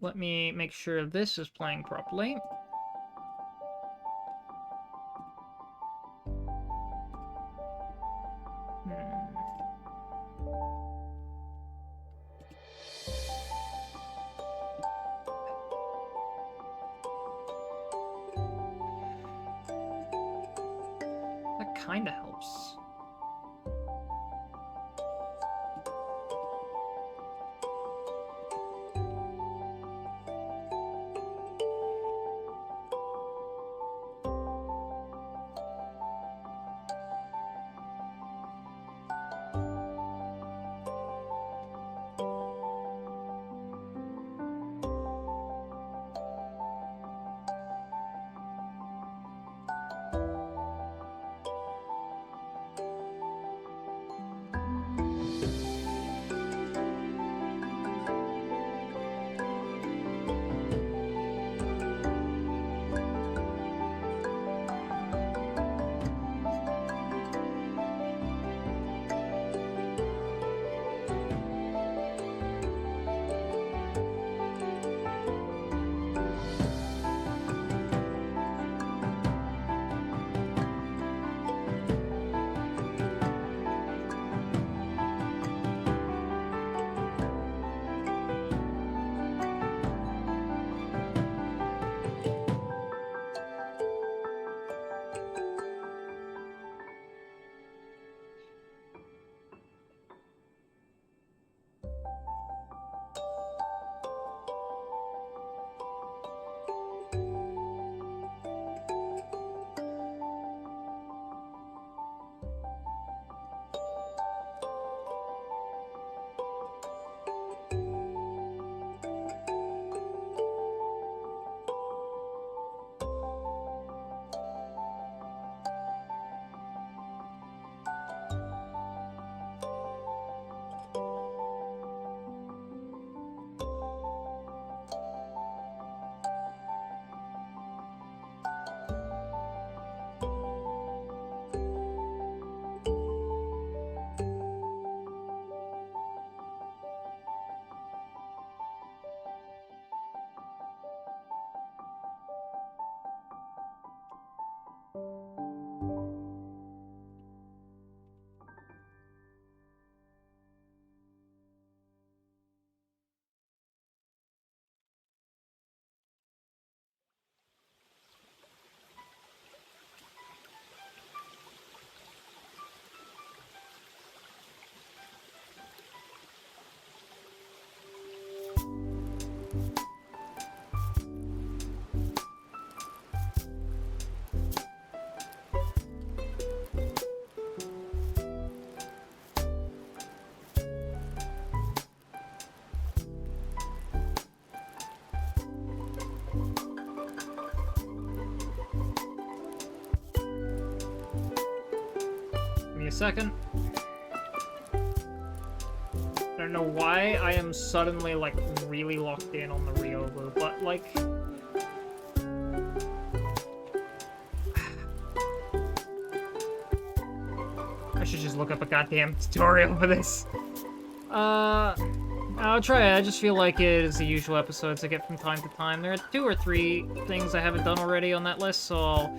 Let me make sure this is playing properly. kinda helps. Give me a second. I don't know why I am suddenly, like, really locked in on the Ryobu, but, like... I should just look up a goddamn tutorial for this. I'll try it. I just feel like it is the usual episodes I get from time to time. There are 2 or 3 things I haven't done already on that list, so I'll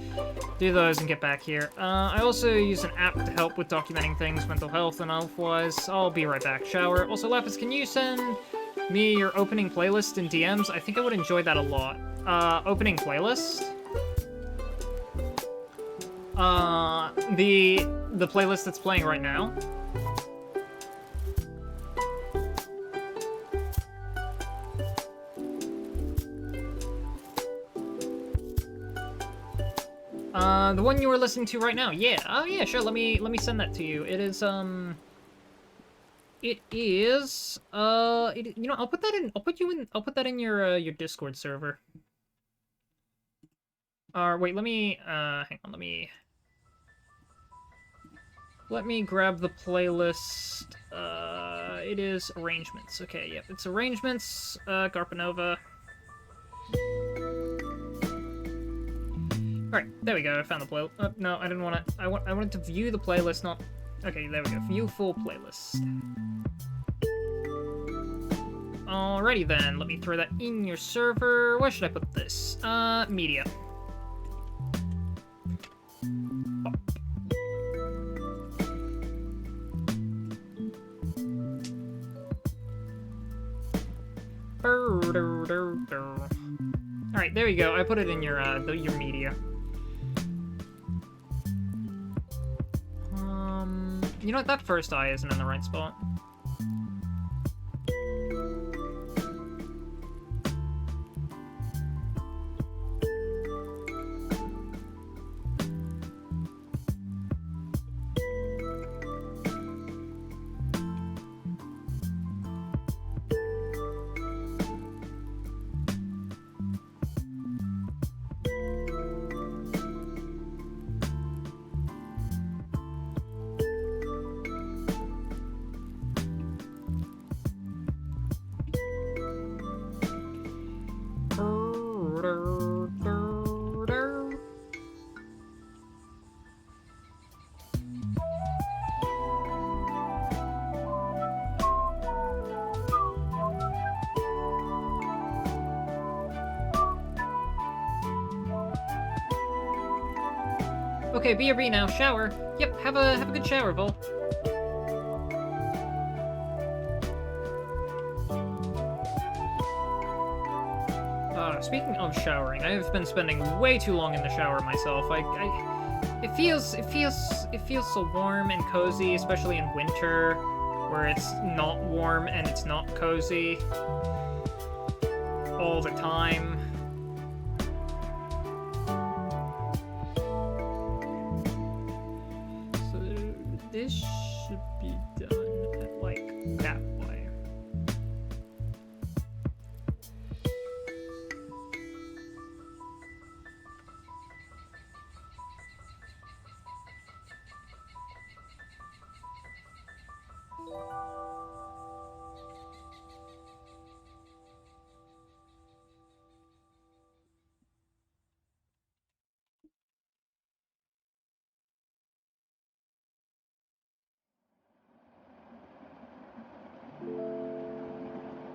do those and get back here. I also use an app to help with documenting things, mental health and health-wise. I'll be right back. Shower. Also, Lapis, can you send me your opening playlist in DMs? I think I would enjoy that a lot. Opening playlist? The playlist that's playing right now. The one you were listening to right now. Yeah. Oh yeah, sure. Let me send that to you. It is you know, I'll put that in your Discord server. Wait, let me hang on, let me grab the playlist. It is arrangements. Okay, yep, it's arrangements, Garpanova. Alright, there we go, I found the play. No, I didn't want to. I wanted to view the playlist, not. Okay, there we go. View full playlist. Alrighty then, let me throw that in your server. Where should I put this? Media. Alright, there you go. I put it in your media. You know what? That first eye isn't in the right spot. Okay, BRB now. Shower. Yep, have a good shower, Vol. Speaking of showering, I have been spending way too long in the shower myself. It feels so warm and cozy, especially in winter, where it's not warm and it's not cozy all the time. So this should be done like that way.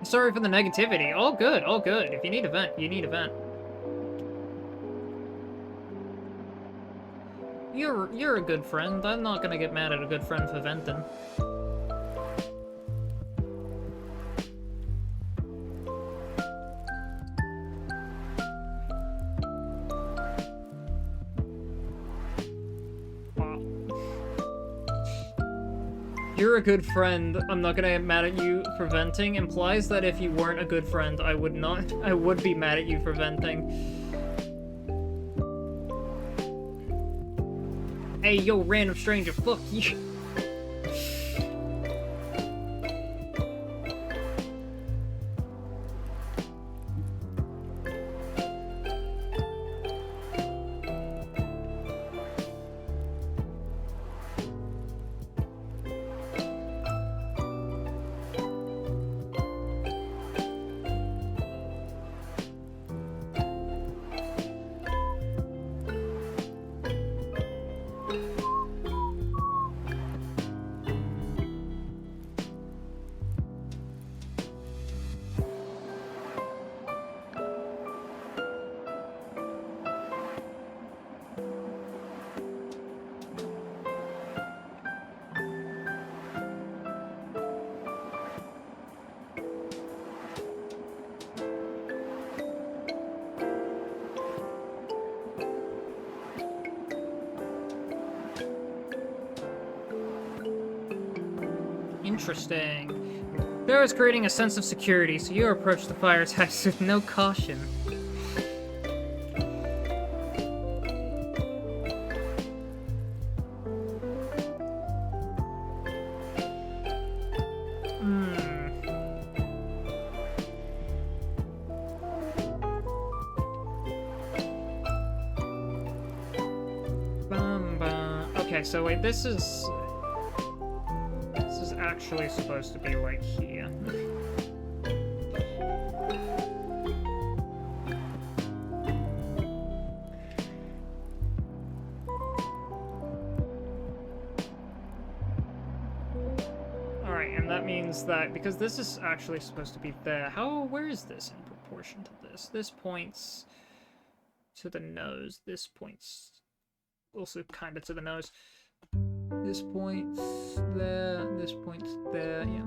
Sorry for the negativity. All good, all good. If you need a vent, you need a vent. You're a good friend. I'm not gonna get mad at a good friend for venting. You're a good friend, I'm not gonna get mad at you for venting, implies that if you weren't a good friend, I would be mad at you for venting. Hey, yo, random stranger, fuck you. Interesting. Bear is creating a sense of security, so you approach the fire attacks with no caution. Okay, so wait, this is actually supposed to be like here. Alright, and that means that because this is actually supposed to be there, where is this in proportion to this? This points to the nose, this points also kind of to the nose. This points there, this points there, yeah.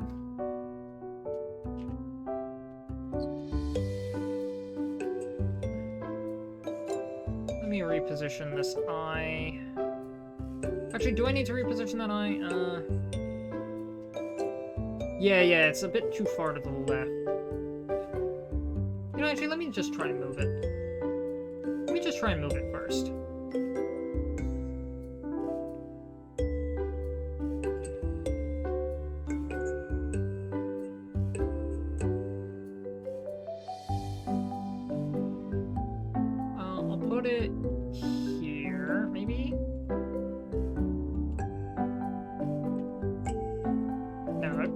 Let me reposition this eye. Actually, do I need to reposition that eye? Yeah, it's a bit too far to the left. You know, actually, let me just try and move it. Let me just try and move it first. I'll put it here, maybe? No.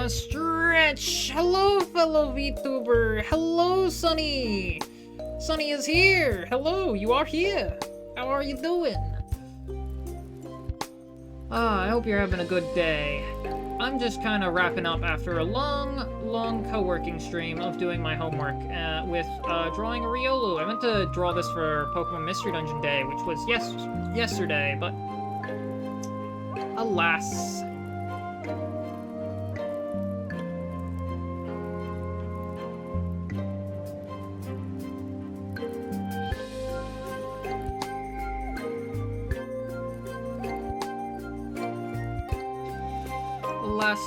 Stretch! Hello, fellow VTuber! Hello, Sunny! Sunny is here! Hello, you are here! How are you doing? I hope you're having a good day. I'm just kind of wrapping up after a long co-working stream of doing my homework with drawing a Riolu. I meant to draw this for Pokemon Mystery Dungeon Day, which was yesterday, but alas.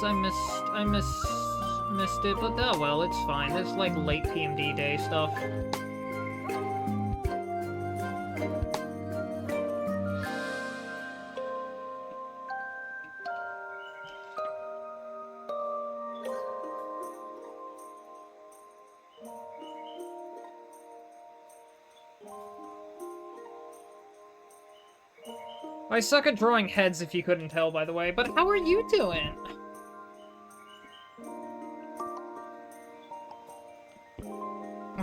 I missed it, but oh well, it's fine. It's like late PMD day stuff. I suck at drawing heads if you couldn't tell, by the way, but how are you doing?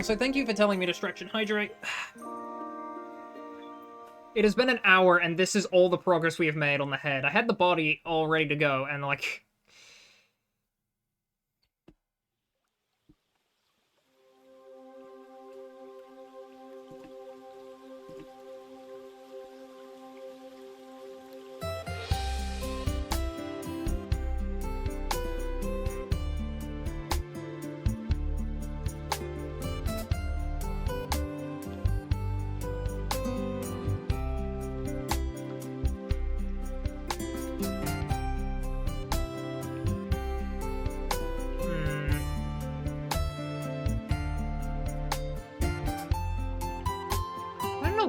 So thank you for telling me to stretch and hydrate. It has been an hour, and this is all the progress we have made on the head. I had the body all ready to go, and like...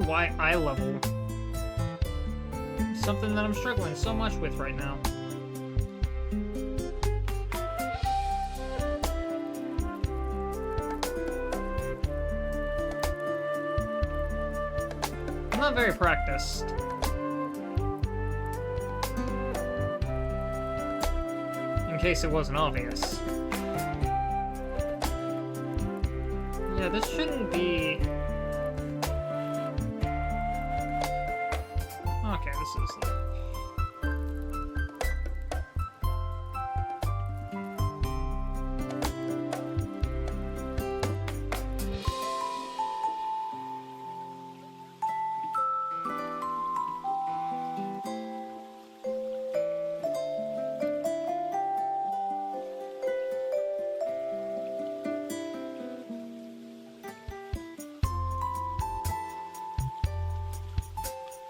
Why eye level. Something that I'm struggling so much with right now. I'm not very practiced. in case it wasn't obvious. Yeah, this shouldn't be... Okay, this is...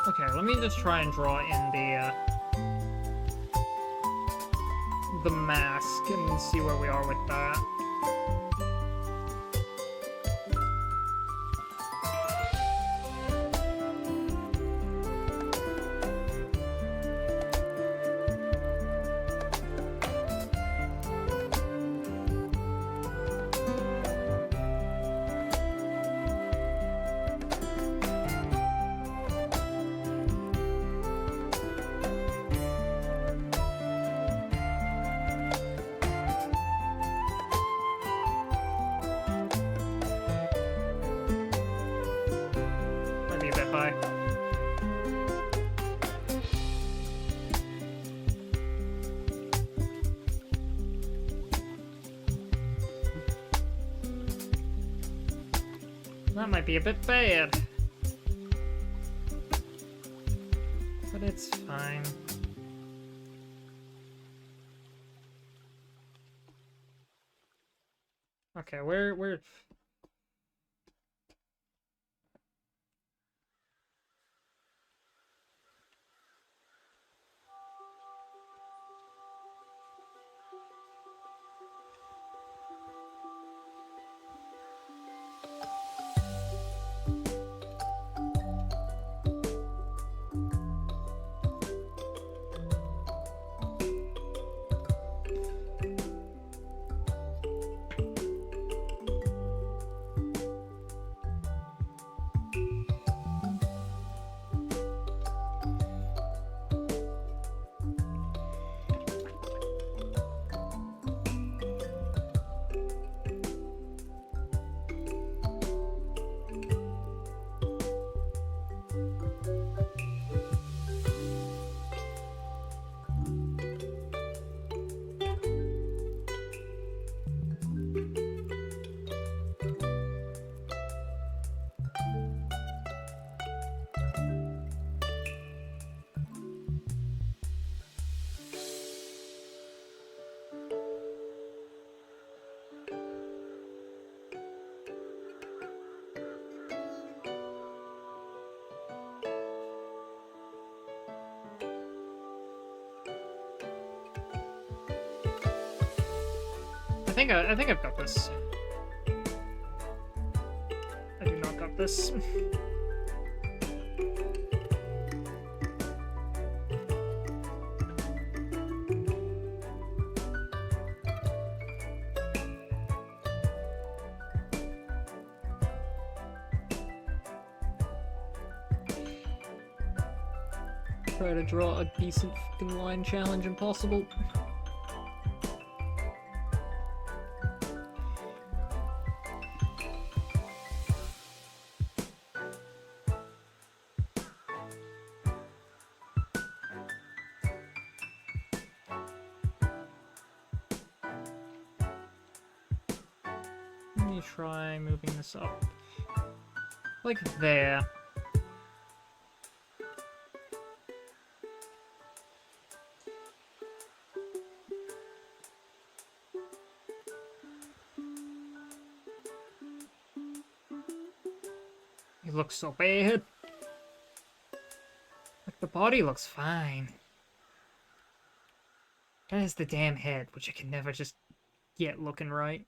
Okay, let me just try and draw in the mask and see where we are with that. Might be a bit high. That might be a bit bad. But it's fine. Okay, we're... I think I've got this. I do not got this. Try to draw a decent fucking line, challenge impossible. Let me try moving this up. Like there. It looks so bad. Like, the body looks fine. That is the damn head, which I can never just get looking right.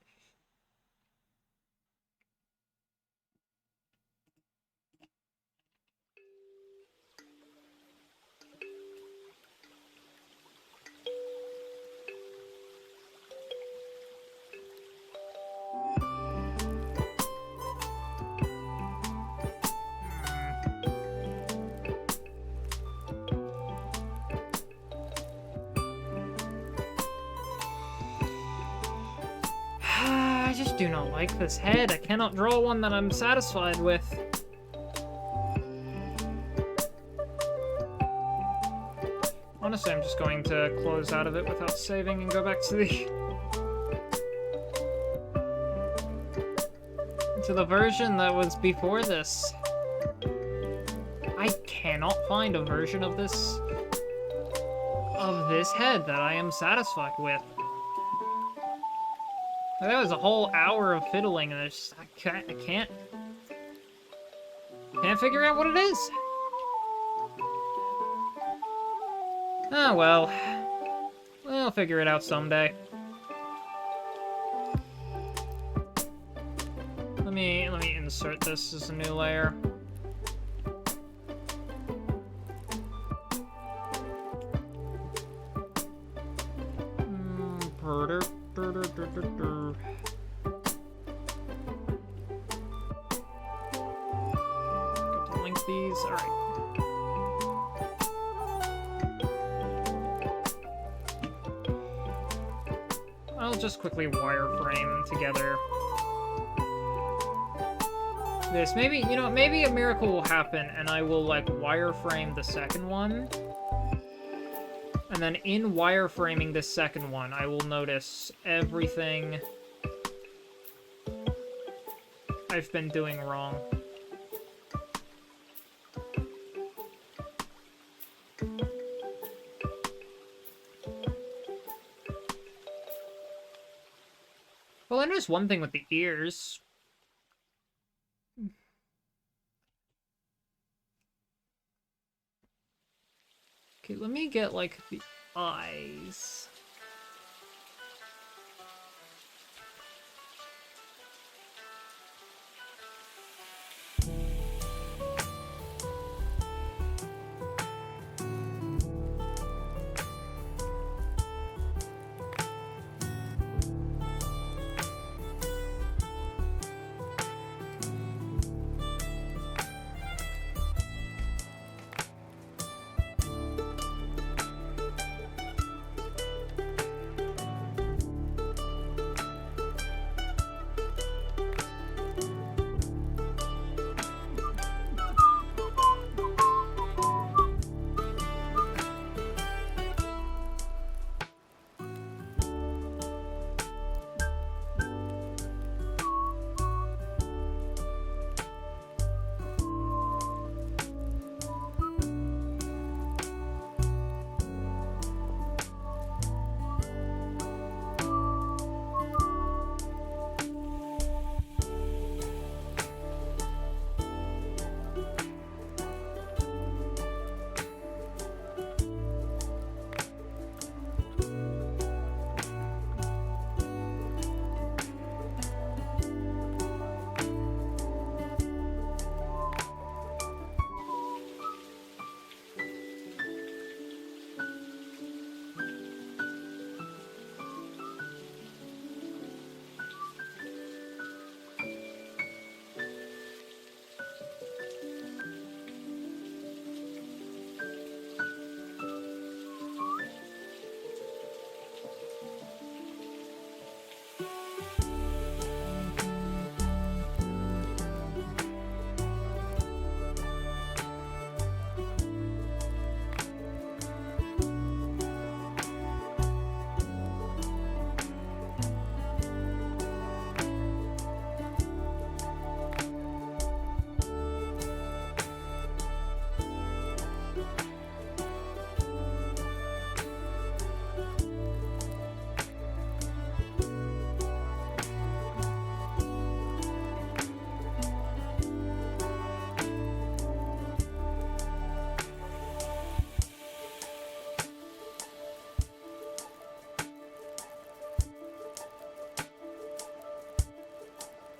do not like this head. I cannot draw one that I'm satisfied with. Honestly, I'm just going to close out of it without saving and go back to the version that was before this. I cannot find a version of this head that I am satisfied with. That was a whole hour of fiddling, and I can't figure out what it is. Oh well, we'll figure it out someday. Let me insert this as a new layer. Got to link these. All right. I'll just quickly wireframe together this. Maybe, you know, maybe a miracle will happen and I will, like, wireframe the second one. And then in wireframing this second one, I will notice everything I've been doing wrong. Well, I noticed one thing with the ears. Okay, let me get, like, the eyes.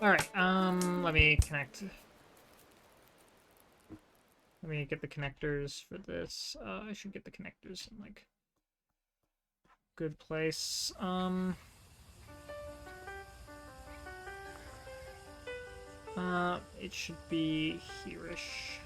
Alright, let me connect. Let me get the connectors for this. I should get the connectors in, like, good place. It should be here-ish.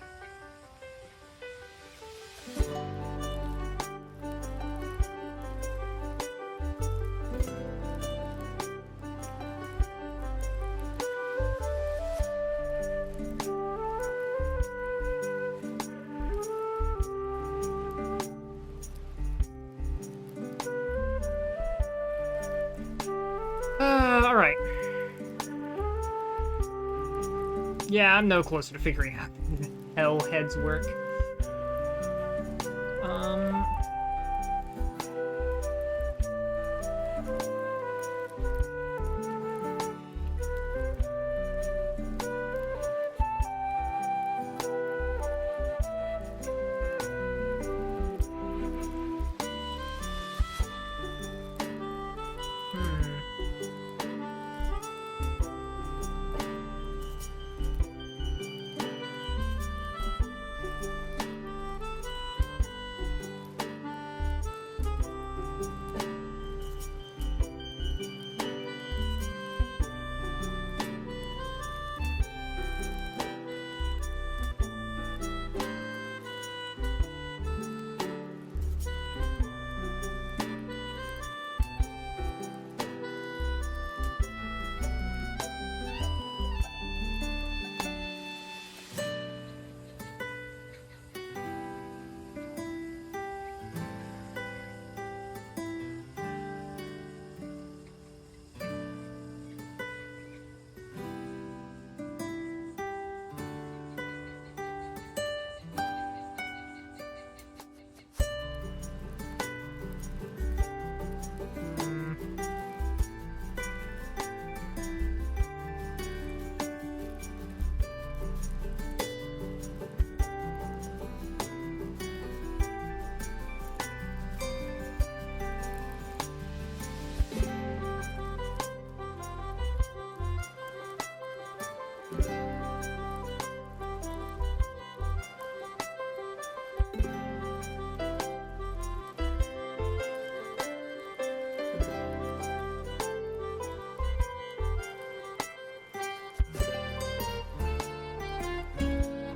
Yeah, I'm no closer to figuring out how heads work.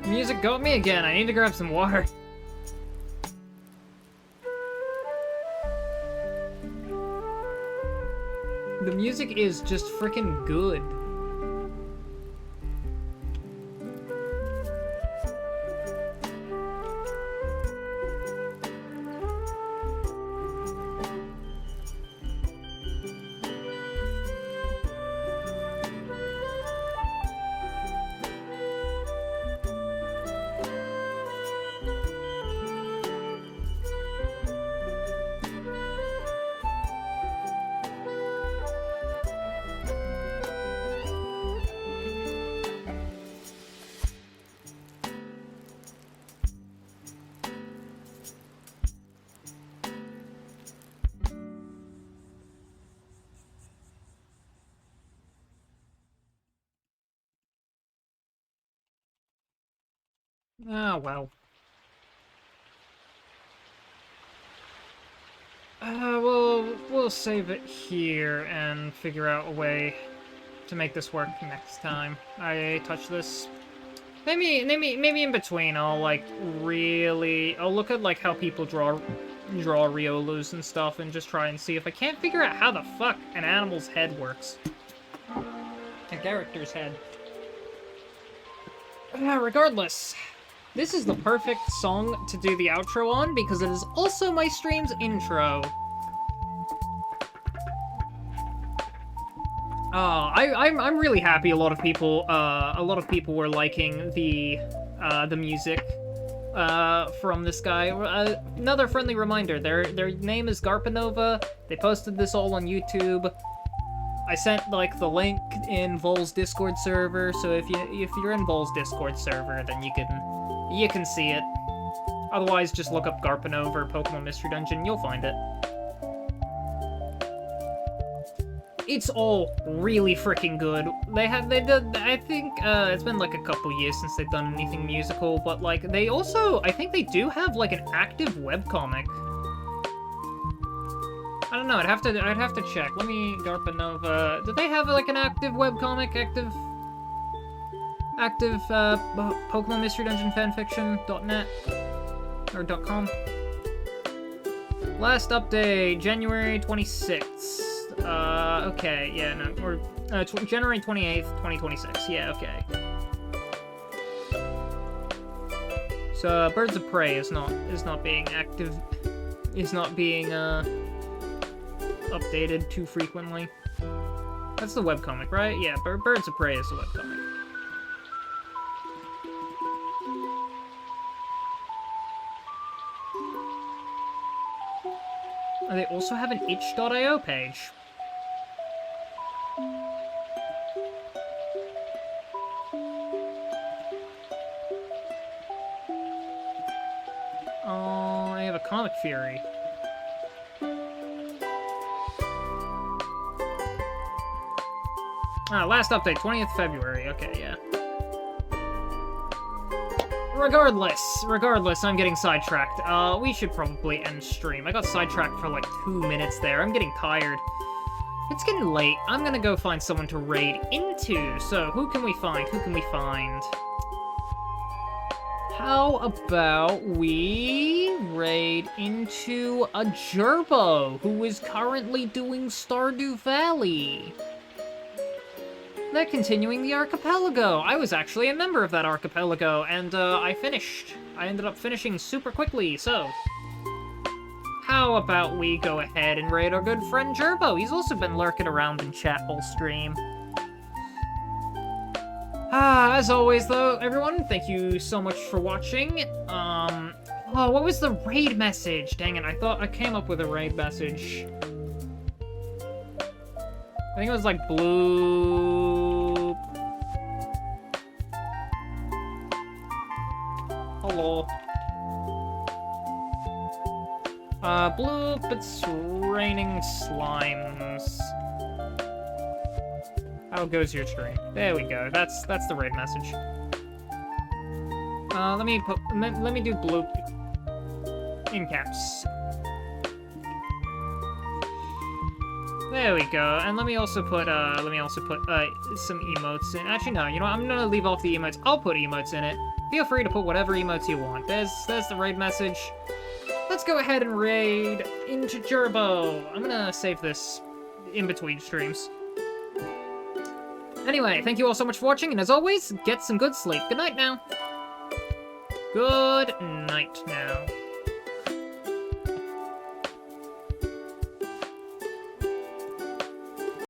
Music got me again. I need to grab some water. The music is just freaking good. Ah, well. We'll save it here and figure out a way to make this work next time I touch this. Maybe in between I'll like I'll look at like how people draw Riolus and stuff and just try and see if I can't figure out how the fuck an animal's head works. A character's head. Regardless, this is the perfect song to do the outro on because it is also my stream's intro. I'm really happy. A lot of people were liking the music from this guy. Another friendly reminder: their name is Garpanova. They posted this all on YouTube. I sent like the link in Vol's Discord server, so if you're in Vol's Discord server, then you can see it. Otherwise, just look up Garpanova Pokemon Mystery Dungeon. You'll find it. It's all really freaking good. I think, it's been like a couple years since they've done anything musical, but like, I think they do have like an active webcomic. I don't know, I'd have to check. Let me, Garpanova, do they have like an active webcomic, active Pokemon Mystery Dungeon fanfiction.net, or .com? Last update, January 26th. Okay, yeah, no, or, January 28th, 2026, yeah, okay. So, Birds of Prey is not being updated too frequently. That's the webcomic, right? Yeah, Birds of Prey is the webcomic. They also have an itch.io page. Oh, I have a Comic Fury. Last update, 20th February. Okay, yeah. Regardless, I'm getting sidetracked. We should probably end stream. I got sidetracked for like 2 minutes there. I'm getting tired. It's getting late. I'm gonna go find someone to raid into. So, who can we find? How about we raid into a Gerbo, who is currently doing Stardew Valley? They're continuing the archipelago. I was actually a member of that archipelago, and I ended up finishing super quickly, so... How about we go ahead and raid our good friend Gerbo? He's also been lurking around in chat all stream. As always, though, everyone, thank you so much for watching. Oh, what was the raid message? Dang it, I thought I came up with a raid message. I think it was like Bloop. Hello. Bloop, it's raining slimes. How goes your stream? There we go. That's the raid message. Let me do Bloop in caps. There we go, and let me also put some emotes in. Actually, no, you know what? I'm gonna leave off the emotes. I'll put emotes in it. Feel free to put whatever emotes you want. There's the raid message. Let's go ahead and raid into Gerbo. I'm gonna save this in between streams. Anyway, thank you all so much for watching, and as always, get some good sleep. Good night now. Good night now.